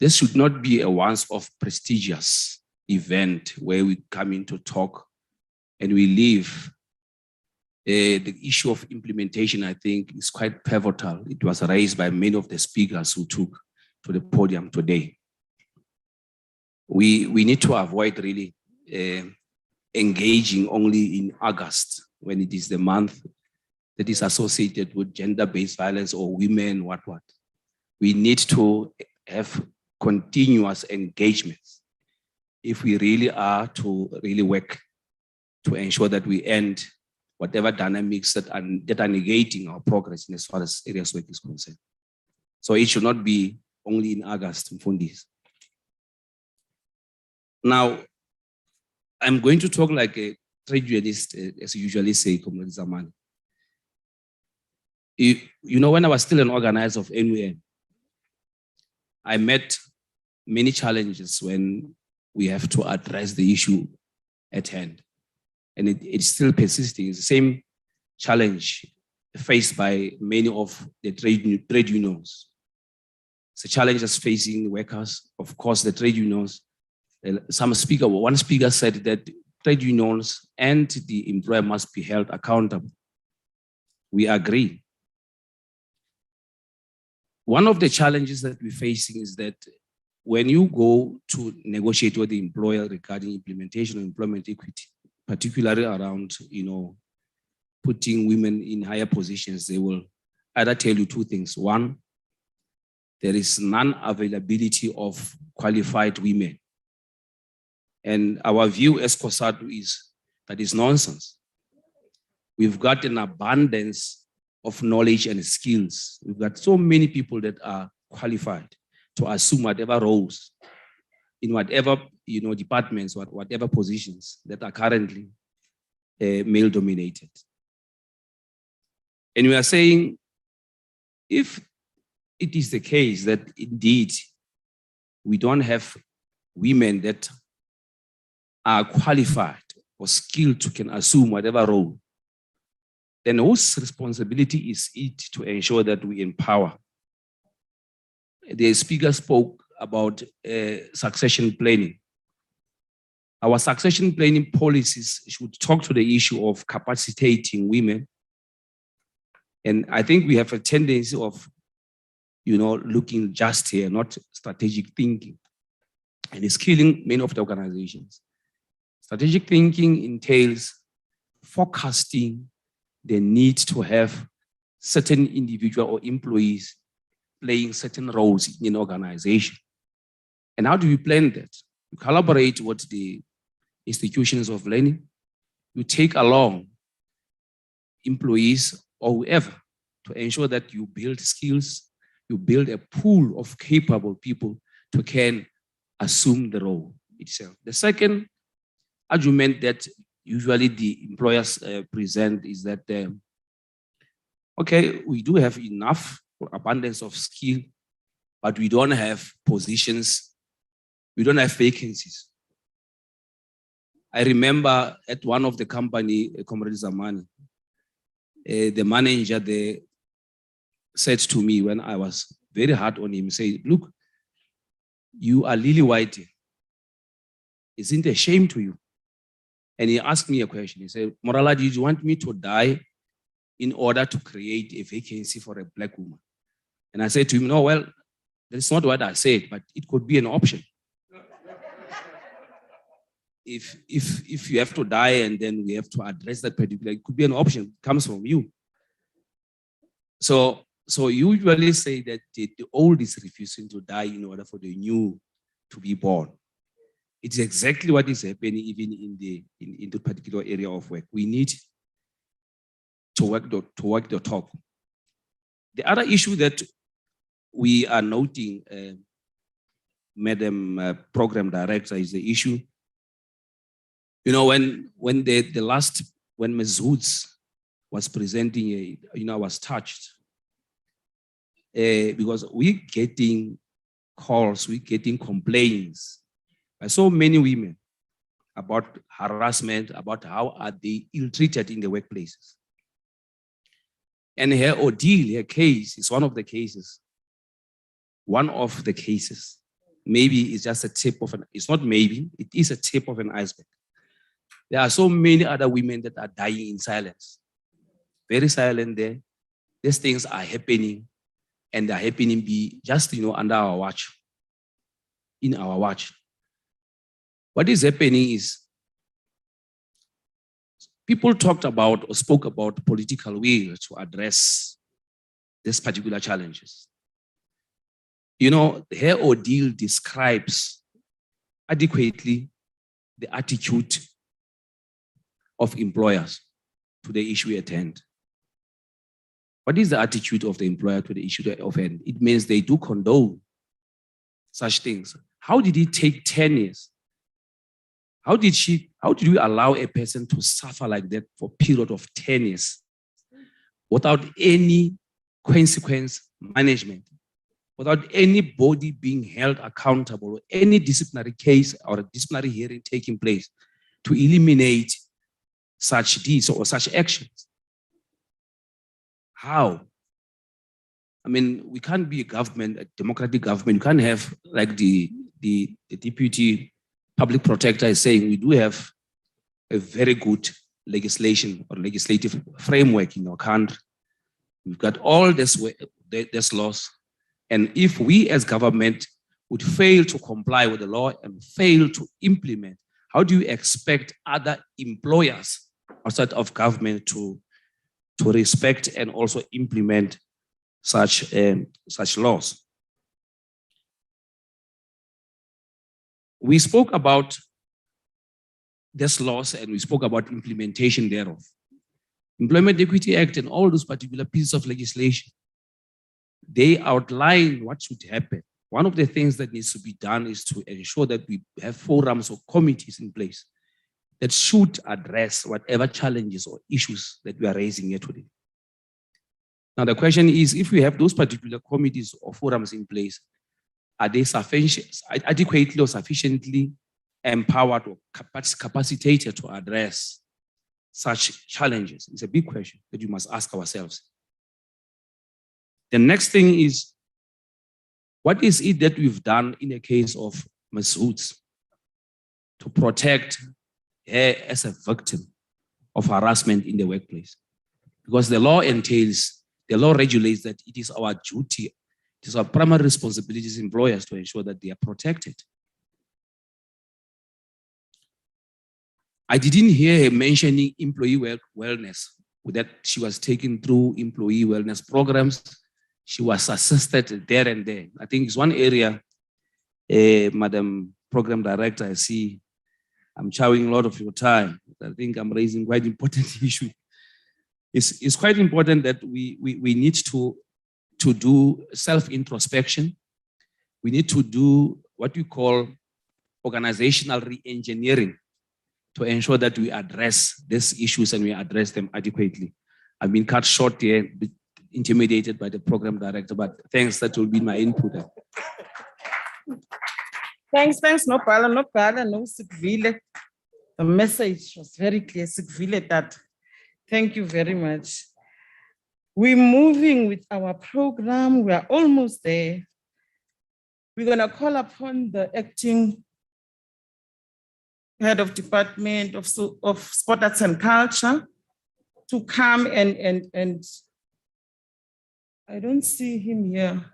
this should not be a once-off prestigious event where we come in to talk and we leave. The issue of implementation, I think, is quite pivotal. It was raised by many of the speakers who took to the podium today. We need to avoid really engaging only in August, when it is the month that is associated with gender-based violence or women, what. We need to have continuous engagements if we really are to really work to ensure that we end whatever dynamics that are negating our progress in as far as areas work is concerned. So it should not be only in August, Mfundis. Now, I'm going to talk like a trade unionist, as you usually say, Comrade Zamani. You know, when I was still an organizer of NUN, I met many challenges when we have to address the issue at hand. And it's still persisting. It's the same challenge faced by many of the trade unions. It's a challenge that's facing workers, of course, the trade unions. One speaker said that trade unions and the employer must be held accountable. We agree. One of the challenges that we're facing is that when you go to negotiate with the employer regarding implementation of employment equity, particularly around, putting women in higher positions, they will either tell you two things. One, there is non-availability of qualified women. And our view as COSATU is that is nonsense. We've got an abundance of knowledge and skills. We've got so many people that are qualified to assume whatever roles in whatever departments, whatever positions that are currently male dominated. And we are saying, if it is the case that indeed we don't have women that are qualified or skilled to can assume whatever role, then whose responsibility is it to ensure that we empower? The speaker spoke about succession planning. Our succession planning policies should talk to the issue of capacitating women. And I think we have a tendency of, looking just here, not strategic thinking. And it's killing many of the organizations. Strategic thinking entails forecasting the need to have certain individual or employees playing certain roles in an organization. And how do we plan that? You collaborate with the institutions of learning. You take along employees or whoever to ensure that you build skills, you build a pool of capable people to can assume the role itself. The second argument that usually the employers present is that, okay, we do have enough abundance of skill, but we don't have positions, we don't have vacancies. I remember at one of the company, Comrade Zamani, the manager there said to me when I was very hard on him, say, look, you are Lily White. Isn't it a shame to you? And he asked me a question. He said, Morala, do you want me to die in order to create a vacancy for a black woman? And I said to him, no, well, that's not what I said, but it could be an option. If you have to die and then we have to address that particular, it could be an option, it comes from you. So you usually say that the old is refusing to die in order for the new to be born. It's exactly what is happening even in the particular area of work. We need to walk the talk. The other issue that we are noting, Madam Program Director, is the issue. When Ms. Hoods was presenting, I was touched because we're getting calls, we're getting complaints by so many women about harassment, about how are they ill-treated in the workplaces. And her ordeal, her case is one of the cases. One of the cases. Maybe it's just a tip of it's not maybe, it is a tip of an iceberg. There are so many other women that are dying in silence. Very silent there. These things are happening. and they're happening be just, under our watch, in our watch. What is happening is people talked about or spoke about political will to address these particular challenges. Her ordeal describes adequately the attitude of employers to the issue at hand. What is the attitude of the employer to the issue at hand? It means they do condone such things. How did it take 10 years? How did we allow a person to suffer like that for a period of 10 years without any consequence management, without anybody being held accountable, or any disciplinary case or a disciplinary hearing taking place to eliminate such deeds or such actions? How? I mean, we can't be a government, a democratic government. You can't have like the deputy public protector is saying we do have a very good legislation or legislative framework in our country. We've got all this laws. And if we as government would fail to comply with the law and fail to implement, how do you expect other employers outside of government to respect and also implement such laws? We spoke about this laws and we spoke about implementation thereof. Employment Equity Act and all those particular pieces of legislation, they outline what should happen. One of the things that needs to be done is to ensure that we have forums or committees in place that should address whatever challenges or issues that we are raising here today. Now, the question is, if we have those particular committees or forums in place, are they adequately or sufficiently empowered or capacitated to address such challenges? It's a big question that you must ask ourselves. The next thing is, what is it that we've done in the case of Ms. Hoods to protect her as a victim of harassment in the workplace? Because the law regulates that it is our duty, it is our primary responsibility as employers to ensure that they are protected. I didn't hear her mentioning employee wellness, that she was taken through employee wellness programs. She was assisted there and there. I think it's one area, Madam Program Director, I see I'm chowing a lot of your time. I think I'm raising quite important issue. It's quite important that we need to do self-introspection. We need to do what we call organizational re-engineering to ensure that we address these issues and we address them adequately. I've been cut short here, intimidated by the program director, but thanks, that will be my input. Thanks, no problem, no Sikvile. The message was very clear, Sikvile, that thank you very much. We're moving with our program. We are almost there. We're gonna call upon the acting head of Department of Sport, Arts and Culture to come and I don't see him here.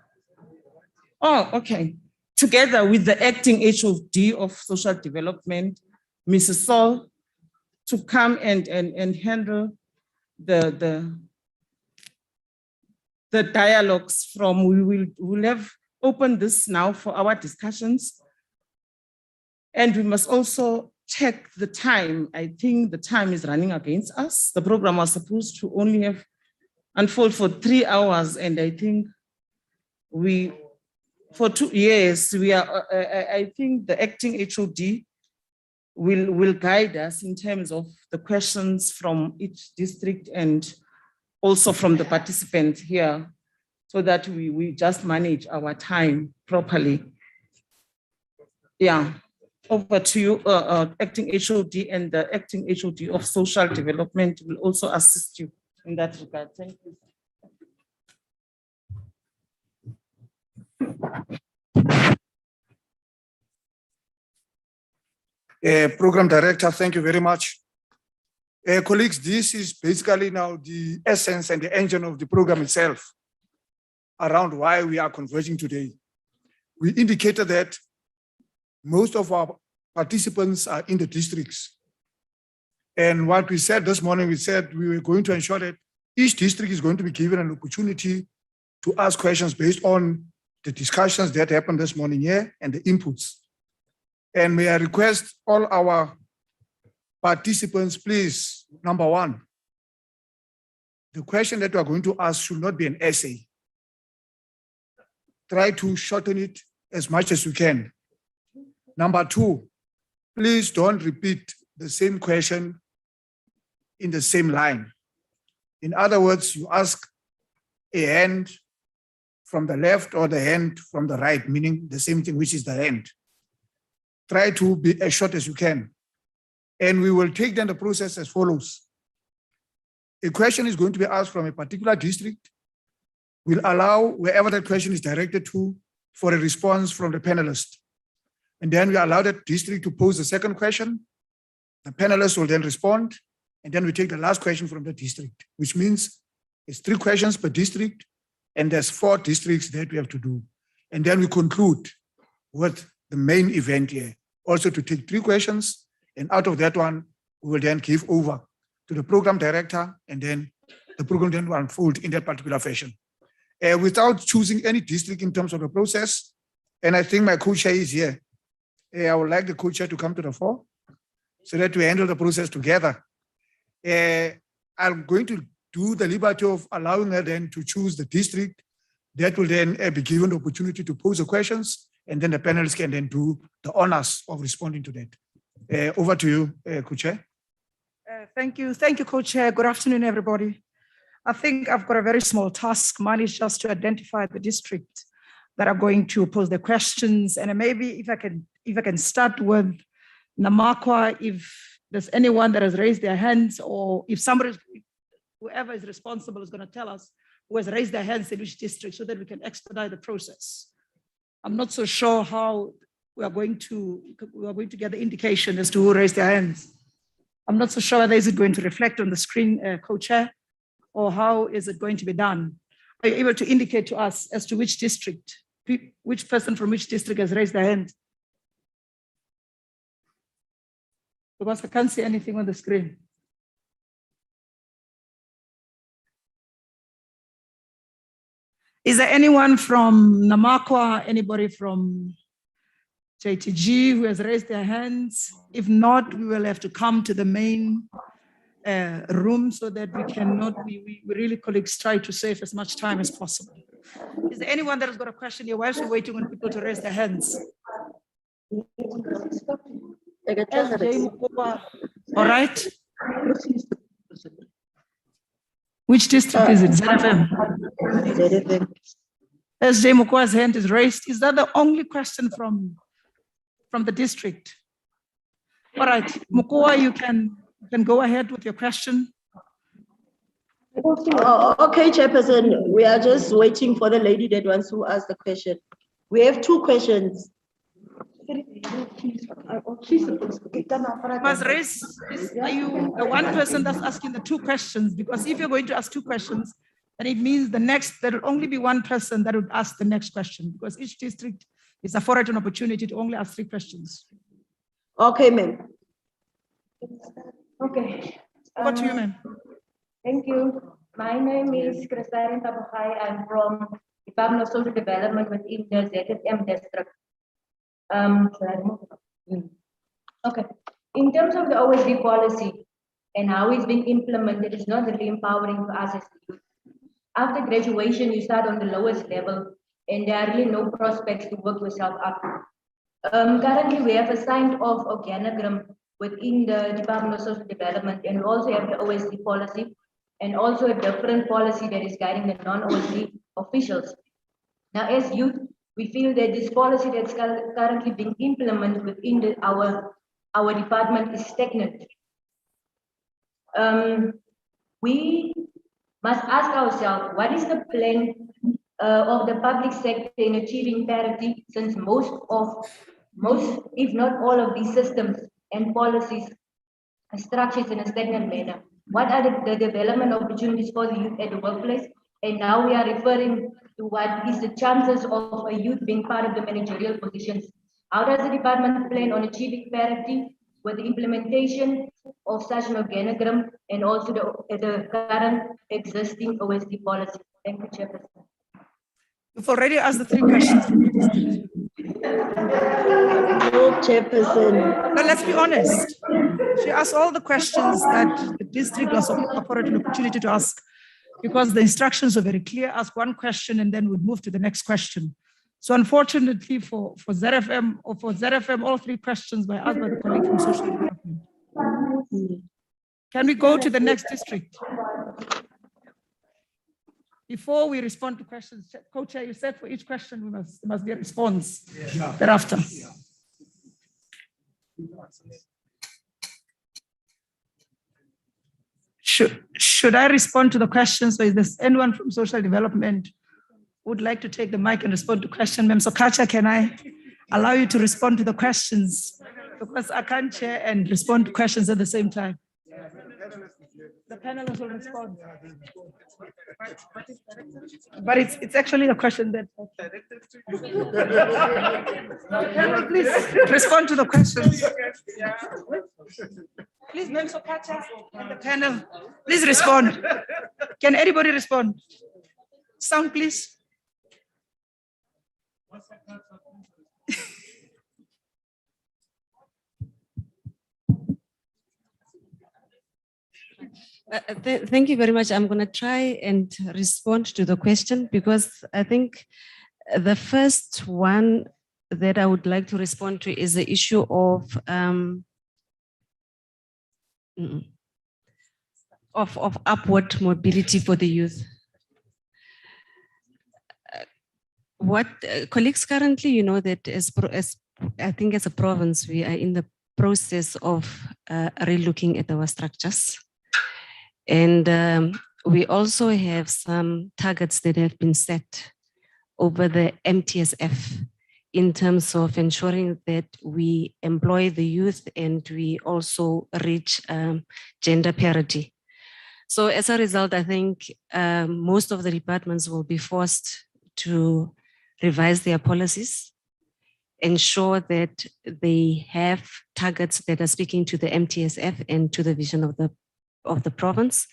Oh, okay. Together with the acting HOD of Social Development, Mrs. Saul, to come and handle the dialogues from, we'll have opened this now for our discussions. And we must also check the time. I think the time is running against us. The program was supposed to only have unfold for 3 hours. And I think for 2 years, we are, I think the acting HOD will guide us in terms of the questions from each district and also from the participants here, so that we just manage our time properly. Yeah, over to you, acting HOD, and the acting HOD of Social Development will also assist you in that regard. Thank you. Program Director, thank you very much. Colleagues, this is basically now the essence and the engine of the program itself. around why we are converging today. We indicated that most of our participants are in the districts. And what we said this morning, we said we were going to ensure that each district is going to be given an opportunity to ask questions based on the discussions that happened this morning here and the inputs. And may I request all our participants, please, number one, the question that we are going to ask should not be an essay. Try to shorten it as much as you can. Number two, please don't repeat the same question in the same line. In other words, you ask a hand from the left or the hand from the right, meaning the same thing, which is the hand. Try to be as short as you can. And we will take then the process as follows. A question is going to be asked from a particular district. We'll allow wherever that question is directed to for a response from the panelist. And then we allow that district to pose the second question. The panelists will then respond. And then we take the last question from the district, which means it's 3 questions per district. And there's 4 districts that we have to do. And then we conclude with the main event here, also to take 3 questions. And out of that one, we will then give over to the program director, and then the program then will unfold in that particular fashion. Without choosing any district in terms of the process, and I think my co-chair is here. I would like the co-chair to come to the fore so that we handle the process together. I'm going to do the liberty of allowing her then to choose the district that will then be given the opportunity to pose the questions, and then the panelists can then do the honors of responding to that. Over to you, co-chair. Thank you, co-chair. Good afternoon, everybody. I think I've got a very small task. Mine is just to identify the district that are going to pose the questions. And maybe if I can start with Namakwa, if there's anyone that has raised their hands, or if whoever is responsible is going to tell us who has raised their hands in which district, so that we can expedite the process. I'm not so sure how we are going to get the indication as to who raised their hands. I'm not so sure whether is it going to reflect on the screen, co-chair, or how is it going to be done? Are you able to indicate to us as to which district, which person from which district has raised their hand? Because I can't see anything on the screen. Is there anyone from Namakwa, anybody from JTG who has raised their hands? If not, we will have to come to the main room so that we really, colleagues, try to save as much time as possible. Is there anyone that has got a question here? While we're waiting on people to raise their hands? All right. Which district is it? ZFM. SJ Mukwa's hand is raised. Is that the only question from the district? All right, Mukwa, you can go ahead with your question. Okay, Chairperson, we are just waiting for the lady that wants to ask the question. We have 2 questions. Must raise, are you the one person that's asking the 2 questions? Because if you're going to ask 2 questions, then it means there will only be one person that would ask the next question, because each district is afforded an opportunity to only ask 3 questions. Okay, ma'am. Okay. Over to you, ma'am. Thank you. My name is Christine Tabukai. I'm from Department of Social Development within the ZFM district. Okay. In terms of the OSD policy and how it's being implemented, it's not really empowering for us as youth. After graduation, you start on the lowest level, and there are really no prospects to work yourself up. Currently, we have a signed off organogram within the Department of Social Development, and we also have the OSD policy, and also a different policy that is guiding the non-OSD officials. Now, as youth, we feel that this policy that's currently being implemented within our department is stagnant. We must ask ourselves, what is the plan of the public sector in achieving parity, since most, if not all of these systems and policies are structured in a stagnant manner? What are the development opportunities for the youth at the workplace? And now we are referring what is the chances of a youth being part of the managerial positions? How does the department plan on achieving parity with the implementation of such an organogram and also the current existing OSD policy? Thank you, Chairperson. You've already asked the 3 questions from the district. No, Chairperson. Now, let's be honest. She asked all the questions that the district was afforded an opportunity to ask, because the instructions were very clear. Ask 1 question and then we'd move to the next question. So unfortunately for ZFM, all 3 questions were asked by the colleague from Social Development. Can we go to the next district? Before we respond to questions, Co-Chair, you said for each question there must be a response thereafter. Should I respond to the questions, or is there anyone from Social Development who would like to take the mic and respond to questions? Ma'am Sokacha, can I allow you to respond to the questions? Because I can't chair and respond to questions at the same time. The panelists will respond. But it's actually a question that... Please respond to the questions. Please, Ma'am Sokacha and the panel, please respond. Can anybody respond? Sound, please. Thank you very much. I'm going to try and respond to the question, because I think the first one that I would like to respond to is the issue of upward mobility for the youth. What colleagues currently, you know, that as I think as a province, we are in the process of relooking at our structures. And we also have some targets that have been set over the MTSF in terms of ensuring that we employ the youth and we also reach gender parity. So as a result, I think most of the departments will be forced to revise their policies, ensure that they have targets that are speaking to the MTSF and to the vision of the province.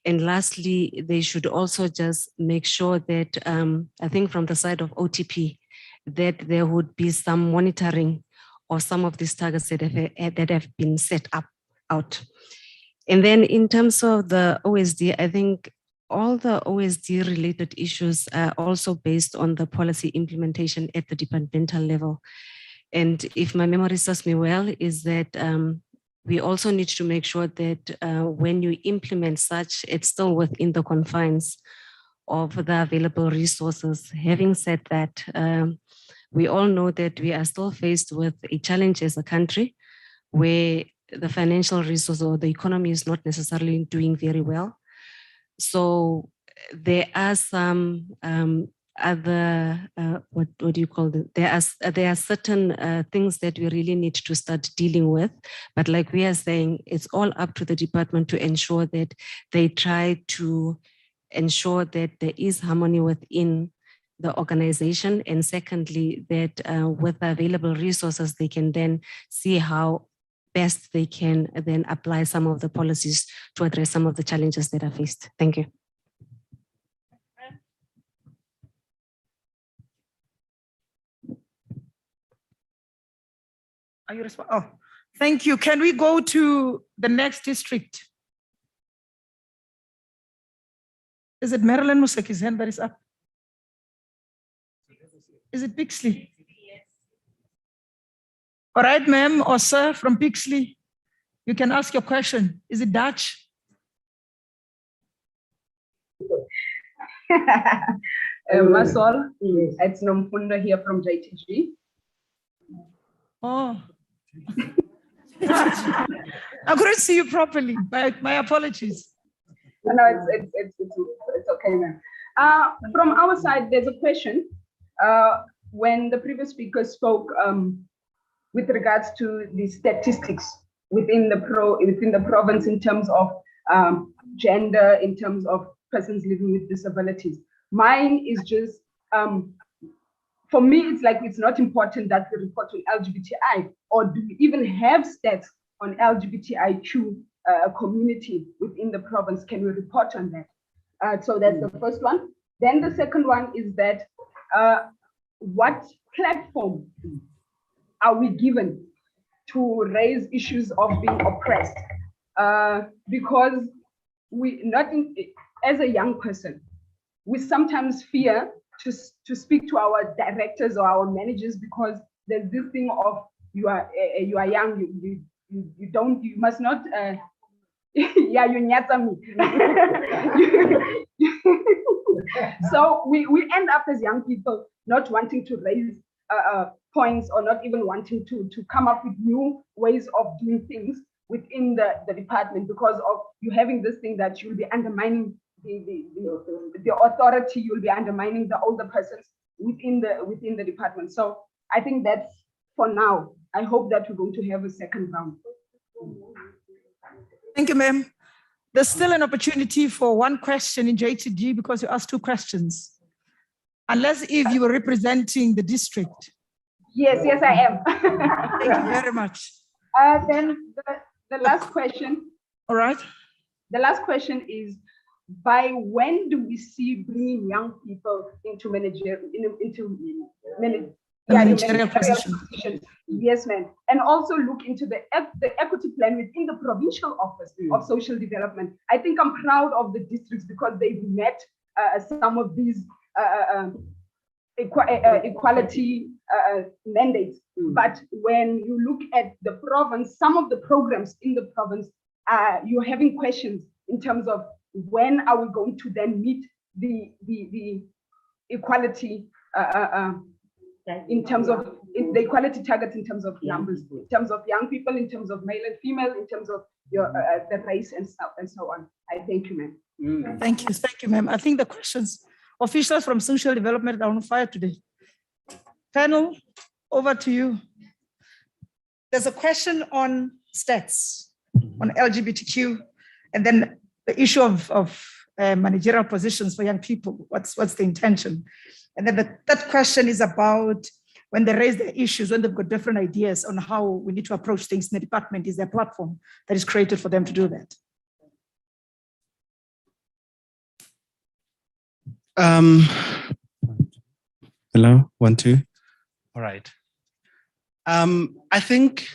And lastly, they should also just make sure that, I think from the side of OTP, that there would be some monitoring of some of these targets that have been set out. And then in terms of the OSD, I think all the OSD related issues are also based on the policy implementation at the departmental level. And if my memory serves me well, is that we also need to make sure that when you implement such, it's still within the confines of the available resources. Having said that, we all know that we are still faced with a challenge as a country where the financial resource or the economy is not necessarily doing very well. So there are some other, what do you call them? There are certain things that we really need to start dealing with. But like we are saying, it's all up to the department to ensure that they try to ensure that there is harmony within the organization. And secondly, that with the available resources, they can then see how best they can then apply some of the policies to address some of the challenges that are faced. Thank you. Are you responding? Oh, thank you. Can we go to the next district? Is it Marilyn Museki's hand that is up? Is it Pixley? All right, ma'am or sir from Pixley, you can ask your question. Is it Dutch? Masol, it's Nomfunda here from JTG. Oh. I couldn't see you properly. My apologies. No, it's okay, ma'am. From our side, there's a question. When the previous speaker spoke with regards to the statistics within the province in terms of gender, in terms of persons living with disabilities, Mine is just, for me, it's like, it's not important that we report on LGBTI, or do we even have stats on LGBTIQ community within the province? Can we report on that? So that's the first one. Then the second one is that, what platform are we given to raise issues of being oppressed? Because as a young person, we sometimes fear to speak to our directors or our managers, because there's this thing of you are young, you must not yeah, you nyata me. So we end up as young people not wanting to raise points, or not even wanting to come up with new ways of doing things within the department, because of you having this thing that you'll be undermining the authority, you'll be undermining the older persons within the department. So I think that's for now. I hope that we're going to have a second round. Thank you, ma'am. There's still an opportunity for one question in J2G, because you asked 2 questions. Unless if you were representing the district. Yes, I am. Thank you very much. Then the last question. All right. The last question is, by when do we see bringing young people into managerial positions? Yes, ma'am. And also look into the equity plan within the provincial office of social development. I think I'm proud of the districts, because they've met some of these equality mandates. But when you look at the province, some of the programs in the province, you're having questions in terms of when are we going to then meet the equality in terms of the equality targets, in terms of numbers, in terms of young people, in terms of male and female, in terms of the race and stuff and so on. I thank you, ma'am. Thank you, ma'am. I think the questions, officials from social development are on fire today. Panel, over to you. There's a question on stats, on LGBTQ, and then the issue of managerial positions for young people. What's the intention? And then the third question is about when they raise their issues, when they've got different ideas on how we need to approach things in the department, is there a platform that is created for them to do that? Hello, 1, 2. All right. I think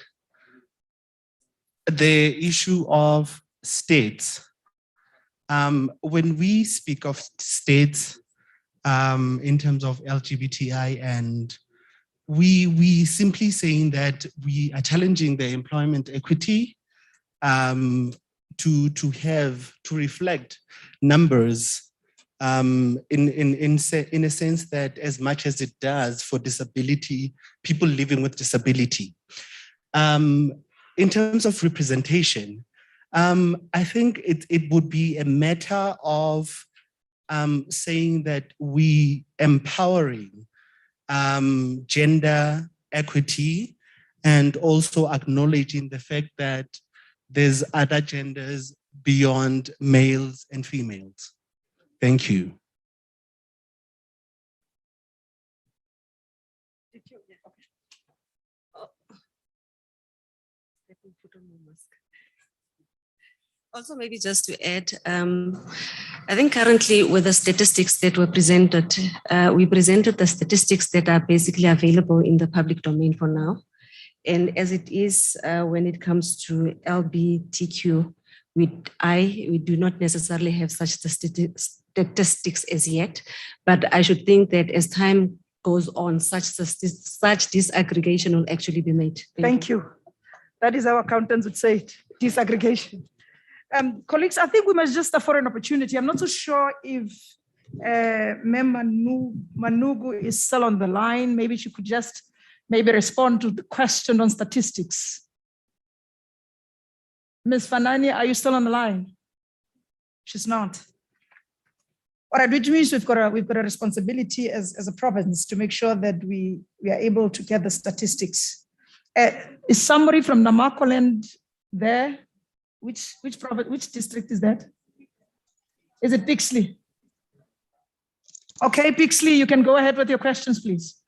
the issue of states, when we speak of states in terms of LGBTI, and we simply saying that we are challenging the employment equity to reflect numbers in a sense that as much as it does for disability, people living with disability. In terms of representation, I think it would be a matter of saying that we empowering gender equity, and also acknowledging the fact that there's other genders beyond males and females. Thank you. Also, maybe just to add, I think currently with the statistics that were presented, we presented the statistics that are basically available in the public domain for now. And as it is, when it comes to LGBTQ, we do not necessarily have such statistics as yet, but I should think that as time goes on, such disaggregation will actually be made. Thank you. That is how accountants would say it, disaggregation. Colleagues, I think we must just afford an opportunity. I'm not so sure if Mem Manugu is still on the line. Maybe she could just respond to the question on statistics. Ms. Fanani, are you still on the line? She's not. All right, which means we've got a responsibility as a province to make sure that we are able to get the statistics. Is somebody from Namakoland there? Which province, which district is that? Is it Pixley? Okay, Pixley, you can go ahead with your questions, please.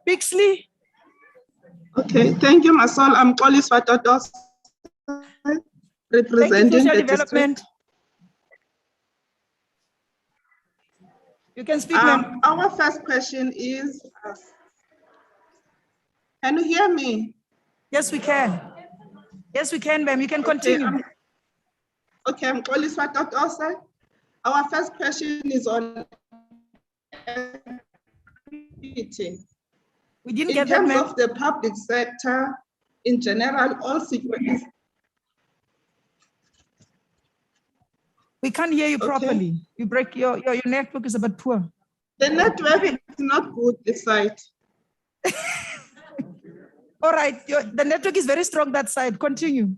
Pixley. Okay, thank you, Masol. I'm Kolis Fatotos, representing Social the Development. district. You can speak, ma'am. Our first question is, can you hear me? Yes, we can. Yes, we can, ma'am. You can continue. Okay, I'm Kolis Fatotos. Our first question is on equity. We didn't get that, in ma'am. terms of the public sector in general, all situations. We can't hear you properly. You break your network is a bit poor. The network is not good this side. All right, the network is very strong that side. Continue.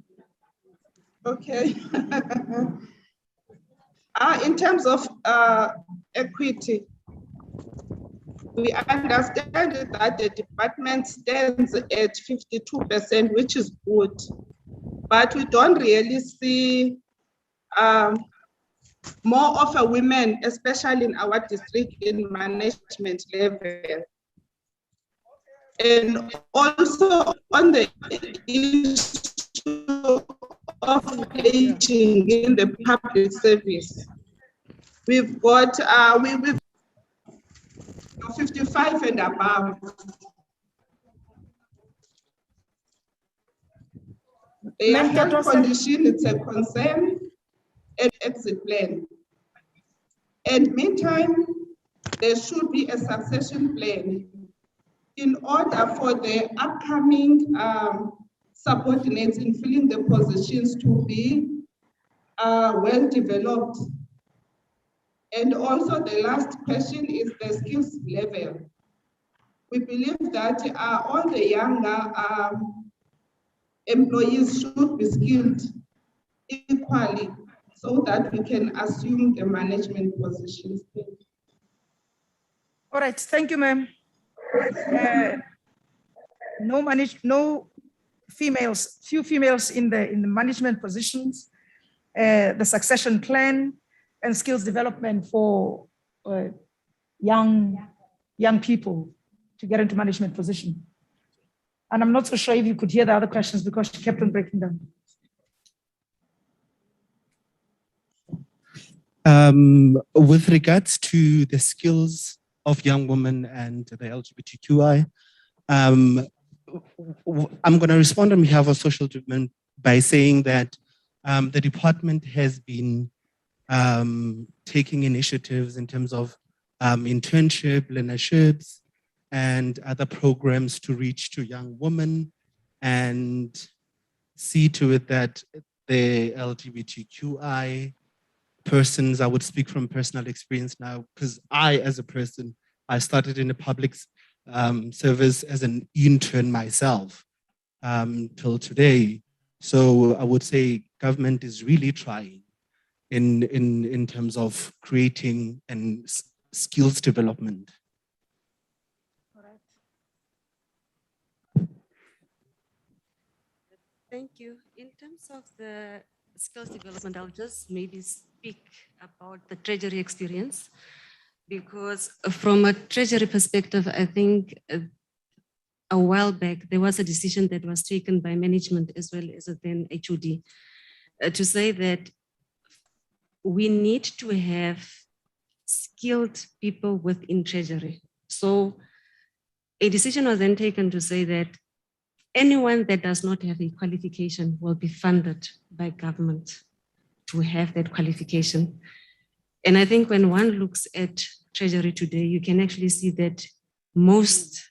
Okay. In terms of equity, we understand that the department stands at 52%, which is good, but we don't really see more of a women, especially in our district, in management level. And also on the issue of aging in the public service, we've got we've 55 and above. Their health condition, it's a concern, and exit plan. And meantime, there should be a succession plan in order for the upcoming subordinates in filling the positions to be well developed. And also the last question is the skills level. We believe that all the younger employees should be skilled equally so that we can assume the management positions. All right, thank you, ma'am. No females, few females in the management positions, the succession plan and skills development for young people to get into management position. And I'm not so sure if you could hear the other questions because she kept on breaking down. With regards to the skills of young women and the LGBTQI, I'm going to respond on behalf of social development by saying that the department has been taking initiatives in terms of internship, learnerships, and other programs to reach to young women and see to it that the LGBTQI persons, I would speak from personal experience now, because I, as a person, I started in the public service as an intern myself till today. So I would say government is really trying in terms of creating and skills development. Thank you. In terms of the skills development, I'll just maybe speak about the Treasury experience, because from a Treasury perspective, I think a while back, there was a decision that was taken by management as well as then HOD to say that we need to have skilled people within Treasury. So a decision was then taken to say that anyone that does not have a qualification will be funded by government to have that qualification. And I think when one looks at Treasury today, you can actually see that most,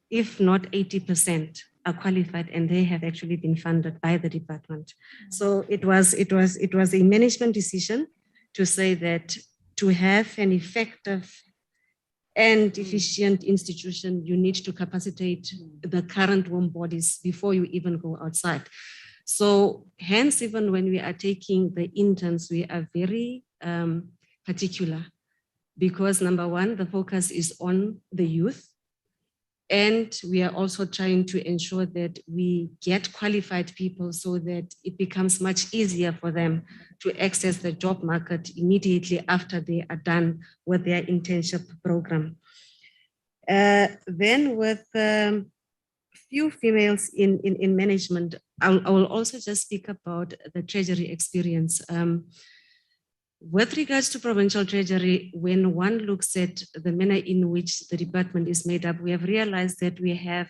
if not 80%, are qualified and they have actually been funded by the department. So it was a management decision to say that to have an effective and efficient institution, you need to capacitate the current warm bodies before you even go outside. So hence, even when we are taking the interns, we are very particular because number one, the focus is on the youth. And we are also trying to ensure that we get qualified people so that it becomes much easier for them to access the job market immediately after they are done with their internship program. Then with few females in management, I will also just speak about the treasury experience. With regards to provincial treasury, when one looks at the manner in which the department is made up, we have realized that we have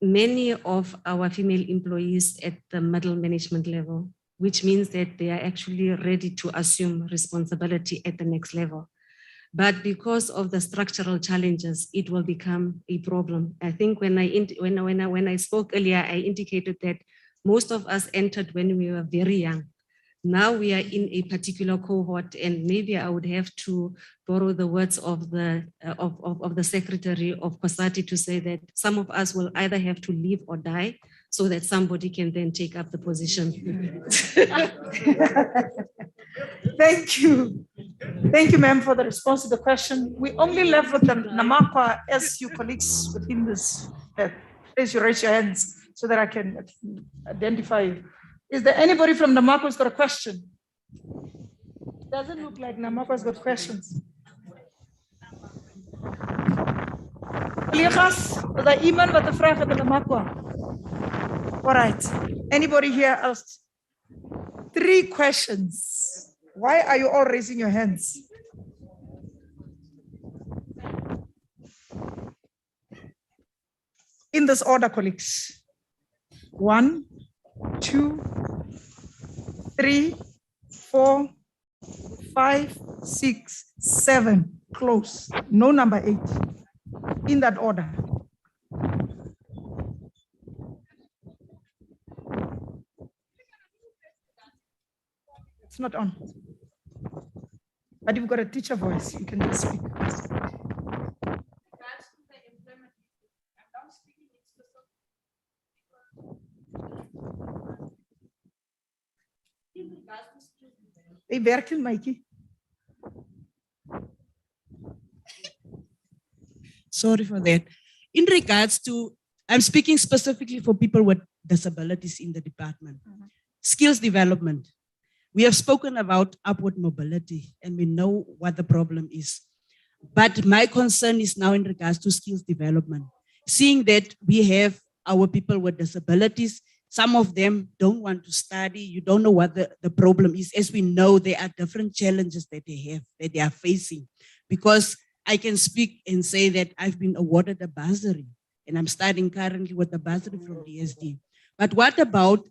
many of our female employees at the middle management level, which means that they are actually ready to assume responsibility at the next level. But because of the structural challenges, it will become a problem. I think when I spoke earlier, I indicated that most of us entered when we were very young. Now we are in a particular cohort, and maybe I would have to borrow the words of the Secretary of COSATU to say that some of us will either have to leave or die so that somebody can then take up the position. Thank you. Thank you, ma'am, for the response to the question. We only left with the Namakwa as you colleagues within this. Please, you raise your hands so that I can identify you. Is there anybody from Namakwa who's got a question? Doesn't look like Namakwa's got questions. Collega's, is daar iemand wat 'n vraag het aan Namakwa? All right. Anybody here else? 3 questions. Why are you all raising your hands? In this order, colleagues. 1, 2, 3, 4, 5, 6, 7. Close. No number 8. In that order. It's not on. But you've got a teacher voice. You can just speak. Hey, werkt Mikey? Sorry for that. In regards to, I'm speaking specifically for people with disabilities in the department. Skills development. We have spoken about upward mobility and we know what the problem is. But my concern is now in regards to skills development. Seeing that we have our people with disabilities, some of them don't want to study, you don't know what the problem is. As we know, there are different challenges that they have, that they are facing. Because I can speak and say that I've been awarded a bursary and I'm studying currently with a bursary from DSD. But what about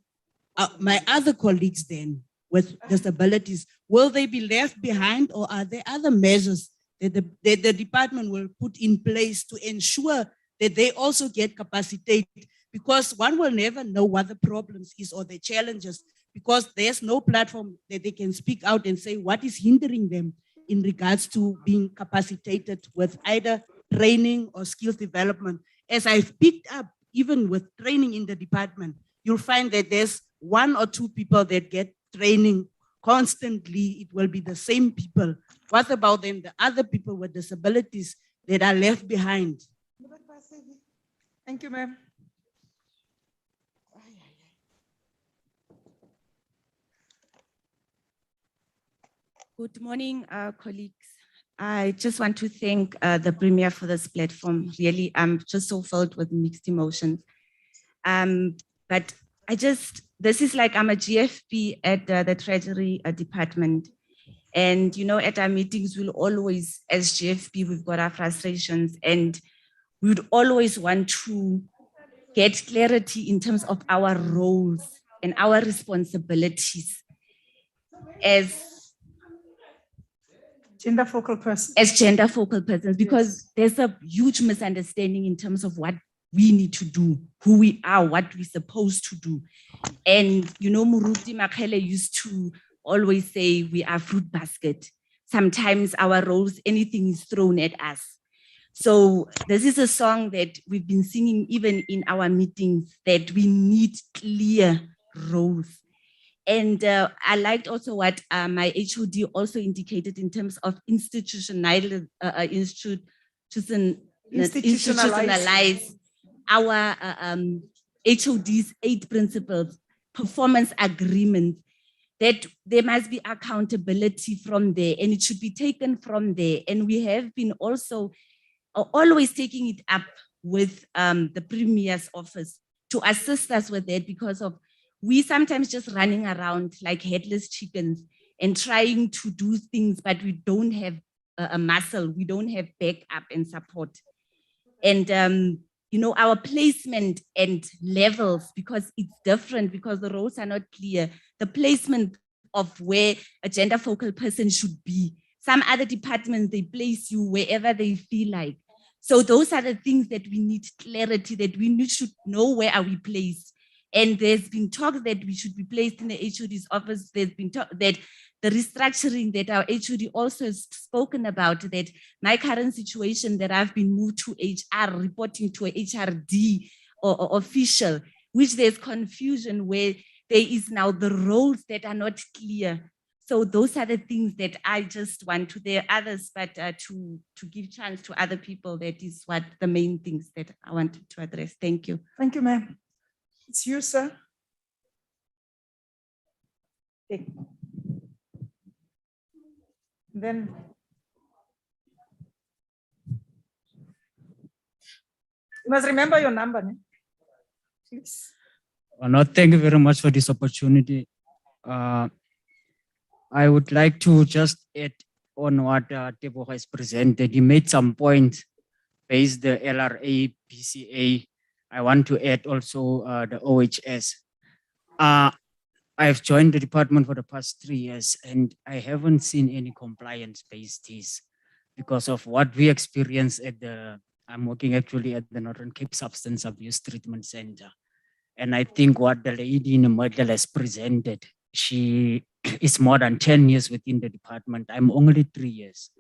my other colleagues then with disabilities? Will they be left behind, or are there other measures that the department will put in place to ensure that they also get capacitated? Because one will never know what the problems is or the challenges, because there's no platform that they can speak out and say what is hindering them in regards to being capacitated with either training or skills development. As I've picked up, even with training in the department, you'll find that there's 1 or 2 people that get training constantly. It will be the same people. What about them, the other people with disabilities that are left behind? Thank you, ma'am. Good morning, colleagues. I just want to thank the Premier for this platform. Really, I'm just so filled with mixed emotions. But this is like I'm a GFP at the Treasury Department. And, you know, at our meetings, we'll always, as GFP, we've got our frustrations and we would always want to get clarity in terms of our roles and our responsibilities as gender focal persons. As gender focal persons, because there's a huge misunderstanding in terms of what we need to do, who we are, what we're supposed to do. And, you know, Muruti Makhele used to always say we are fruit basket. Sometimes our roles, anything is thrown at us. So this is a song that we've been singing even in our meetings, that we need clear roles. And I liked also what my HOD also indicated in terms of institutional Institutionalize. institutionalize our HOD's 8 principles, performance agreement, that there must be accountability from there and it should be taken from there. And we have been also always taking it up with the Premier's office to assist us with that, because of we sometimes just running around like headless chickens and trying to do things, but we don't have a muscle, we don't have backup and support. And you know, our placement and levels, because it's different, because the roles are not clear, the placement of where a gender focal person should be. Some other departments, they place you wherever they feel like. So those are the things that we need clarity, that we should know where are we placed. And there's been talk that we should be placed in the HOD's office. There's been talk that the restructuring that our HOD also has spoken about, that my current situation that I've been moved to HR, reporting to a HRD or official, which there's confusion where there is now the roles that are not clear. So those are the things that I just want to, there are others, but to give chance to other people, that is what the main things that I wanted to address. Thank you. Thank you, ma'am. It's you, sir. Okay. Then. You must remember your number, né? Please. No, thank you very much for this opportunity. I would like to just add on what Tebo has presented. He made some points based the LRA, PCA. I want to add also the OHS. I've joined the department for the past 3 years and I haven't seen any compliance-based tests because of what we experience at I'm working actually at the Northern Cape Substance Abuse Treatment Center. And I think what the lady in the middle has presented, she is more than 10 years within the department. I'm only 3 years.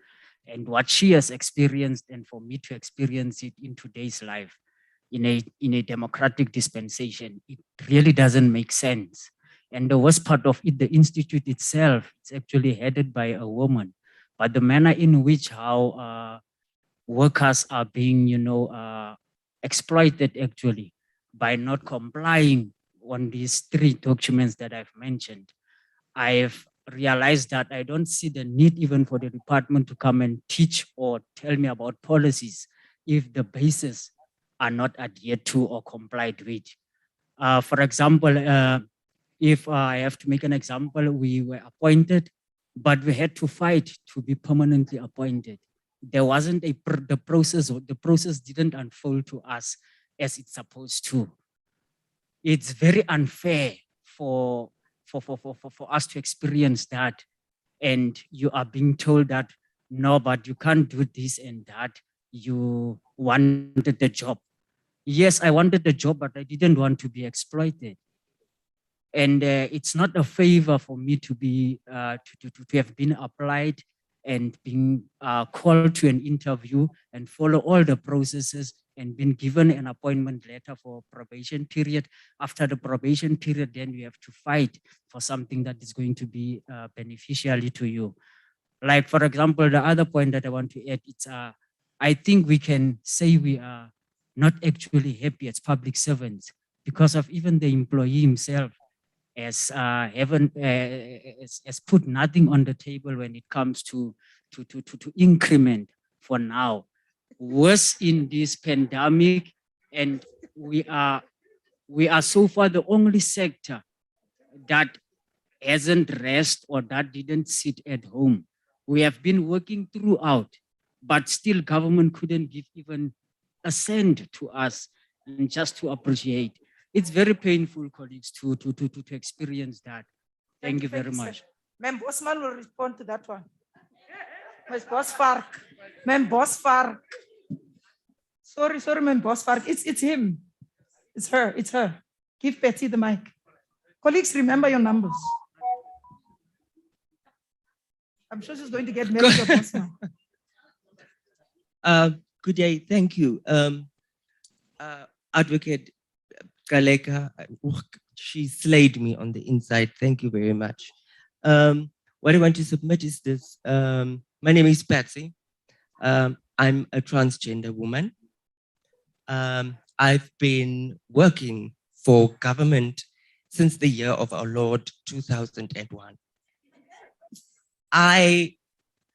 And what she has experienced, and for me to experience it in today's life, in a democratic dispensation, it really doesn't make sense. And the worst part of it, the institute itself, it's actually headed by a woman. But the manner in which how workers are being, exploited actually by not complying on these 3 documents that I've mentioned, I've realized that I don't see the need even for the department to come and teach or tell me about policies if the bases are not adhered to or complied with. For example, if I have to make an example, we were appointed, but we had to fight to be permanently appointed. There wasn't the process didn't unfold to us as it's supposed to. It's very unfair for us to experience that. And you are being told that, no, but you can't do this and that. You wanted the job. Yes, I wanted the job, but I didn't want to be exploited. And it's not a favor for me to be to have been applied and being called to an interview and follow all the processes and been given an appointment letter for probation period. After the probation period, then we have to fight for something that is going to be beneficially to you. Like, for example, the other point that I want to add, it's I think we can say we are not actually happy as public servants because of even the employee himself has put nothing on the table when it comes to increment for now. Worse in this pandemic, and we are so far the only sector that hasn't rest or that didn't sit at home. We have been working throughout, but still government couldn't give even a cent to us and just to appreciate. It's very painful, colleagues, to experience that. Thank you very much. Ma'am Bosman will respond to that one. Ms. Bosvark. Ma'am Bosvark. Sorry, Ma'am Bosvark. It's him. It's her. Give Betty the mic. Colleagues, remember your numbers. I'm sure she's going to get married to Bosman. Good day, thank you. Advocate Galeka, she slayed me on the inside. Thank you very much. What I want to submit is this. My name is Patsy. I'm a transgender woman. I've been working for government since the year of our Lord 2001. I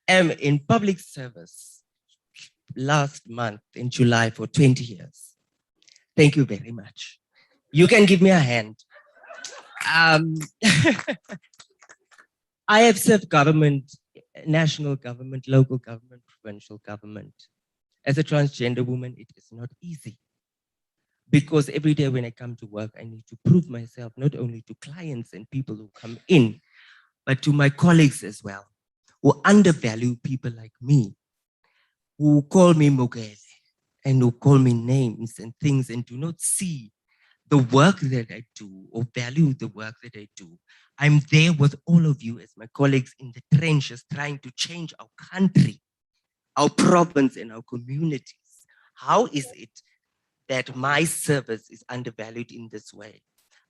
am in public service last month in July for 20 years. Thank you very much. You can give me a hand. I have served government, national government, local government, provincial government. As a transgender woman, it is not easy. Because every day when I come to work, I need to prove myself, not only to clients and people who come in, but to my colleagues as well, who undervalue people like me, who call me Mogele, and who call me names and things and do not see the work that I do or value the work that I do. I'm there with all of you as my colleagues in the trenches trying to change our country, our province and our communities. How is it that my service is undervalued in this way?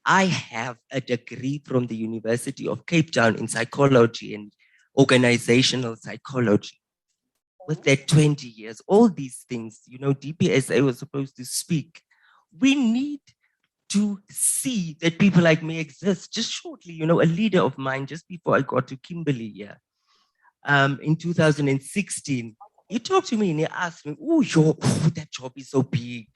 I have a degree from the University of Cape Town in psychology and organizational psychology. With that 20 years, all these things, you know, DPSA was supposed to speak. We need to see that people like me exist. Just shortly, you know, a leader of mine, just before I got to Kimberley here, in 2016, he talked to me and he asked me, that job is so big.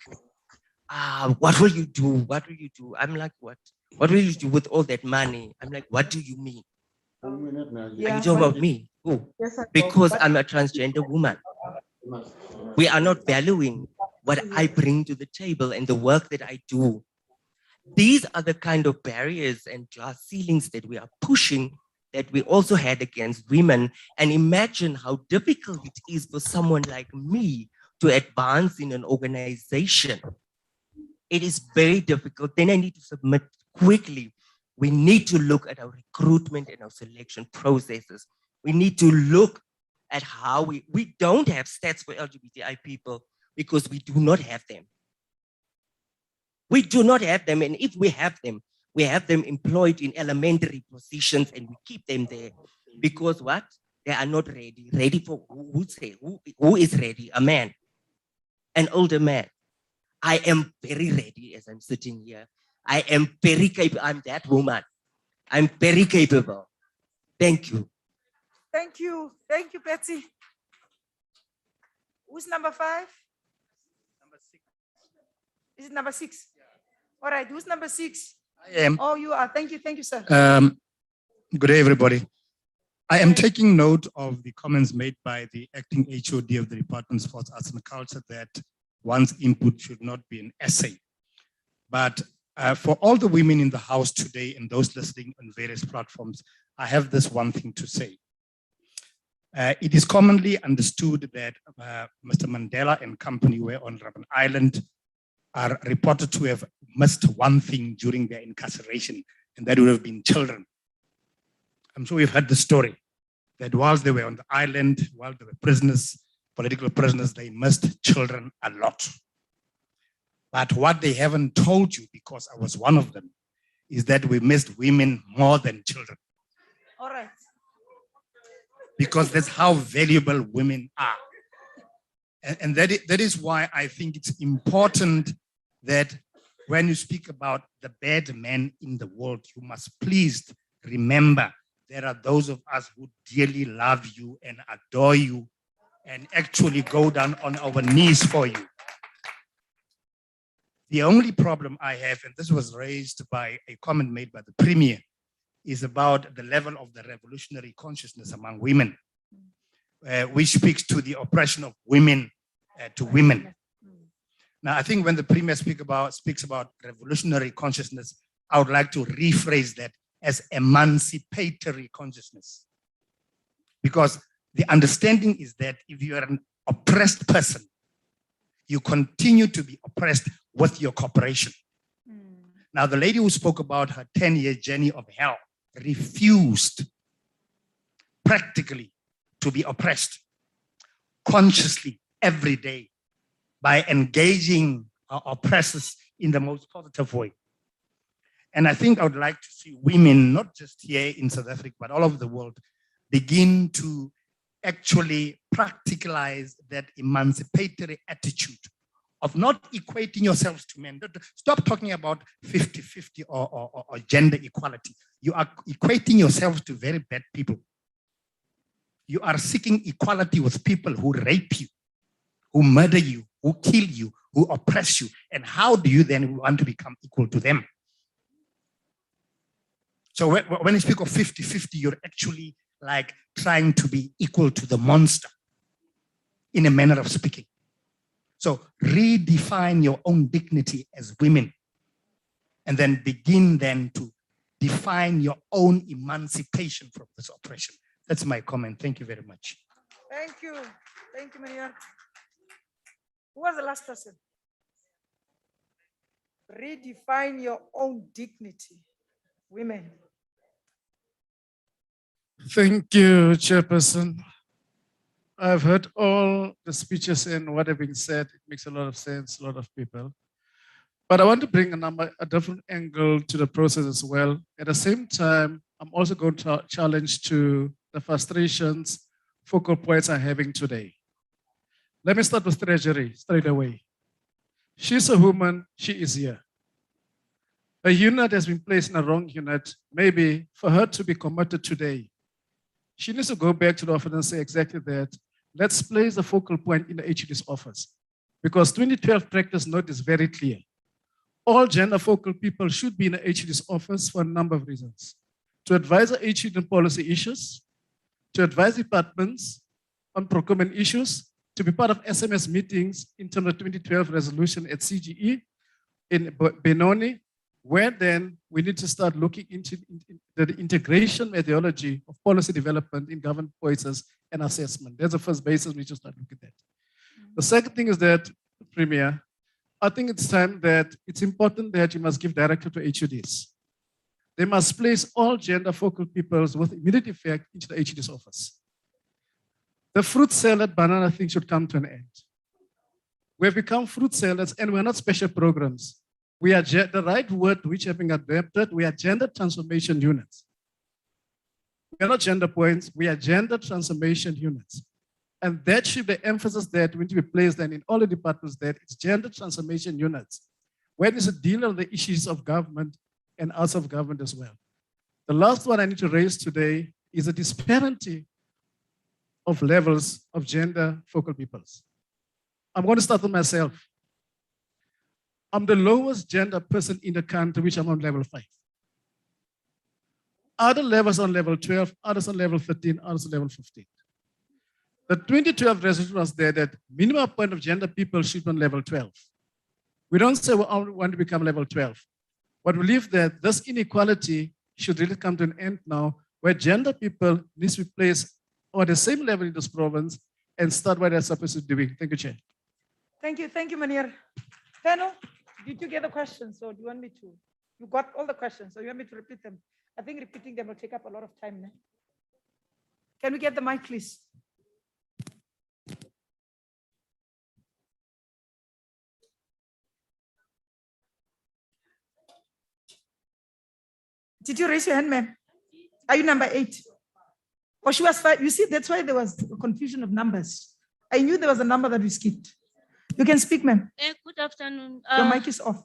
What will you do? What will you do? I'm like, what? What will you do with all that money? I'm like, what do you mean? Are you talking about me? Oh, because I'm a transgender woman. We are not valuing what I bring to the table and the work that I do. These are the kind of barriers and glass ceilings that we are pushing that we also had against women. And imagine how difficult it is for someone like me to advance in an organization. It is very difficult. Then I need to submit quickly. We need to look at our recruitment and our selection processes. We need to look at how we don't have stats for LGBTI people because we do not have them. We do not have them, and if we have them employed in elementary positions and we keep them there because what? They are not ready. Ready for who is ready? A man, an older man. I am very ready as I'm sitting here. I am very capable. I'm that woman. I'm very capable. Thank you. Thank you. Thank you, Betsy. Who's number 5? Number 6. Is it number 6? All right, who's number 6? I am. Oh, you are. Thank you. Thank you, sir. Good day, everybody. I am taking note of the comments made by the acting HOD of the Department of Sports, Arts and Culture that one's input should not be an essay. But for all the women in the house today and those listening on various platforms, I have this one thing to say. It is commonly understood that Mr. Mandela and company were on Robben Island are reported to have missed one thing during their incarceration, and that would have been children. I'm sure you've heard the story that whilst they were on the island, while they were prisoners, political prisoners, they missed children a lot. But what they haven't told you, because I was one of them, is that we missed women more than children. All right. Because that's how valuable women are. And that is why I think it's important that when you speak about the bad men in the world, you must please remember there are those of us who dearly love you and adore you and actually go down on our knees for you. The only problem I have, and this was raised by a comment made by the Premier, is about the level of the revolutionary consciousness among women, which speaks to the oppression of women to women. Now, I think when the Premier speaks about revolutionary consciousness, I would like to rephrase that as emancipatory consciousness. Because the understanding is that if you are an oppressed person, you continue to be oppressed with your cooperation. Now, the lady who spoke about her 10-year journey of hell refused practically to be oppressed consciously every day by engaging our oppressors in the most positive way. And I think I would like to see women, not just here in South Africa, but all over the world, begin to actually practicalize that emancipatory attitude of not equating yourselves to men. Stop talking about 50-50 or gender equality. You are equating yourselves to very bad people. You are seeking equality with people who rape you, who murder you, who kill you, who oppress you. And how do you then want to become equal to them? So when you speak of 50-50, you're actually like trying to be equal to the monster in a manner of speaking. So redefine your own dignity as women and then begin then to define your own emancipation from this oppression. That's my comment. Thank you very much. Thank you. Thank you, Maria. Who was the last person? Redefine your own dignity. Women. Thank you, Chairperson. I've heard all the speeches and what have been said. It makes a lot of sense, a lot of people. But I want to bring a different angle to the process as well. At the same time, I'm also going to challenge to the frustrations focal points are having today. Let me start with Treasury straight away. She's a woman, she is here. A unit has been placed in a wrong unit. Maybe for her to be committed today, she needs to go back to the office and say exactly that. Let's place a focal point in the HUD's office. Because 2012 practice note is very clear. All gender focal people should be in the HUD's office for a number of reasons. To advise the HUD on policy issues, to advise departments on procurement issues, to be part of SMS meetings in terms of 2012 resolution at CGE in Benoni, where then we need to start looking into the integration methodology of policy development in government policies and assessment. That's the first basis we should start looking at. The second thing is that, Premier, I think it's time that it's important that you must give directive to HUDs. They must place all gender focal peoples with immediate effect into the HUD's office. The fruit salad banana thing should come to an end. We have become fruit salads and we're not special programs. We are the right word which have been adapted. We are gender transformation units. We are not gender points. We are gender transformation units. And that should be the emphasis that we need to be placed then in all the departments that it's gender transformation units. Where there's a deal of the issues of government and outside of government as well. The last one I need to raise today is a disparity of levels of gender focal peoples. I'm going to start with myself. I'm the lowest gender person in the country, which I'm on level 5. Other levels on level 12, others on level 13, others on level 15. The 2012 resolution was there that minimum point of gender people should be on level 12. We don't say we want to become level 12, but we believe that this inequality should really come to an end now, where gender people need to be placed on the same level in this province and start what they're supposed to be doing. Thank you, Chair. Thank you, Manir. Panel, did you get the questions or do you want me to? You got all the questions, so you want me to repeat them? I think repeating them will take up a lot of time now. Can we get the mic, please? Did you raise your hand, ma'am? Are you number 8? Or she was 5? You see, that's why there was a confusion of numbers. I knew there was a number that we skipped. You can speak, ma'am. Good afternoon. Your mic is off.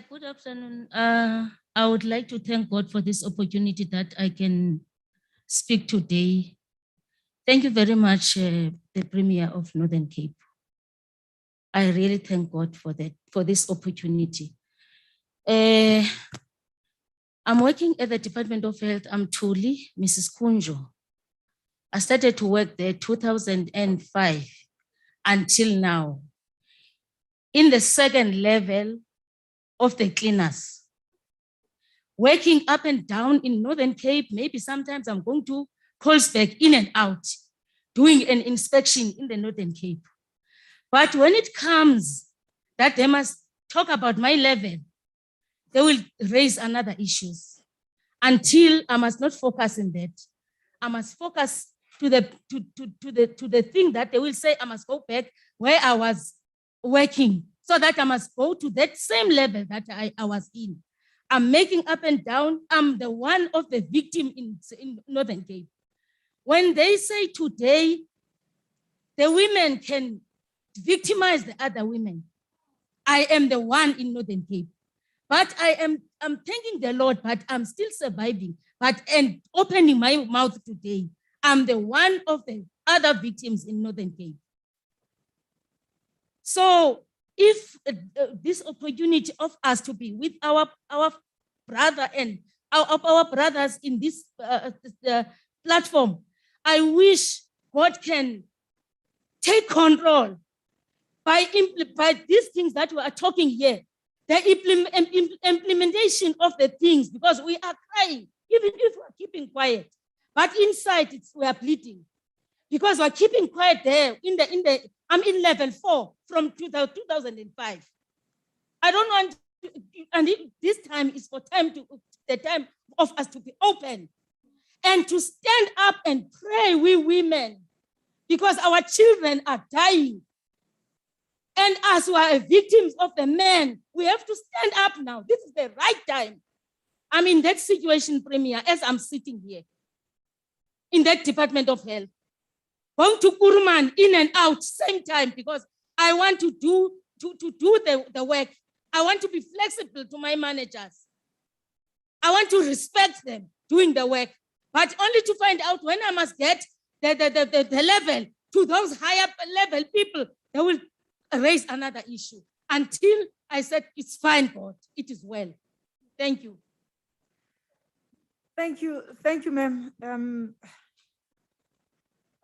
Good afternoon. I would like to thank God for this opportunity that I can speak today. Thank you very much, the Premier of Northern Cape. I really thank God for that, for this opportunity. I'm working at the Department of Health. I'm Tuli, Mrs. Kunjo. I started to work there 2005 until now. In the second level of the cleaners. Working up and down in Northern Cape, maybe sometimes I'm going to Colesberg in and out, doing an inspection in the Northern Cape. But when it comes that they must talk about my level, they will raise another issues. Until I must not focus on that. I must focus to the thing that they will say I must go back where I was working, so that I must go to that same level that I was in. I'm making up and down. I'm the one of the victim in Northern Cape. When they say today, the women can victimize the other women. I am the one in Northern Cape. But I'm thanking the Lord, but I'm still surviving. And opening my mouth today, I'm the one of the other victims in Northern Cape. So if this opportunity of us to be with our brother and our brothers in this platform, I wish God can take control by these things that we are talking here, the implementation of the things, because we are crying, even if we're keeping quiet. But inside, we are bleeding, because we're keeping quiet there. I'm in level 4 from 2005. I don't want, and this time is for the time of us to be open and to stand up and pray, we women, because our children are dying. And as we are victims of the men, we have to stand up now. This is the right time. I'm in that situation, Premier, as I'm sitting here in that Department of Health. Going to Kurman in and out same time, because I want to do the work. I want to be flexible to my managers. I want to respect them doing the work, but only to find out when I must get the level to those higher level people, they will raise another issue. Until I said, it's fine, God, it is well. Thank you. Thank you, ma'am.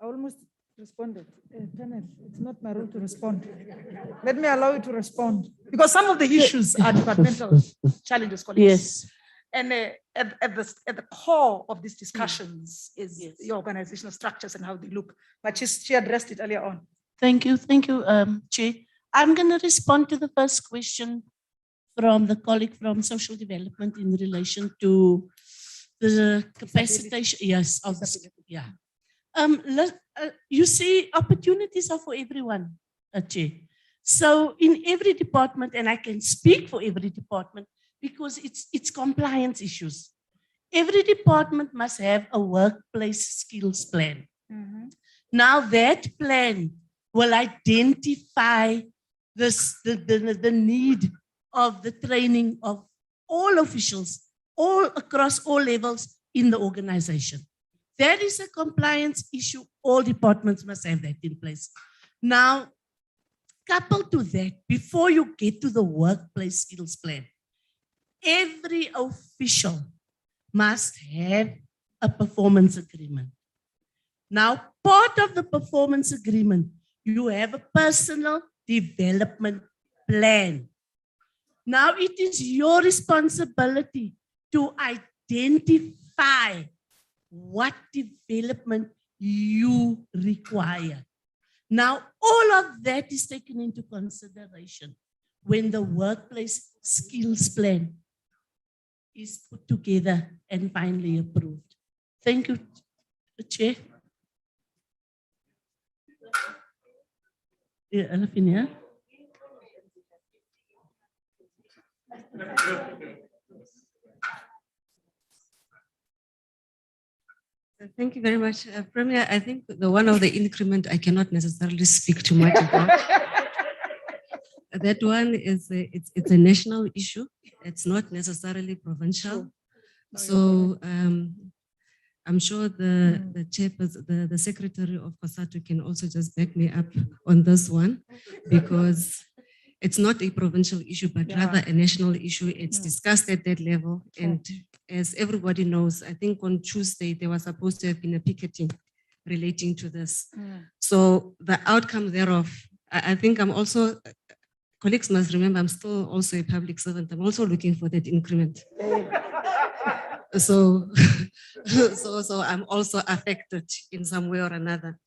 I almost responded. Panel, it's not my role to respond. Let me allow you to respond, because some of the issues are departmental challenges, colleagues. Yes. And at the core of these discussions is the organizational structures and how they look. But she addressed it earlier on. Thank you, Chair. I'm going to respond to the first question from the colleague from Social Development in relation to the capacitation. Yes, yeah. You see, opportunities are for everyone, Chair. So in every department, and I can speak for every department because it's compliance issues. Every department must have a workplace skills plan. Now that plan will identify the need of the training of all officials, all across all levels in the organization. That is a compliance issue. All departments must have that in place. Now, coupled to that, before you get to the workplace skills plan, every official must have a performance agreement. Now, part of the performance agreement, you have a personal development plan. Now, it is your responsibility to identify what development you require. Now, all of that is taken into consideration when the workplace skills plan is put together and finally approved. Thank you, Chair. Yeah, Alafina. Thank you very much. Premier, I think the one of the increment I cannot necessarily speak too much about. That one is it's a national issue. It's not necessarily provincial. So I'm sure the chairperson, the secretary of COSATU can also just back me up on this one, because it's not a provincial issue, but rather a national issue. It's discussed at that level. And as everybody knows, I think on Tuesday, there was supposed to have been a picketing relating to this. So the outcome thereof, I think I'm also, colleagues must remember, I'm still also a public servant. I'm also looking for that increment. So I'm also affected in some way or another.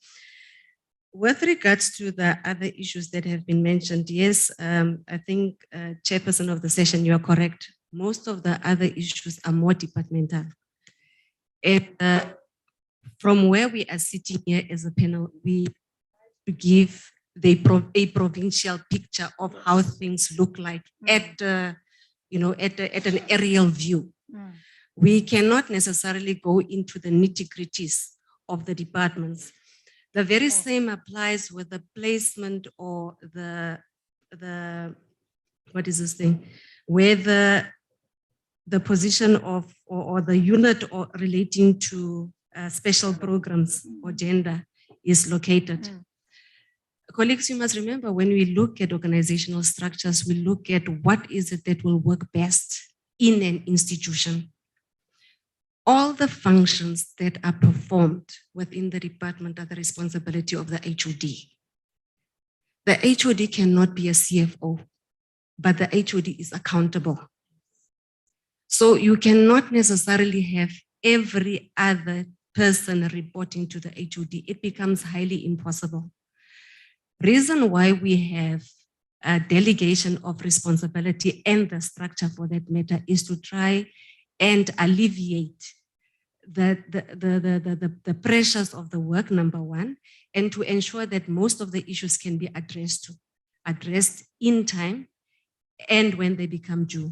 With regards to the other issues that have been mentioned, yes, I think chairperson of the session, you are correct. Most of the other issues are more departmental. And from where we are sitting here as a panel, we give a provincial picture of how things look like at an aerial view. We cannot necessarily go into the nitty-gritties of the departments. The very same applies with the placement or what is this thing, where the position of or the unit or relating to special programs or gender is located. Colleagues, you must remember when we look at organizational structures, we look at what is it that will work best in an institution. All the functions that are performed within the department are the responsibility of the HOD. The HOD cannot be a CFO, but the HOD is accountable. So you cannot necessarily have every other person reporting to the HOD. It becomes highly impossible. Reason why we have a delegation of responsibility and the structure for that matter is to try and alleviate the pressures of the work, number one, and to ensure that most of the issues can be addressed in time and when they become due.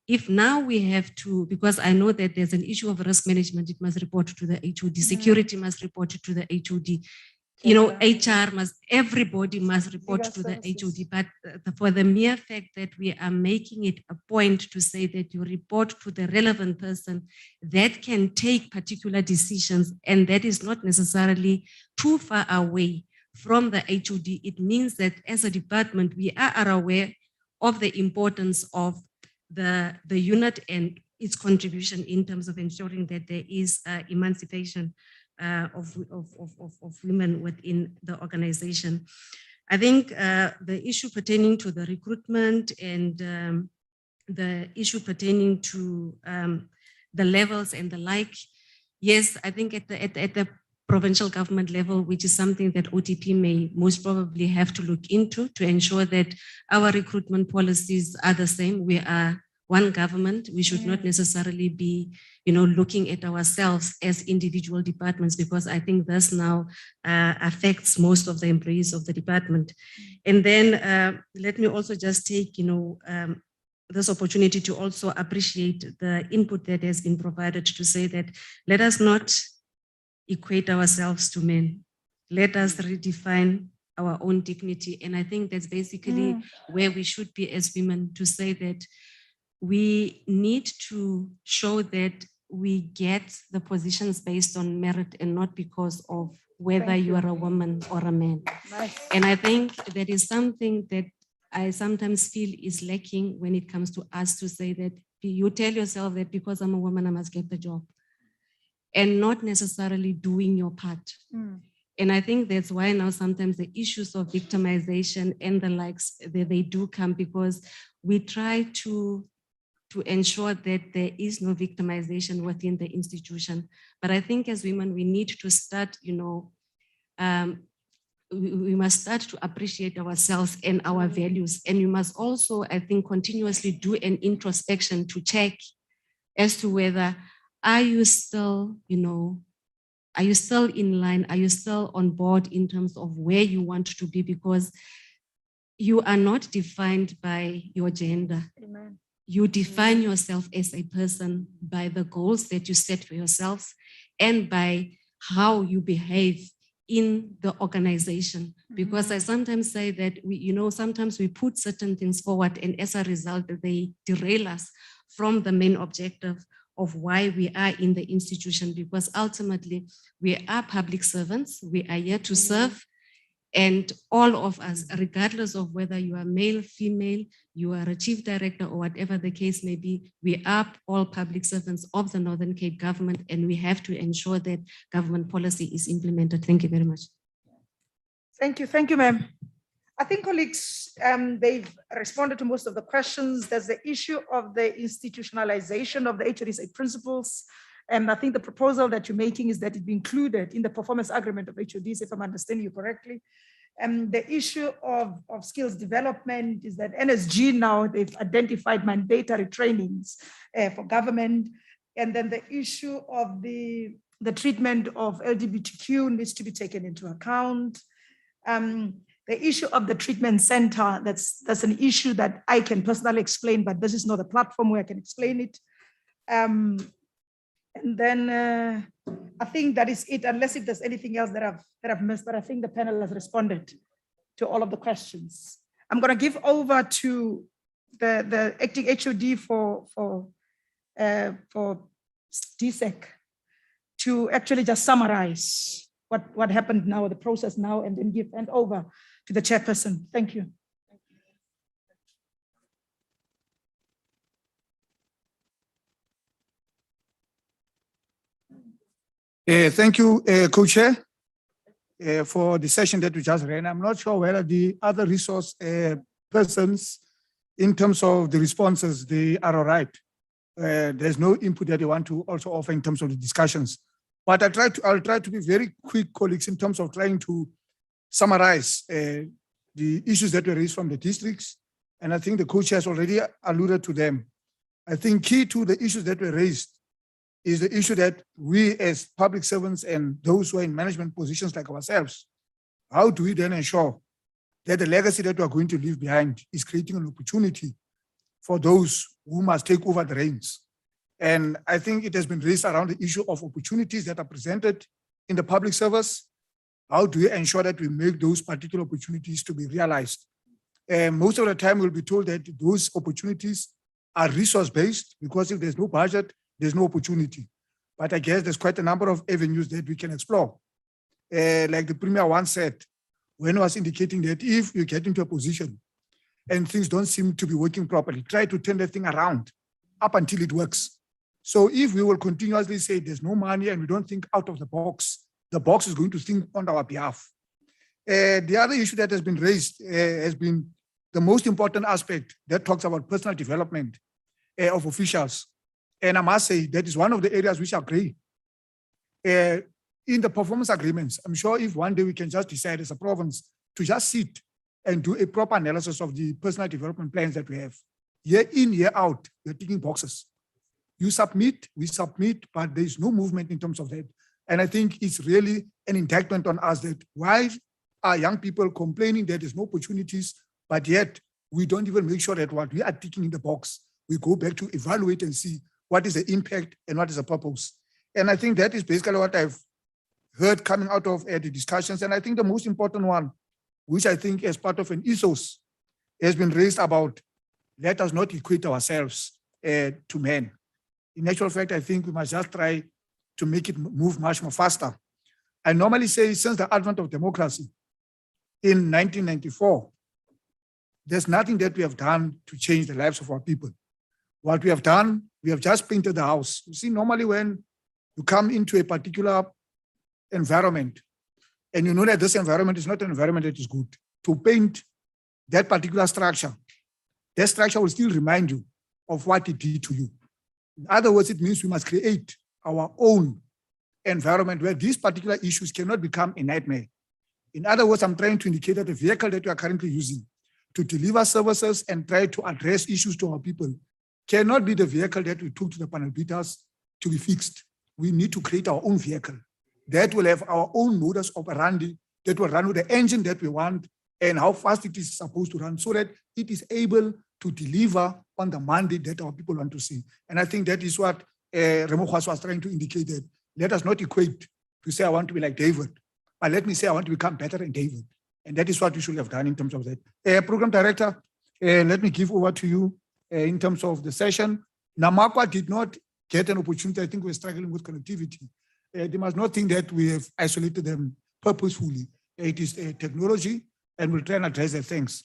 If now we have to, because I know that there's an issue of risk management, it must report to the HOD, security must report to the HOD, you know, HR must, everybody must report to the HOD, but for the mere fact that we are making it a point to say that you report to the relevant person that can take particular decisions, and that is not necessarily too far away from the HOD, it means that as a department, we are aware of the importance of the unit and its contribution in terms of ensuring that there is emancipation of women within the organization. I think the issue pertaining to the recruitment and the issue pertaining to the levels and the like, yes, I think at the provincial government level, which is something that OTP may most probably have to look into to ensure that our recruitment policies are the same. We are one government. We should not necessarily be, you know, looking at ourselves as individual departments, because I think this now affects most of the employees of the department. And then let me also just take, you know, this opportunity to also appreciate the input that has been provided to say that let us not equate ourselves to men. Let us redefine our own dignity. And I think that's basically where we should be as women, to say that we need to show that we get the positions based on merit and not because of whether you are a woman or a man. Nice. And I think that is something that I sometimes feel is lacking when it comes to us to say that you tell yourself that because I'm a woman, I must get the job, and not necessarily doing your part. And I think that's why now sometimes the issues of victimization and the likes, they do come, because we try to ensure that there is no victimization within the institution. But I think as women, we need to start, you know, we must start to appreciate ourselves and our values. And we must also, I think, continuously do an introspection to check as to whether, are you still, you know, are you still in line? Are you still on board in terms of where you want to be? Because you are not defined by your gender. Amen. You define yourself as a person by the goals that you set for yourselves and by how you behave in the organization. Because I sometimes say that we, you know, sometimes we put certain things forward, and as a result, they derail us from the main objective of why we are in the institution, because ultimately we are public servants. We are here to serve. And all of us, regardless of whether you are male, female, you are a chief director or whatever the case may be, we are all public servants of the Northern Cape government, and we have to ensure that government policy is implemented. Thank you very much. Thank you, ma'am. I think colleagues, they've responded to most of the questions. There's the issue of the institutionalization of the HOD principles. And I think the proposal that you're making is that it be included in the performance agreement of HODs, if I'm understanding you correctly. And the issue of skills development is that NSG now, they've identified mandatory trainings for government. And then the issue of the treatment of LGBTQ needs to be taken into account. The issue of the treatment center, that's an issue that I can personally explain, but this is not a platform where I can explain it. And then I think that is it, unless if there's anything else that I've missed, but I think the panel has responded to all of the questions. I'm going to give over to the acting HOD for DSEC to actually just summarize what happened now, the process now, and then hand over to the chairperson. Thank you. Thank you, Co-Chair, for the session that we just ran. I'm not sure whether the other resource persons, in terms of the responses, they are all right. There's no input that they want to also offer in terms of the discussions. But I'll try to be very quick, colleagues, in terms of trying to summarize the issues that were raised from the districts. And I think the co-chair has already alluded to them. I think key to the issues that were raised is the issue that we as public servants and those who are in management positions like ourselves, how do we then ensure that the legacy that we are going to leave behind is creating an opportunity for those who must take over the reins? And I think it has been raised around the issue of opportunities that are presented in the public service. How do we ensure that we make those particular opportunities to be realized? And most of the time we'll be told that those opportunities are resource-based, because if there's no budget, there's no opportunity. But I guess there's quite a number of avenues that we can explore. Like the Premier once said, when he was indicating that if you get into a position and things don't seem to be working properly, try to turn the thing around up until it works. So if we will continuously say there's no money and we don't think out of the box is going to think on our behalf. The other issue that has been raised has been the most important aspect that talks about personal development of officials. And I must say that is one of the areas which are grey. In the performance agreements, I'm sure if one day we can just decide as a province to just sit and do a proper analysis of the personal development plans that we have. Year in, year out, we're ticking boxes. You submit, we submit, but there's no movement in terms of that. And I think it's really an indictment on us that why are young people complaining that there's no opportunities, but yet we don't even make sure that what we are ticking in the box, we go back to evaluate and see what is the impact and what is the purpose. And I think that is basically what I've heard coming out of the discussions. And I think the most important one, which I think as part of an ethos has been raised about, let us not equate ourselves to men. In actual fact, I think we must just try to make it move much more faster. I normally say since the advent of democracy in 1994, there's nothing that we have done to change the lives of our people. What we have done, we have just painted the house. You see, normally when you come into a particular environment and you know that this environment is not an environment that is good, to paint that particular structure, that structure will still remind you of what it did to you. In other words, it means we must create our own environment where these particular issues cannot become a nightmare. In other words, I'm trying to indicate that the vehicle that we are currently using to deliver services and try to address issues to our people cannot be the vehicle that we took to the panel beaters to be fixed. We need to create our own vehicle that will have our own modus operandi, that will run with the engine that we want and how fast it is supposed to run so that it is able to deliver on the mandate that our people want to see. And I think that is what Remo Khwaso was trying to indicate, that let us not equate to say I want to be like David, but let me say I want to become better than David. And that is what we should have done in terms of that. Program Director, let me give over to you in terms of the session. Namakwa did not get an opportunity. I think we're struggling with connectivity. They must not think that we have isolated them purposefully. It is a technology, and we'll try and address the things.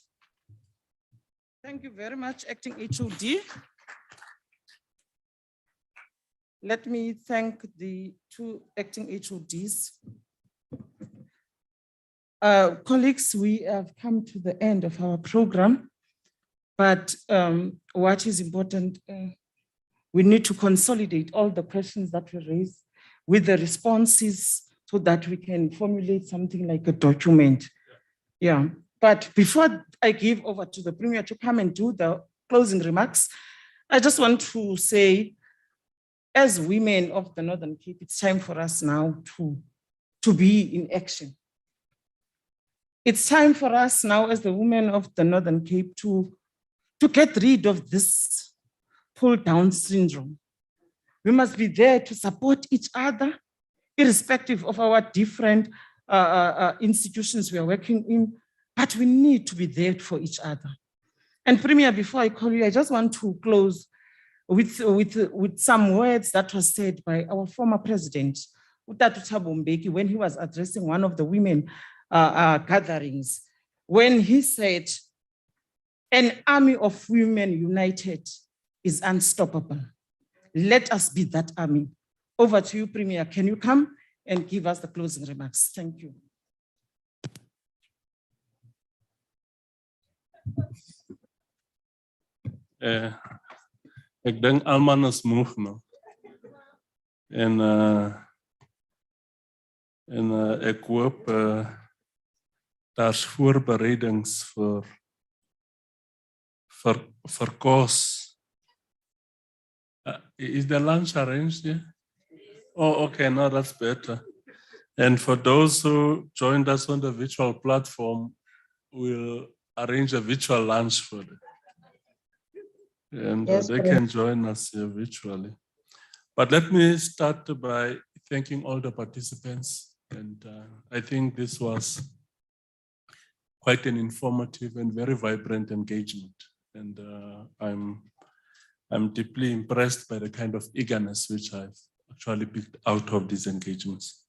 Thank you very much, Acting HOD. Let me thank the two Acting HODs. Colleagues, we have come to the end of our program, but what is important, we need to consolidate all the questions that were raised with the responses so that we can formulate something like a document. Yeah, but before I give over to the Premier to come and do the closing remarks, I just want to say, as women of the Northern Cape, it's time for us now to be in action. It's time for us now as the women of the Northern Cape to get rid of this pull-down syndrome. We must be there to support each other, irrespective of our different institutions we are working in, but we need to be there for each other. And Premier, before I call you, I just want to close with some words that was said by our former president, Utatu Thabo Mbeki, when he was addressing one of the women gatherings, when he said, "An army of women united is unstoppable. Let us be that army." Over to you, Premier. Can you come and give us the closing remarks? Thank you. Ek dink almal is moeg nou. En ek hoop daar's voorbereidings vir kos. Is the lunch arranged here? Oh, okay, no, that's better. And for those who joined us on the virtual platform, we'll arrange a virtual lunch for them. And Yes, they please. can join us here virtually. But let me start by thanking all the participants. And I think this was quite an informative and very vibrant engagement. And I'm deeply impressed by the kind of eagerness which I've actually picked out of these engagements.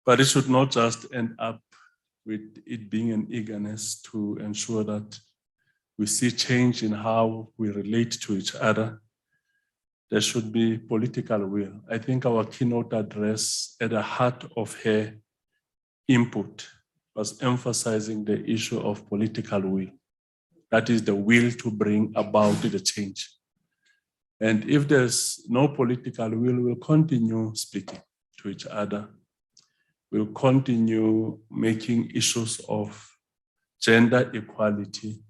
But it should not just end up with it being an eagerness to ensure that we see change in how we relate to each other. There should be political will. I think our keynote address at the heart of her input was emphasizing the issue of political will. That is the will to bring about the change. And if there's no political will, we'll continue speaking to each other. We'll continue making issues of gender equality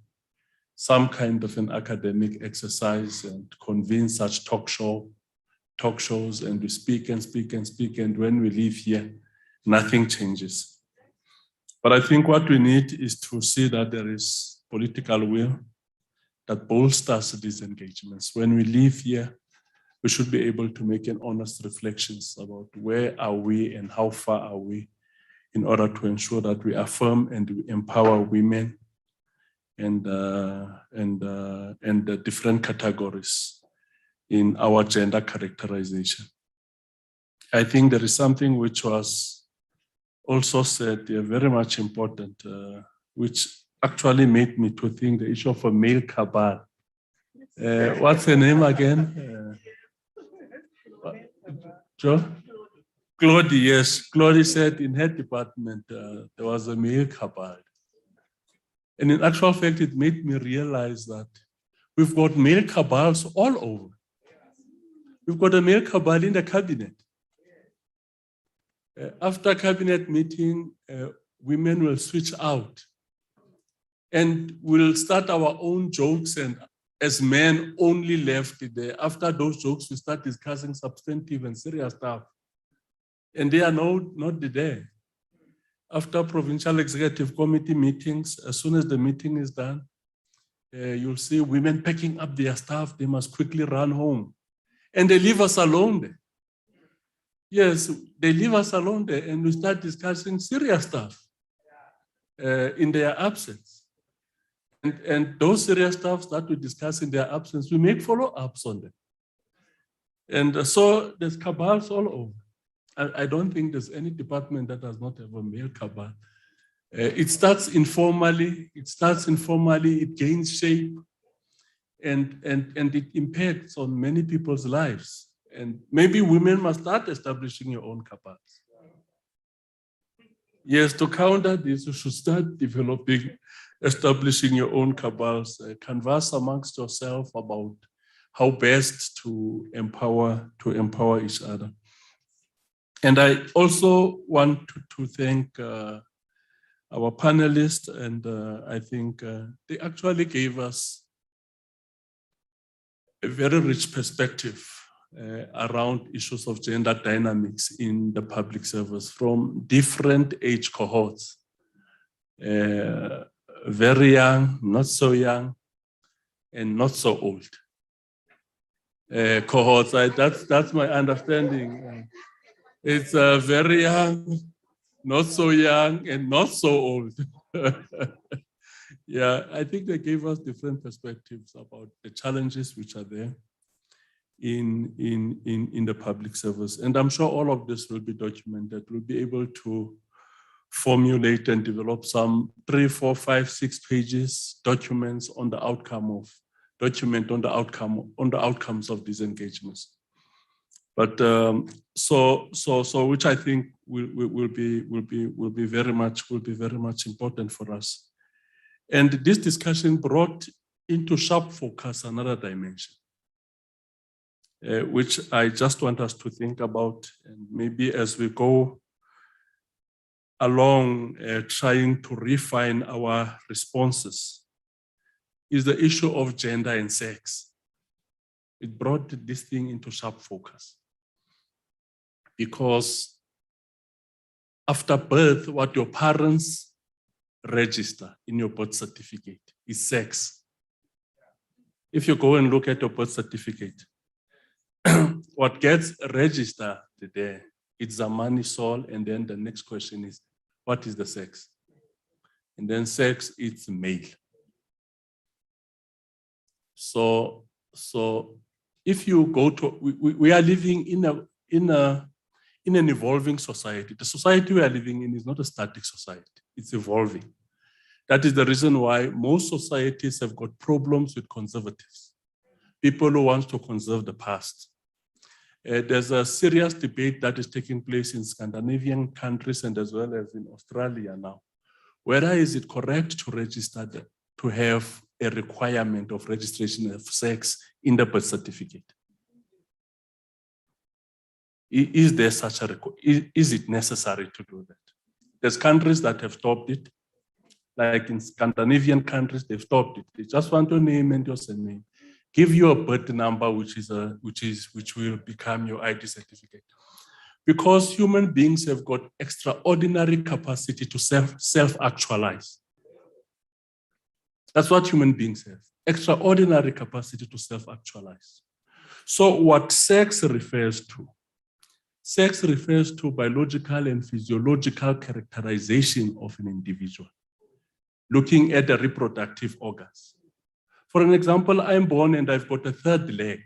some kind of an academic exercise and convene such talk shows, and we speak and speak and speak, and when we leave here, nothing changes. But I think what we need is to see that there is political will that bolsters these engagements. When we leave here, we should be able to make an honest reflections about where are we and how far are we in order to ensure that we affirm and we empower women and the different categories in our gender characterization. I think there is something which was also said very much important, which actually made me to think the issue of a male cabal. What's her name again? Joe? Claudie, yes. Claudie said in her department, there was a male cabal. And in actual fact, it made me realize that we've got male cabals all over. We've got a male cabal in the cabinet. After cabinet meeting, women will switch out and we'll start our own jokes, and as men only left there. After those jokes, we start discussing substantive and serious stuff. And they are not there. After provincial executive committee meetings, as soon as the meeting is done, you'll see women packing up their stuff. They must quickly run home. And they leave us alone there. Yes, they leave us alone there and we start discussing serious stuff in their absence. And those serious stuff that we discuss in their absence, we make follow-ups on them. And so there's cabals all over. I don't think there's any department that does not have a male cabal. It starts informally, it gains shape, and it impacts on many people's lives. And maybe women must start establishing your own cabals. Yes, to counter this, you should start establishing your own cabals, converse amongst yourself about how best to empower each other. And I also want to thank our panelists, and I think they actually gave us a very rich perspective around issues of gender dynamics in the public service from different age cohorts. Very young, not so young, and not so old. cohorts. That's my understanding. It's very young, not so young, and not so old. Yeah, I think they gave us different perspectives about the challenges which are there in the public service. And I'm sure all of this will be documented. We'll be able to formulate and develop some 3, 4, 5, 6 pages documents on the outcomes of these engagements. But so which I think will be very much important for us. And this discussion brought into sharp focus another dimension, which I just want us to think about, and maybe as we go along trying to refine our responses, is the issue of gender and sex. It brought this thing into sharp focus. Because after birth, what your parents register in your birth certificate is sex. If you go and look at your birth certificate, what gets registered there, it's Zamani Sol, and then the next question is, what is the sex? And then sex, it's male. So if you go to, we are living in an evolving society. The society we are living in is not a static society, it's evolving. That is the reason why most societies have got problems with conservatives, people who want to conserve the past. There's a serious debate that is taking place in Scandinavian countries and as well as in Australia now. Whether is it correct to register to have a requirement of registration of sex in the birth certificate? Is there such a is it necessary to do that? There's countries that have stopped it, like in Scandinavian countries, they've stopped it. They just want to name and your surname, give you a birth number, which will become your ID certificate. Because human beings have got extraordinary capacity to self-actualize. That's what human beings have, extraordinary capacity to self-actualize. So what sex refers to biological and physiological characterization of an individual, looking at the reproductive organs. For an example, I'm born and I've got a third leg.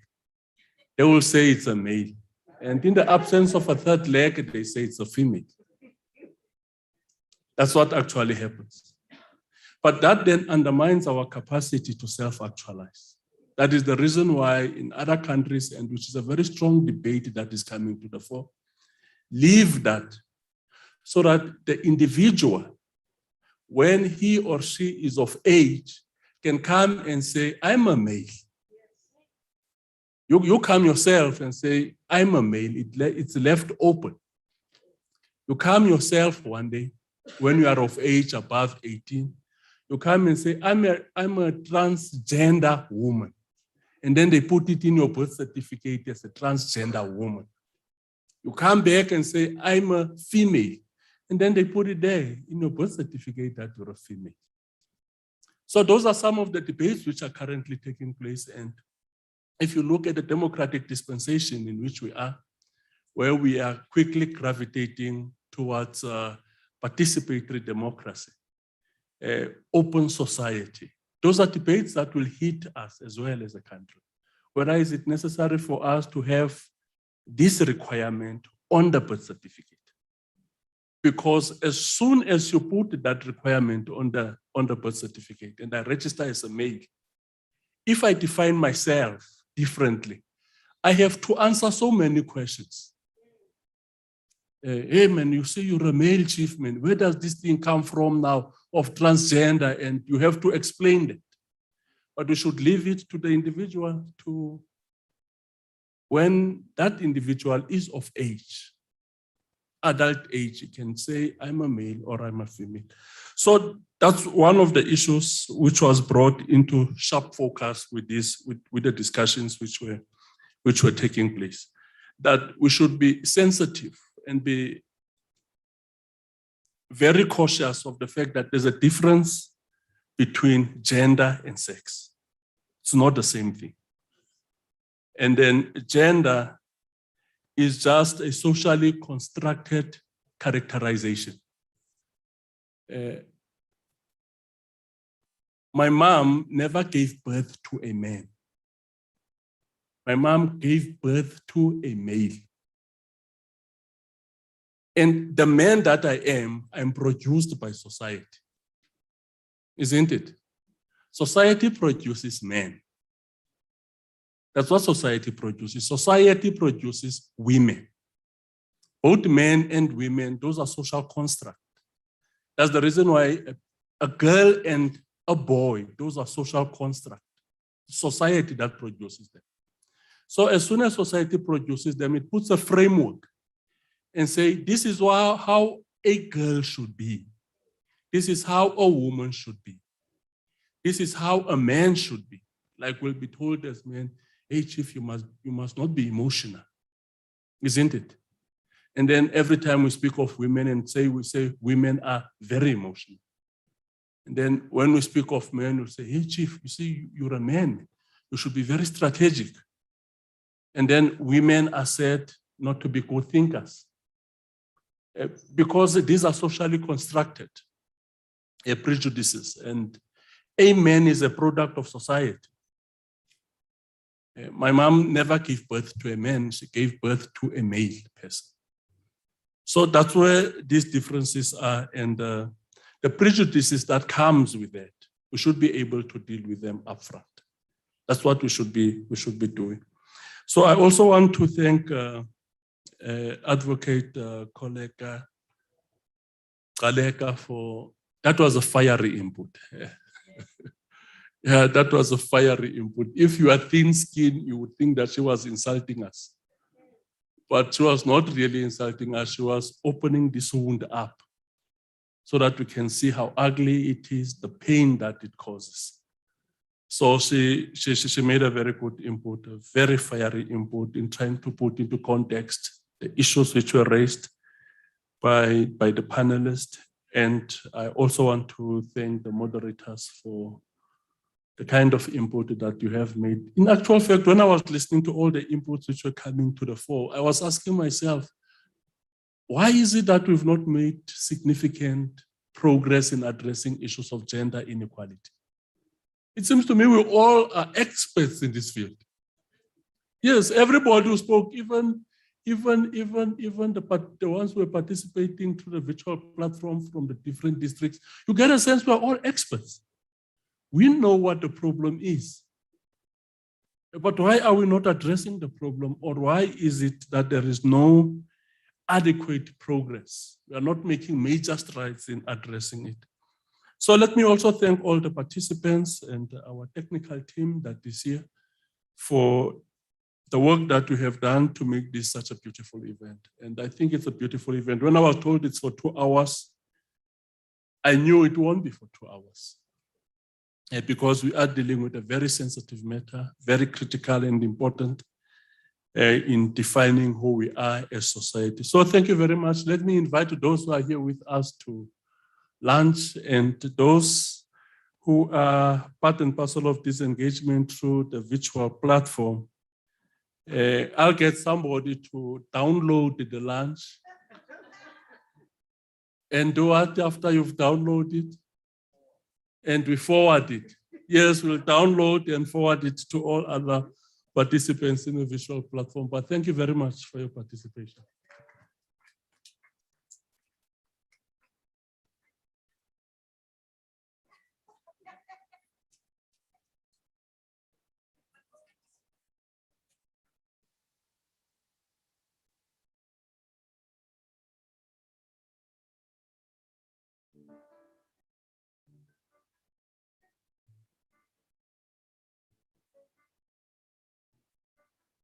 They will say it's a male. And in the absence of a third leg, they say it's a female. That's what actually happens. But that then undermines our capacity to self-actualize. That is the reason why in other countries, and which is a very strong debate that is coming to the fore, leave that so that the individual, when he or she is of age, can come and say, I'm a male. You come yourself and say, I'm a male. It's left open. You come yourself one day when you are of age above 18. You come and say, I'm a transgender woman. And then they put it in your birth certificate as a transgender woman. You come back and say, I'm a female. And then they put it there in your birth certificate that you're a female. So those are some of the debates which are currently taking place. And if you look at the democratic dispensation in which we are, where we are quickly gravitating towards participatory democracy, open society, those are debates that will hit us as well as a country. Whether is it necessary for us to have this requirement on the birth certificate? Because as soon as you put that requirement on the birth certificate and I register as a male, if I define myself differently, I have to answer so many questions. Hey man, you say you're a male chief man. Where does this thing come from now of transgender? And you have to explain that. But we should leave it to the individual to, when that individual is of age, adult age, you can say, I'm a male or I'm a female. So that's one of the issues which was brought into sharp focus with the discussions which were taking place. That we should be sensitive and be very cautious of the fact that there's a difference between gender and sex. It's not the same thing. And then gender is just a socially constructed characterization. My mom never gave birth to a man. My mom gave birth to a male. And the man that I am, I'm produced by society. Isn't it? Society produces men. That's what society produces. Society produces women. Both men and women, those are social constructs. That's the reason why a girl and a boy, those are social constructs. Society that produces them. So as soon as society produces them, it puts a framework and say, this is how a girl should be. This is how a woman should be. This is how a man should be. Like we'll be told as men, hey, chief, you must not be emotional. Isn't it? And then every time we speak of women and we say women are very emotional. And then when we speak of men, we'll say, hey, chief, you see, you're a man. You should be very strategic. And then women are said not to be good thinkers. Because these are socially constructed prejudices. And a man is a product of society. My mom never gave birth to a man. She gave birth to a male person. So that's where these differences are, and the prejudices that comes with that. We should be able to deal with them upfront. That's what we should be doing. So I also want to thank Advocate Koleka Kaleka for, that was a fiery input. Yeah, that was a fiery input. If you are thin-skinned, you would think that she was insulting us. But she was not really insulting us. She was opening this wound up so that we can see how ugly it is, the pain that it causes. So she made a very good input, a very fiery input in trying to put into context the issues which were raised by the panelists. And I also want to thank the moderators for the kind of input that you have made. In actual fact, when I was listening to all the inputs which were coming to the fore, I was asking myself, why is it that we've not made significant progress in addressing issues of gender inequality? It seems to me we all are experts in this field. Yes, everybody who spoke, even the ones who are participating through the virtual platform from the different districts, you get a sense we're all experts. We know what the problem is. But why are we not addressing the problem? Or why is it that there is no adequate progress? We are not making major strides in addressing it. So let me also thank all the participants and our technical team that is here for the work that we have done to make this such a beautiful event. And I think it's a beautiful event. When I was told it's for 2 hours, I knew it won't be for 2 hours. Because we are dealing with a very sensitive matter, very critical and important in defining who we are as society. So thank you very much. Let me invite those who are here with us to lunch, and those who are part and parcel of this engagement through the virtual platform. I'll get somebody to download the lunch and do what after you've downloaded? And we forward it. Yes, we'll download and forward it to all other participants in the visual platform. But thank you very much for your participation.